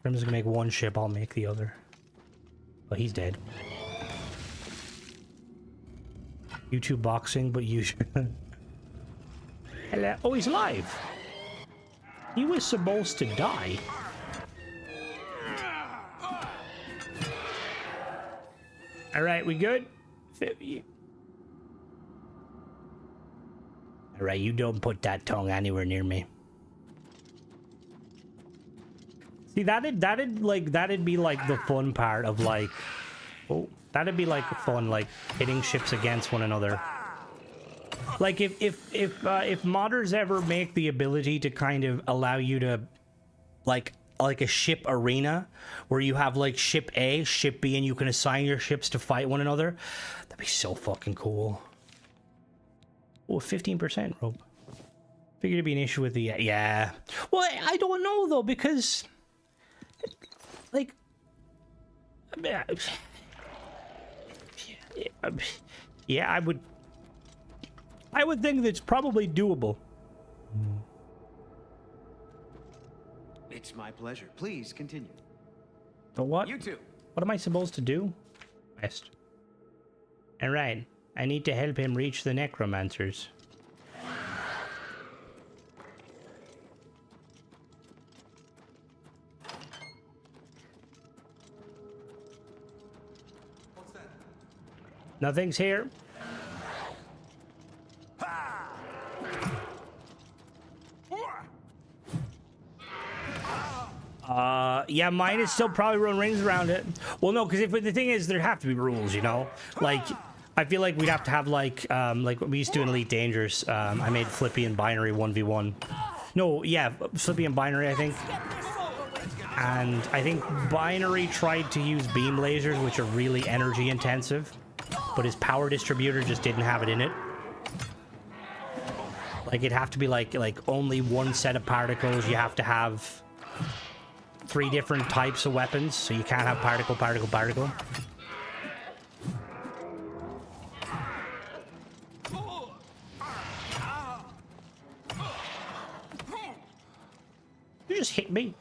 I'm just gonna make one ship, I'll make the other. Well, he's dead. YouTube boxing, but you Hello. Oh, he's alive. He was supposed to die. Alright, we good? Alright, you don't put that tongue anywhere near me. See, that'd be like the fun part of like, oh, that'd be like fun, like hitting ships against one another. Like if modders ever make the ability to kind of allow you to, like a ship arena where you have like ship A, ship B, and you can assign your ships to fight one another, that'd be so fucking cool. Oh, 15% rope. Figured it'd be an issue with the yeah. Well, I don't know though, because like yeah, I would think that's probably doable. It's my pleasure. Please continue. But what? You too. What am I supposed to do? West. Alright. I need to help him reach the necromancers. What's that? Nothing's here. Yeah, mine is still probably running rings around it. Well, no, because the thing is, there have to be rules, you know? Like, I feel like we'd have to have, like what we used to do in Elite Dangerous. I made Flippy and Binary 1v1. No, yeah, Flippy and Binary, I think. And I think Binary tried to use beam lasers, which are really energy intensive, but his power distributor just didn't have it in it. Like, it'd have to be like only one set of particles. You have to have 3 different types of weapons, so you can't have particle, particle, particle. You just hit me.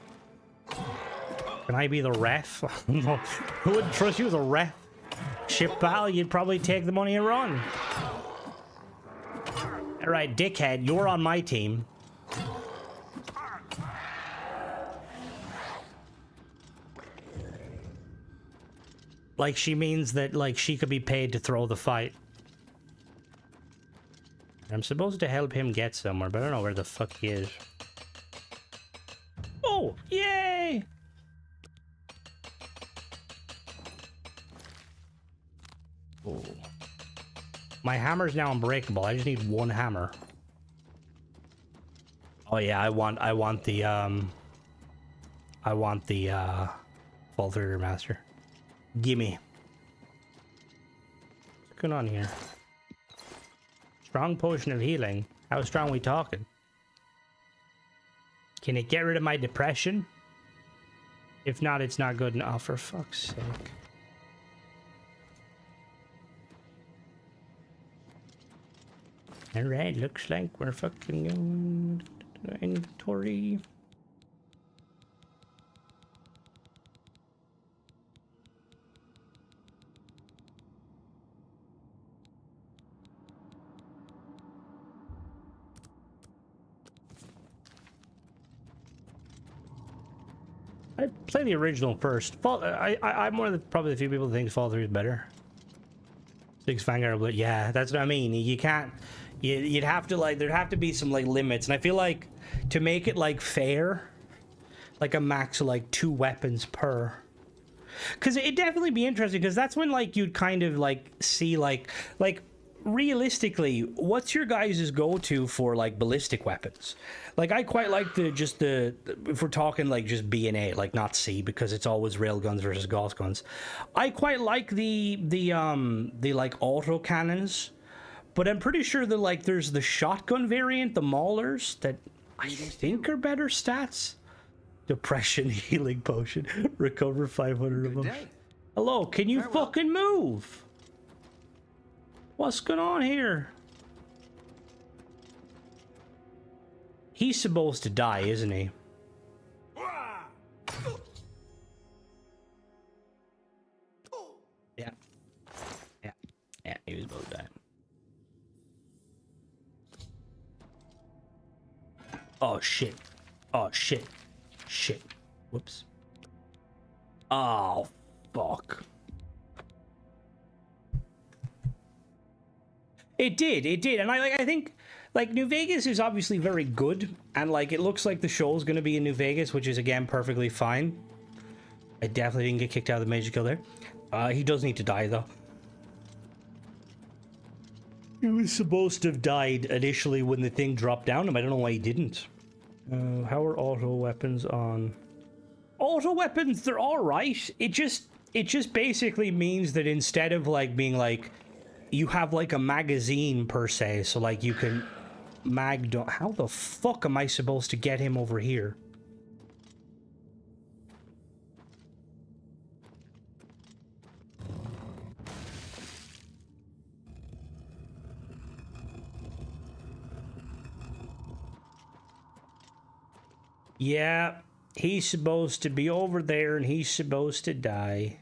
Can I be the ref? Who would trust you as a ref? Ship battle, you'd probably take the money and run. Alright, dickhead, you're on my team. Like, she means that, like, she could be paid to throw the fight. I'm supposed to help him get somewhere, but I don't know where the fuck he is. go! Yay! Oh. My hammer's now unbreakable. I just need one hammer. Oh yeah, I want the Fall Through Master. Gimme. What's going on here? Strong potion of healing. How strong are we talking? Can it get rid of my depression? If not, it's not good enough, for fuck's sake. Alright, looks like we're fucking going to inventory. I'd play the original first. I'm one of the probably the few people that think Fall 3 is better. Six Vanguard, but yeah, that's what I mean. You can't. You'd have to like. There'd have to be some like limits, and I feel like to make it like fair, like a max of like 2 weapons per. Because it'd definitely be interesting. Because that's when like you'd kind of like see like realistically, what's your guys' go-to for like ballistic weapons? Like I quite like the if we're talking like just B and A, like not C, because it's always railguns versus Gauss guns. I quite like the like auto cannons, but I'm pretty sure that like there's the shotgun variant, the Maulers, that I think are better stats. Depression healing potion, recover 500 of them. Hello, can you fucking move? What's going on here? He's supposed to die, isn't he? Yeah. Yeah, he was supposed to die. Oh, shit. Oh, shit. Shit. Whoops. Oh, fuck. It did, and I think, like, New Vegas is obviously very good, and, like, it looks like the show's gonna be in New Vegas, which is, again, perfectly fine. I definitely didn't get kicked out of the Major Kill there. He does need to die, though. He was supposed to have died initially when the thing dropped down him. I don't know why he didn't. How are auto weapons on? Auto weapons, they're alright. It just basically means that instead of, like, being, like, you have like a magazine per se, so like you can how the fuck am I supposed to get him over here? Yeah, he's supposed to be over there and he's supposed to die.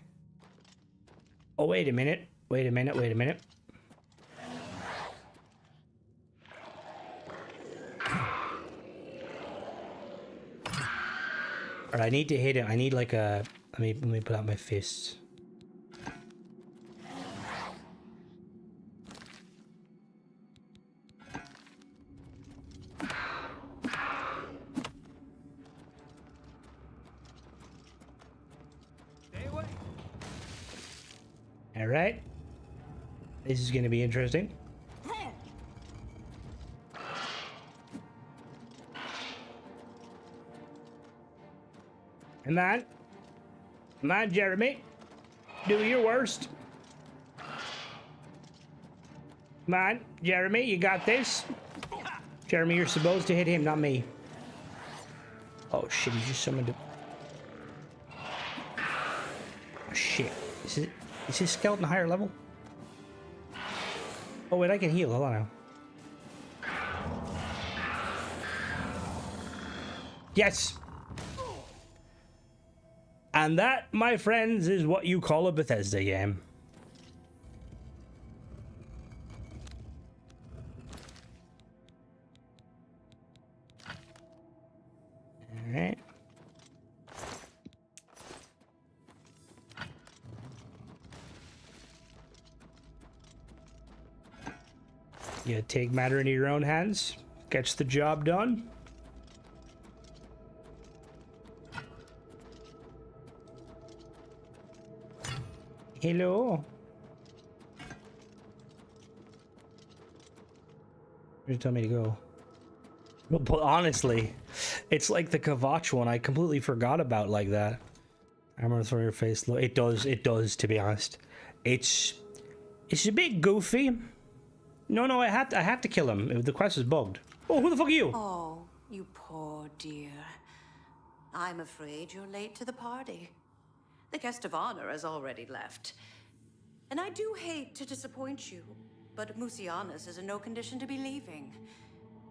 Oh, wait a minute. Wait a minute. Alright, I need to hit him. I need like a... Let me put out my fists. Alright. This is gonna be interesting. Come on. Come on, Jeremy. Do your worst. Come on, Jeremy, you got this. Jeremy, you're supposed to hit him, not me. Oh shit, he just summoned him. Oh shit. Is his skeleton higher level? Oh wait, I can heal. Hold on now. Yes! And that, my friends, is what you call a Bethesda game. Alright. You take matter into your own hands, gets the job done. Hello. Where'd you tell me to go? But honestly, it's like the Kavach one. I completely forgot about like that. Armor through your face. It does, to be honest. It's a bit goofy. No, I have to kill him. The quest is bugged. Oh, who the fuck are you? Oh, you poor dear. I'm afraid you're late to the party. The guest of honor has already left. And I do hate to disappoint you, but Musianus is in no condition to be leaving.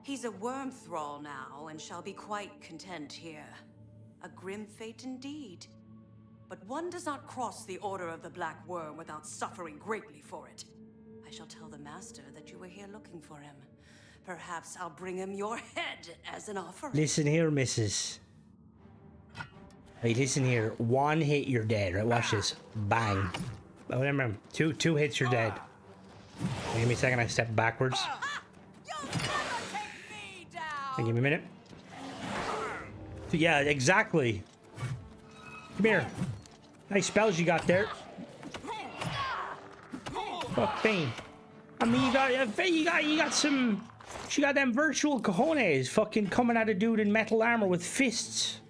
He's a worm thrall now, and shall be quite content here. A grim fate indeed. But one does not cross the Order of the Black Worm without suffering greatly for it. I shall tell the Master that you were here looking for him. Perhaps I'll bring him your head as an offering. Listen here, missus. Hey, listen here. One hit, you're dead, right? Watch this. Bang. Oh, remember, two hits, you're dead. Give me a second, I step backwards. Hey, give me a minute. Yeah, exactly. Come here. Nice spells you got there. Fuck me. I mean, you got some. She got them virtual cojones fucking coming at a dude in metal armor with fists.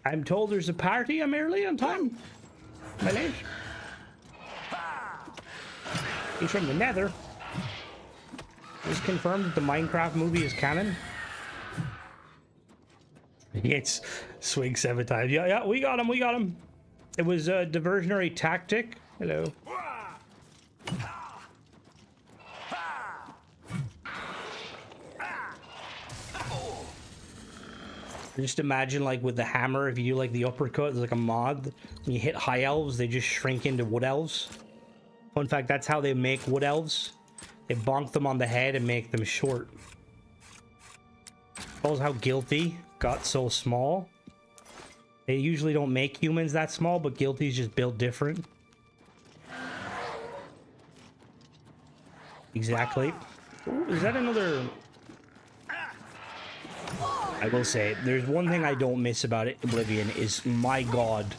I'm told there's a party. I'm early on time. Am I late? He's from the Nether. It's confirmed that the Minecraft movie is canon. It's swing 7 times. Yeah, we got him. It was a diversionary tactic. Hello. Just imagine, like, with the hammer, if you do, like, the uppercut, there's, like, a mod. When you hit high elves, they just shrink into wood elves. Fun fact, that's how they make wood elves. They bonk them on the head and make them short. Shows how Guilty got so small. They usually don't make humans that small, but Guilty's just built different. Exactly. Ooh, is that another... I will say, there's one thing I don't miss about it, Oblivion, is, my god,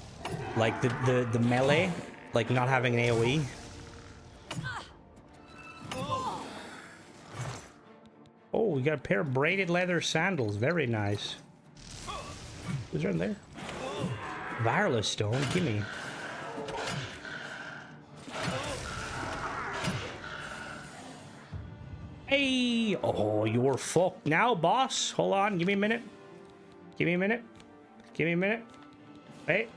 like, the melee, like, not having an AoE. Oh, we got a pair of braided leather sandals. Very nice. Who's right there? Wireless stone, gimme. Hey! Oh, you're fucked now, boss. Hold on, give me a minute. Give me a minute. Give me a minute. Wait.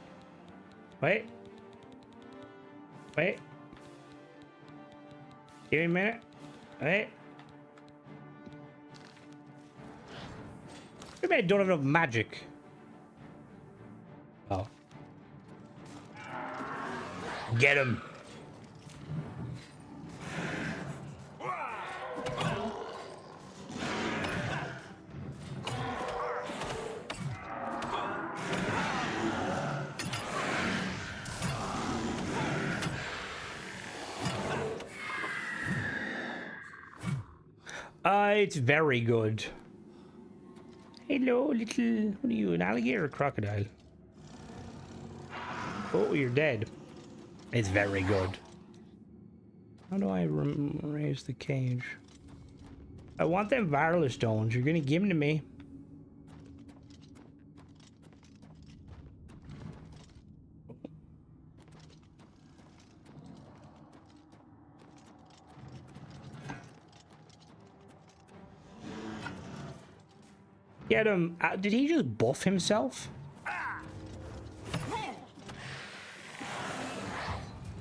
Wait. Wait. Give me a minute. Wait. Maybe I don't have enough magic. Oh. Get him. It's very good. Hello, little... What are you, an alligator or a crocodile? Oh, you're dead. It's very good. How do I raise the cage? I want them wireless stones. You're gonna give them to me. Get him. Did he just buff himself?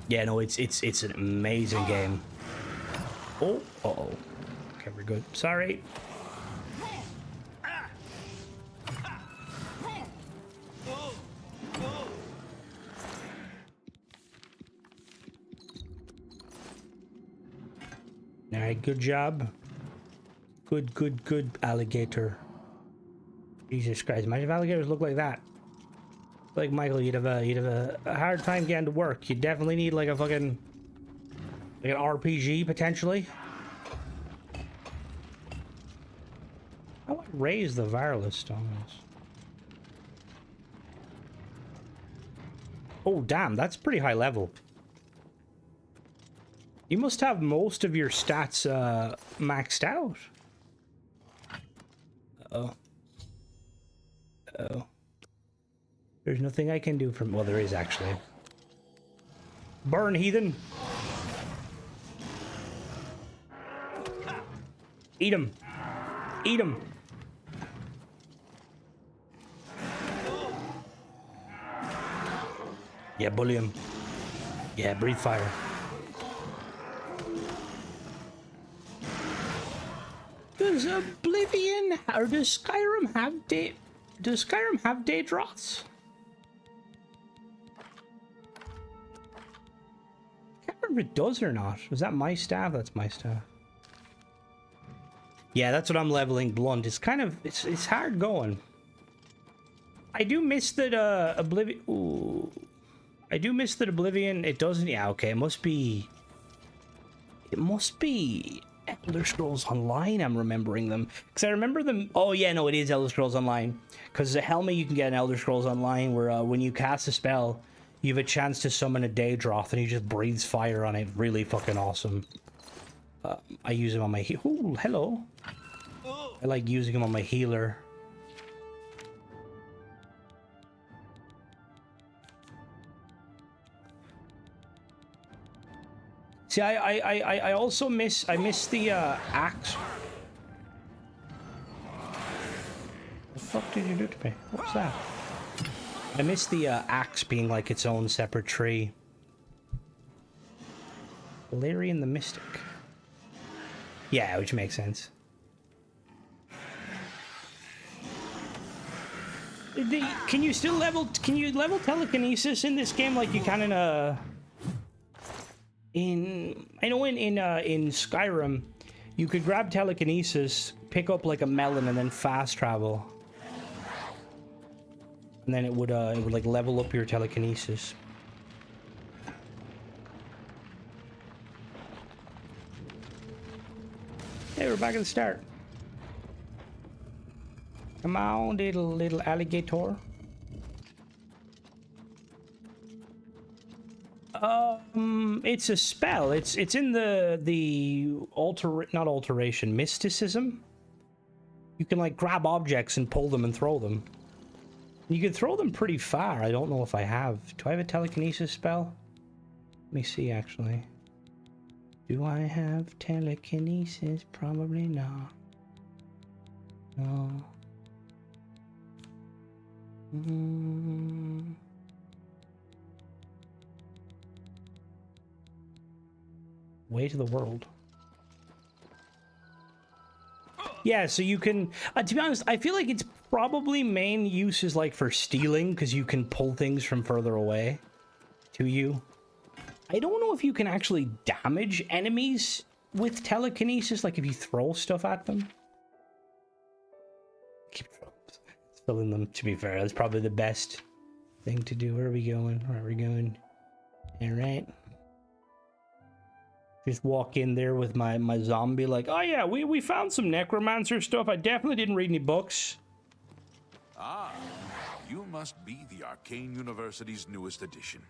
Yeah, no, it's an amazing game. Oh, uh-oh. Okay, we're good. Sorry. Alright, good job. Good, alligator. Jesus Christ, imagine if alligators look like that. Like, Michael, you'd have a hard time getting to work. You definitely need like a fucking, like an RPG potentially. How do I raise the wireless stones? Oh, damn, that's pretty high level. You must have most of your stats maxed out. Uh-oh. Uh-oh. There's nothing I can do from... Well, there is, actually. Burn, heathen! Eat him! Eat him! Yeah, bully him. Yeah, breathe fire. Does Oblivion or does Skyrim have day? Does Skyrim have day droths? I can't remember if it does or not. Was that my staff? That's my staff. Yeah, that's what I'm leveling blunt. It's kind of it's hard going. I do miss that Oblivion. Ooh. I do miss that Oblivion. It doesn't. Yeah, okay. It must be. It must be Elder Scrolls Online. I'm remembering them because I remember them. Oh yeah, no, it is Elder Scrolls Online. Because the helmet you can get in Elder Scrolls Online, where when you cast a spell, you have a chance to summon a Daedroth, and he just breathes fire on it. Really fucking awesome. I use him on my. Ooh, hello. I like using him on my healer. See, I also miss the axe. What the fuck did you do to me? What's that? I miss the axe being like its own separate tree. Valerian the Mystic. Yeah, which makes sense. Can you still level? Can you level telekinesis in this game like you can in a? I know in Skyrim, you could grab telekinesis, pick up like a melon, and then fast travel, and then it would like level up your telekinesis. Hey, we're back at the start. Come on, little alligator. It's a spell. It's in not alteration, mysticism. You can like grab objects and pull them and throw them. You can throw them pretty far. I don't know if I have. Do I have a telekinesis spell? Let me see actually. Do I have telekinesis? Probably not. No. Way to the world. Yeah, so you can to be honest, I feel like its probably main use is like for stealing, because you can pull things from further away to you. I don't know if you can actually damage enemies with telekinesis, like if you throw stuff at them. Keep filling them, to be fair. That's probably the best thing to do. Where are we going? Where are we going? Alright. Just walk in there with my zombie like, oh yeah, we found some necromancer stuff. I definitely didn't read any books. Ah, you must be the Arcane University's newest addition.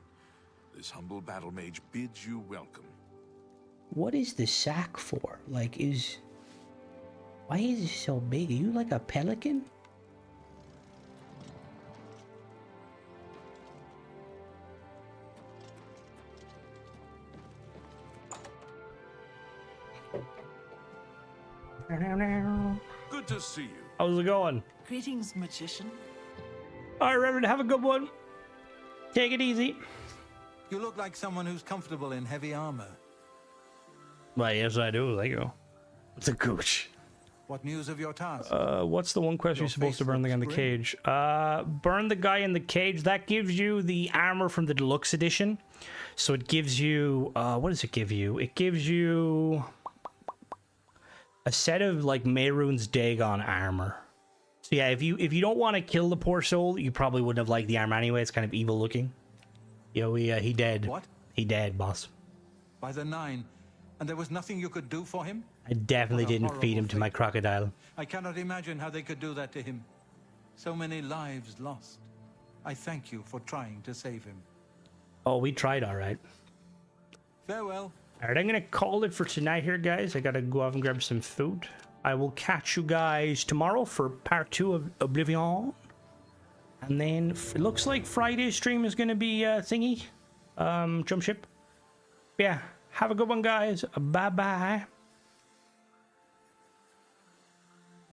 This humble battle mage bids you welcome. What is the sack for? Like, why is it so big? Are you like a pelican? Good to see you. How's it going? Greetings, magician. All right, Reverend, have a good one. Take it easy. You look like someone who's comfortable in heavy armor. Why, yes, I do. Thank you. What's a gooch? What news of your task? What's the one quest you're supposed to burn the guy in the cage? Burn the guy in the cage. That gives you the armor from the deluxe edition. So it gives you, what does it give you? It gives you a set of like Mehrunes Dagon armor. So yeah, if you don't want to kill the poor soul, you probably wouldn't have liked the armor anyway. It's kind of evil looking. Yo, he dead. What? He dead, boss. By the 9, and there was nothing you could do for him? I definitely didn't feed him to my crocodile. I cannot imagine how they could do that to him. So many lives lost. I thank you for trying to save him. Oh, we tried all right. Farewell. All right, I'm going to call it for tonight here, guys. I got to go off and grab some food. I will catch you guys tomorrow for part 2 of Oblivion. And then it looks like Friday's stream is going to be thingy. Jump ship. Yeah, have a good one, guys. Bye-bye.